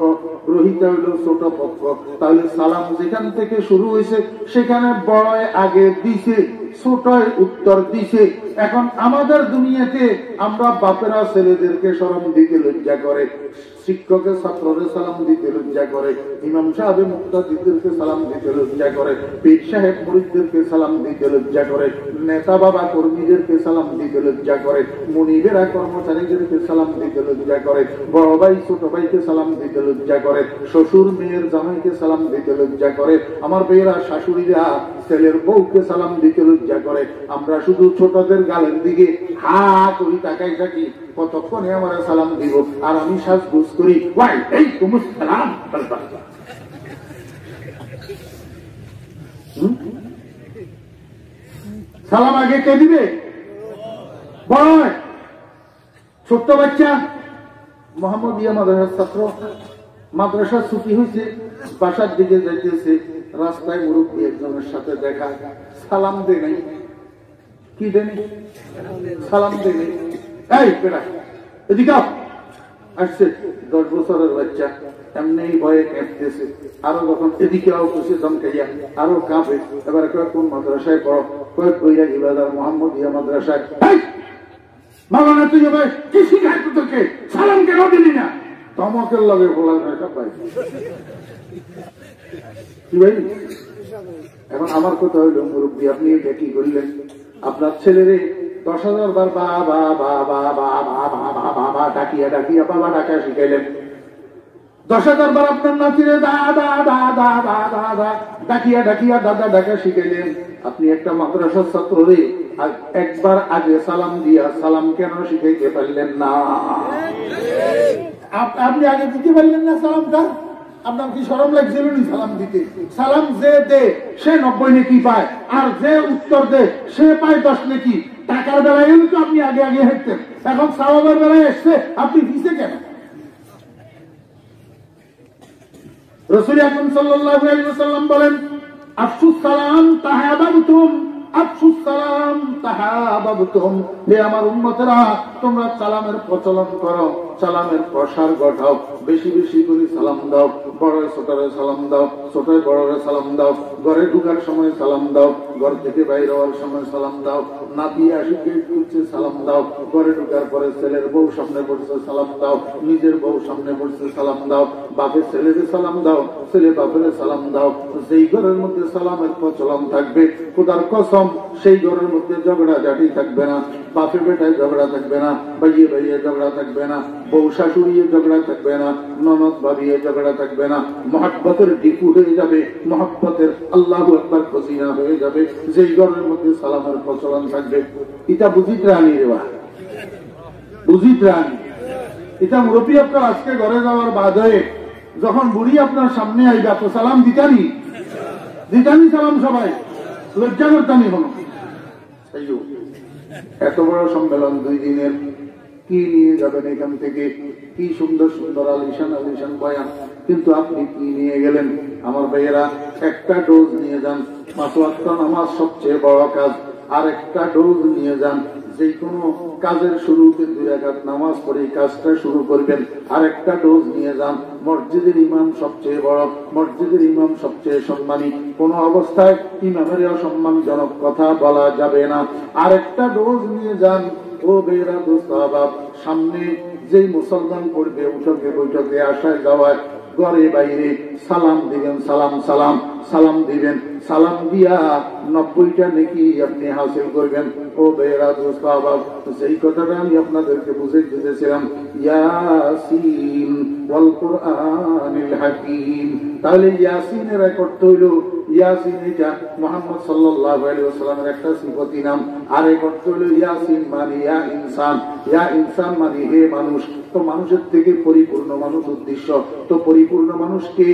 গ্রহীতা হইল ছোট পক্ষ। তাহলে সালাম যেখান থেকে শুরু হয়েছে সেখানে বড় আগে দিছে, ছোট উত্তর দিছে। এখন আমাদের দুনিয়াতে আমরা বাপেরা ছেলেদেরকে শরম দিতে লজ্জা করে, শিক্ষকের ছাত্রদের সালাম দিতে লজ্জা করে, ইমাম সাহেব মুক্তাদিদেরকে সালাম দিতে লজ্জা করে, পীর সাহেব মুরিদদেরকে সালাম দিতে লজ্জা করে, নেতা বাবা কর্মীদেরকে সালাম দিতে লজ্জা করে, মুনিবেরা কর্মচারীদেরকে সালাম দিতে লজ্জা করে, বড় ভাই ছোট ভাইকে সালাম দিতে লজ্জা করে, শ্বশুর মেয়ের জামাইকে সালাম দিতে লজ্জা করে, আমার মেয়েরা শাশুড়িরা ছেলের বউকে সালাম দিতে লজ্জা করে। আমরা শুধু ছোটদের গালের দিকে হা করি তাকাই থাকি, কতক্ষণে আমার সালাম দিব, আর আমি সাজগুজ করি ওয়াই এই তুমি সালাম। সালাম আগে কে দিবে? বড় ছোট্ট বাচ্চা মোহাম্মদিয়া মাদ্রাসার ছাত্র, মাদ্রাসা ছুটি হয়েছে, বাসার দিকে যাইতেছে, রাস্তায় মুরব্বী একজনের সাথে দেখা, সালাম দে নাই। কি দেনি? সালাম দে নাই। এই বেটা এদিকে আসছে, 10 বছরের বাচ্চা, এমনি ভয়ে কেঁপতেছে, আরো যখন এদিকে খুশি চমকাইয়া আরো কাঁপে। এবারে কয়েক কোন মাদ্রাসায় পড়ো? কয়েক কইয়া ইবাদার মোহাম্মদিয়া মাদ্রাসায়। মাওলানা তুই ভাই কি শিখায় তোকে? সালাম কেন দিলি না? তমকের লগে বলার পাই কি ভাই? এখন আমার কথা হইল, মুরব্বী আপনি এটা কি করলেন? আপনার ছেলেরে 10,000 বার বাবা বাবা বাবা বাবা বাবা ডাকিয়া ডাকিয়া বাবা ডাকা শিখাইলেন। 10,000 বার আপনার নাতিরে দাদা দাদা দাদা দাদা ডাকিয়া ডাকিয়া দাদা ডাকা শিখাইলেন। আপনি একটা মাদ্রাসার ছাত্ররে একবার আগে সালাম দিয়া সালাম কেন শিখাইতে পারলেন না? আপনি আগে দিতে পারলেন না সালামটা? আপনার কি শরম লাগছিল নি সালাম দিতে? সালাম যে দে সে 90 নেকি পায়, আর যে উত্তর দে সে পায় 10 নেকি। টাকার বেলায় তো আপনি আগে আগে হেঁটতেন, এখন সালামের বেলায় এসছে আপনি দিতে কেন? রাসূল আকরাম সাল্লাল্লাহু আলাইহি ওয়াসাল্লাম বলেন, আফসুস সালাম তাহাবাবতুম, আফসুস সালাম তাহাবাবতুম। হে আমার উম্মতেরা, তোমরা সালামের প্রচলন করো, সালামের প্রসার ঘটাও, বেশি বেশি করে সালাম দাও। বড়রে ছোটরে সালাম দাও, ছোটরে বড়রে সালাম দাও। ঘরে ঢুকার সময় সালাম দাও, ঘর থেকে বাইরে হওয়ার সময় সালাম দাও। নাতি আসিকে খুঁজছে সালাম দাও, ঘরে ঢুকার পরে ছেলের বউ সামনে পড়ছে সালাম দাও, নিজের বউ সামনে পড়ছে সালাম দাও। বাপের ছেলেরে সালাম দাও, ছেলে বাপের সালাম দাও। যেই ঘরের মধ্যে সালামের প্রচলন থাকবে, খোদার কসম সেই ঘরের মধ্যে ঝগড়া ঝাঁটি থাকবে না, বাপে বেটায় ঝগড়া থাকবে না, ভাইয়ে ভাইয়ে ঝগড়া থাকবে না, বউ শাশুড়িয়ে ঝগড়া থাকবে না, ননদ ভাবিয়ে ঝগড়া থাকবে না। মহব্বতের ডিপু হয়ে যাবে, মহব্বতের আল্লাহু আকবার খজিনা হয়ে যাবে যেই ঘরের মধ্যে সালামের প্রচলন থাকবে। এটা বুঝিত রানি রেবা, বুঝিত রানি। এটা মুরব্বী আপনার আজকে ঘরে যাওয়ার বাদে যখন বুড়ি আপনার সামনে আইবা তো সালাম দিতানি, দিতানি সালাম সবাই লজ্জা করতানি হলো। এত বড় সম্মেলন 2 দিনের, কি নিয়ে যাবেন এখান থেকে? কি সুন্দর সুন্দর আলিশান আলিশান বয়ান, কিন্তু আপনি কি নিয়ে গেলেন? আমার ভাইয়েরা, একটা ডোজ নিয়ে যান। 5 ওয়াক্ত নামাজ সবচেয়ে বড় কাজ, আর একটা ডোজ নিয়ে যান। যে কোনো কাজের শুরুতে 2 রাকাত নামাজ পড়ে কাজটা শুরু করবেন। আর একটা ডোজ নিয়ে যান। মসজিদের ইমাম সবচেয়ে বড়, মসজিদের ইমাম সবচেয়ে সম্মানী, কোন অবস্থায় ইমামের অসম্মানজনক কথা বলা যাবে না। আর একটা ডোজ নিয়ে যান। ও বেরা দোস্তাবাব, সামনে যেই মুসলমান পড়বে উঠকে বৈঠকে আসায় যাওয়ায় ঘরে বাইরে সালাম দিবেন, সালাম সালাম সালাম দিবেন। সালাম দিয়া 90টা নেকি আপনি হাসিল করবেন। ও বেরা দোস্তাবাব, সেই কথাটা আমি আপনাদেরকে বুঝে দিতেছিলাম। ইয়াসিন ওয়াল কুরআনিল হাকীম। তাহলে ইয়াসিনের এক অর্থ হইল, ইয়াসিন এটা মুহাম্মদ সাল্লাল্লাহু আলাইহি ওয়াসাল্লামের একটা সিফাতি নাম। আর এক অর্থ হইল ইয়াসিন মানে ইয়া ইনসান, ইয়া ইনসান মানে হে মানুষ। তো মানুষের থেকে পরিপূর্ণ মানুষ উদ্দেশ্য। তো পরিপূর্ণ মানুষকে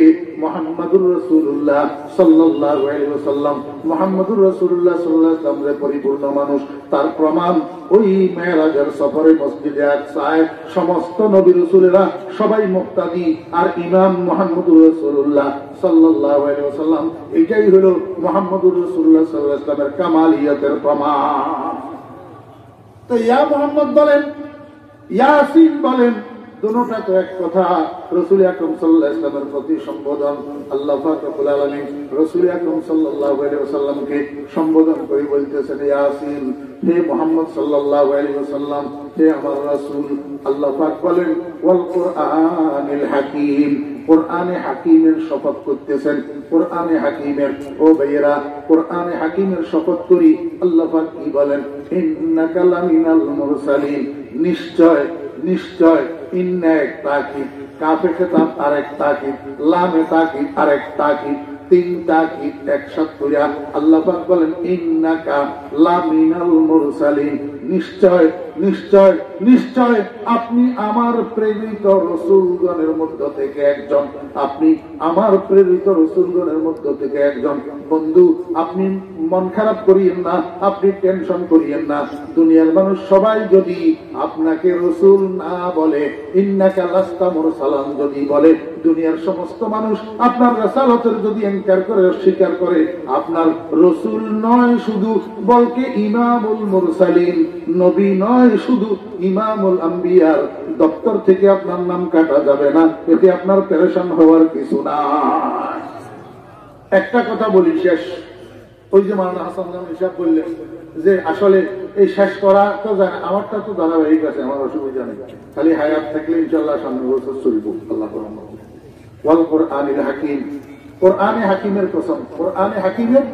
মুহাম্মদুর রাসূলুল্লাহ সাল্লাল্লাহু আলাইহি ওয়াসাল্লাম, মুহাম্মদুর রাসূলুল্লাহ সাল্লাল্লাহু আলাইহি ওয়াসাল্লাম পরিপূর্ণ মানুষ। তার প্রমাণ ওই মেরাজের সফরে মসজিদে আকসায় সমস্ত নবী রাসূলেরা সবাই মুক্তাদি, আর ইমাম মুহাম্মদুর রাসূলুল্লাহ সাল্লাল্লাহু আলাইহি ওয়াসাল্লাম। এটাই হলো মুহাম্মদুর রাসূলুল্লাহ সাল্লাল্লাহু আলাইহি ওয়াসাল্লামের কামালিয়াতের প্রমাণ। তো ইয়া মুহাম্মদ বলেন, ইয়াসিন বলেন, দুটোটা তো এক কথা। রাসূল আকরাম সাল্লাল্লাহু আলাইহি ওয়াসাল্লামের প্রতি সম্বোধন। আল্লাহ পাক রব্বুল আলামিন রাসূল আকরাম সাল্লাল্লাহু আলাইহি ওয়াসাল্লামকে সম্বোধন করে বলতেছেন, ইয়াসিন, হে মুহাম্মদ সাল্লাল্লাহু আলাইহি ওয়াসাল্লাম, হে আমার রাসূল। আল্লাহ পাক বলেন, ওয়াল কুরআনিল হাকীম, কুরআনে হাকীমের শপথ করতেছেন। কুরআনে হাকীমের, ও ভাইয়েরা, কুরআনে হাকীমের শপথ করি। আল্লাহ পাক কি বলেন? ইন্নাকা লামিনাল মুরসালিন, নিশ্চয় নিশ্চয়। ইন্না এক তাকিদ, কাফে খেতাব আর এক তাকিদ, লামে তাকিদ আর এক তাকিদ, 3 তাকিদ একসাথে করিয়া আল্লাহ পাক বলেন ইন্নাকা লামিনাল মুরসালিন, নিশ্চয় নিশ্চয় নিশ্চয় আপনি আমার প্রেরিত রাসূলগণের মধ্য থেকে একজন, আপনি আমার প্রেরিত রাসূলগণের মধ্য থেকে একজন। বন্ধু, আপনি মন খারাপ করিয়েন না, আপনি টেনশন করিয়েন না। দুনিয়ার মানুষ সবাই যদি আপনাকে রাসূল না বলে, ইন্নাকা লাস্তা মুরসালান যদি বলে, দুনিয়ার সমস্ত মানুষ আপনার রাসালাতের যদি ইনকার করে, অস্বীকার করে, আপনার রাসূল নয় শুধু, বলকে ইমামুল মুরসালিন, নবী নয় শুধু, ইমামুল আম্বিয়ার দপ্তর থেকে আপনার নাম কাটা যাবে না। এতে আপনার পেরেশান হওয়ার কিছু না। একটা কথা বলি শেষ, ওই যে মাওলানা হাসান জামান সাহেব বললেন যে আসলে এই শেষ করা তো জানে, আমারটা তো ধারাবাহিক আছে, আমার অসুবিধা নেই, খালি হায়াত থাকলে ইনশাআল্লাহ সামনে বছর চলব। আল্লাহ ওয়াল কোরআনিল হাকিম, কোরআনে হাকিমের কসম, কোরআনে হাকিমের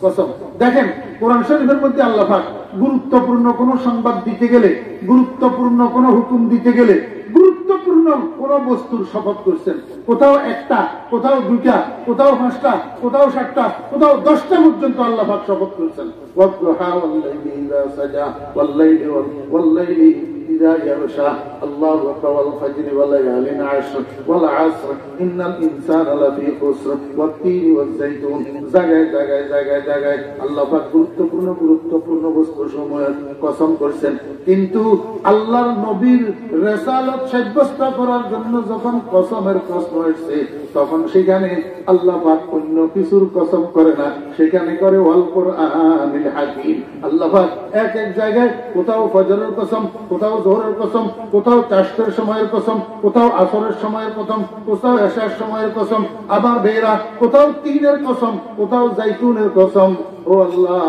কসম। দেখেন কোরআন শরীফের মধ্যে আল্লাহ পাক গুরুত্বপূর্ণ কোন সংবাদ দিতে গেলে, গুরুত্বপূর্ণ কোন হুকুম দিতে গেলে, গুরুত্বপূর্ণ কোন বস্তুর শপথ করছেন। কোথাও একটা, কোথাও দুইটা, কোথাও পাঁচটা, কোথাও সাতটা, কোথাও 10টা পর্যন্ত আল্লাহ পাক শপথ করছেন। ওয়াদুহা ওয়াল্লাইলি ইযা সাজা ওয়াল্লাইলি إذا يغشى الله أكبر والفجر وليال عشر والعصر إن الإنسان لفي خسر والتين والزيتون। জায়গায় জায়গায় জায়গায় জায়গায় আল্লাহ পাক গুরুত্বপূর্ণ গুরুত্বপূর্ণ বস্তুসমূহের কসম করছেন। কিন্তু আল্লাহর নবীর রিসালাত সাব্যস্ত করার জন্য যখন কসমের প্রশ্ন আসছে, তখন সেখানে আল্লাহ পাক অন্য কিছুর কসম করে না, সেখানে করে ওয়াল কোরআনিল হাকিম। আল্লাহ পাক এক এক জায়গায় কোথাও ফজরের কসম, কোথাও যোহরের কসম, কোথাও চাষের সময়ের কসম, কোথাও আসরের সময়ের কসম, কোথাও এশার সময়ের কসম, আবার বেরা, কোথাও তিনের কসম, কোথাও জাইতুনের কসম। ও আল্লাহ,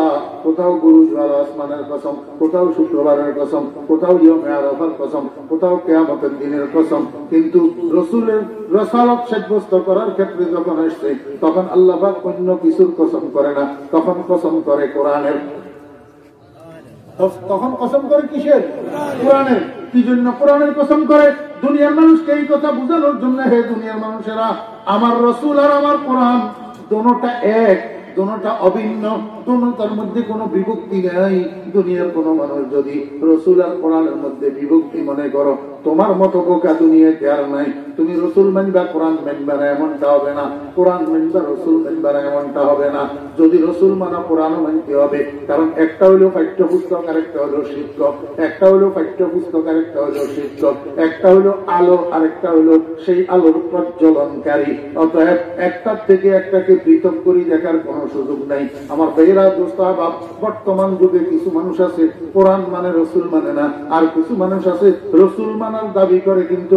কোথাও বুরুজ ওয়াল আসমানের কসম, কোথাও শুক্রবারের কসম, কোথাও ইয়মে আরাফার কসম, কোথাও কিয়ামতের দিনের কসম। কিন্তু রাসূলের রিসালাত সাব্যস্ত করার ক্ষেত্রে যখন আসছে, তখন আল্লাহ পাক অন্য কিছুর কসম করে না, তখন কসম করে কোরআনের। তখন কসম করে কিসের? কোরআনের। কি জন্য কোরআনের কসম করে? দুনিয়ার মানুষকে এই কথা বোঝানোর জন্য, হে দুনিয়ার মানুষেরা, আমার রাসূল আর আমার কোরআন দোনোটা এক, দোনোটা অভিন্ন, দোনোটার মধ্যে কোনো বিভক্তি নাই। দুনিয়ার কোনো মানুষ যদি রাসূল আর কোরআনের মধ্যে বিভক্তি মনে করো, তোমার মতো বোকা দুনিয়াতে আর নাই। তুমি রাসূল মানবা, কোরআন মানবা না, এমনটা হবে না। কোরআন মানবা, রাসূল মানবা না, এমনটা হবে না। যদি রাসূল মানা, কোরআনও মানতে হবে। কারণ একটা হলো পাঠ্যপুস্তক আর একটা হলো শিক্ষক, একটা হলো পাঠ্যপুস্তক আর একটা হলো শিক্ষক, একটা হলো আলো আর একটা হলো সেই আলোর প্রজ্বলনকারী। অতএব একটার থেকে একটাকে পৃথক করে দেখার কোনো সুযোগ নাই। আমার ভাইয়েরা, দোস্ত আহবাব, বর্তমান যুগে কিছু মানুষ আছে কোরআন মানে রাসূল মানে না, আর কিছু মানুষ আছে রাসূল মানার দাবি করে কিন্তু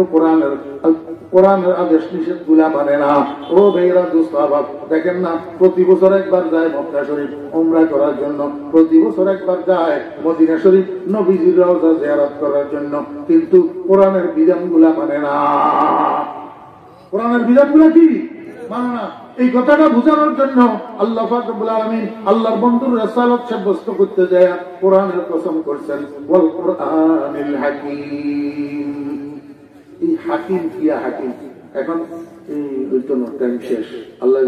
কোরআনের আদেশ নিষেধ গুলা মানে না। ও ভাইয়েরা, দোস্ত আহবাব, দেখেন না, প্রতি বছর একবার যায় মক্কা শরীফ উমরা করার জন্য, প্রতি বছর একবার যায় মদিনা শরীফ নবীজির রওজা জিয়ারত করার জন্য, কিন্তু কোরআনের বিধানগুলা মানে না। কোরআনের বিধানগুলা কি মানে না? এই কথাটা বোঝানোর জন্য আল্লাহ পাক রব্বুল আলামিন আল্লাহর বন্ধুর রিসালাত সাব্যস্ত করতে যায় কোরআনের কসম করছেন, ওয়াল কোরআনিল হাকিম। এই হাকিম কি হাকিম? এখন এই টাইম শেষ, আল্লাহ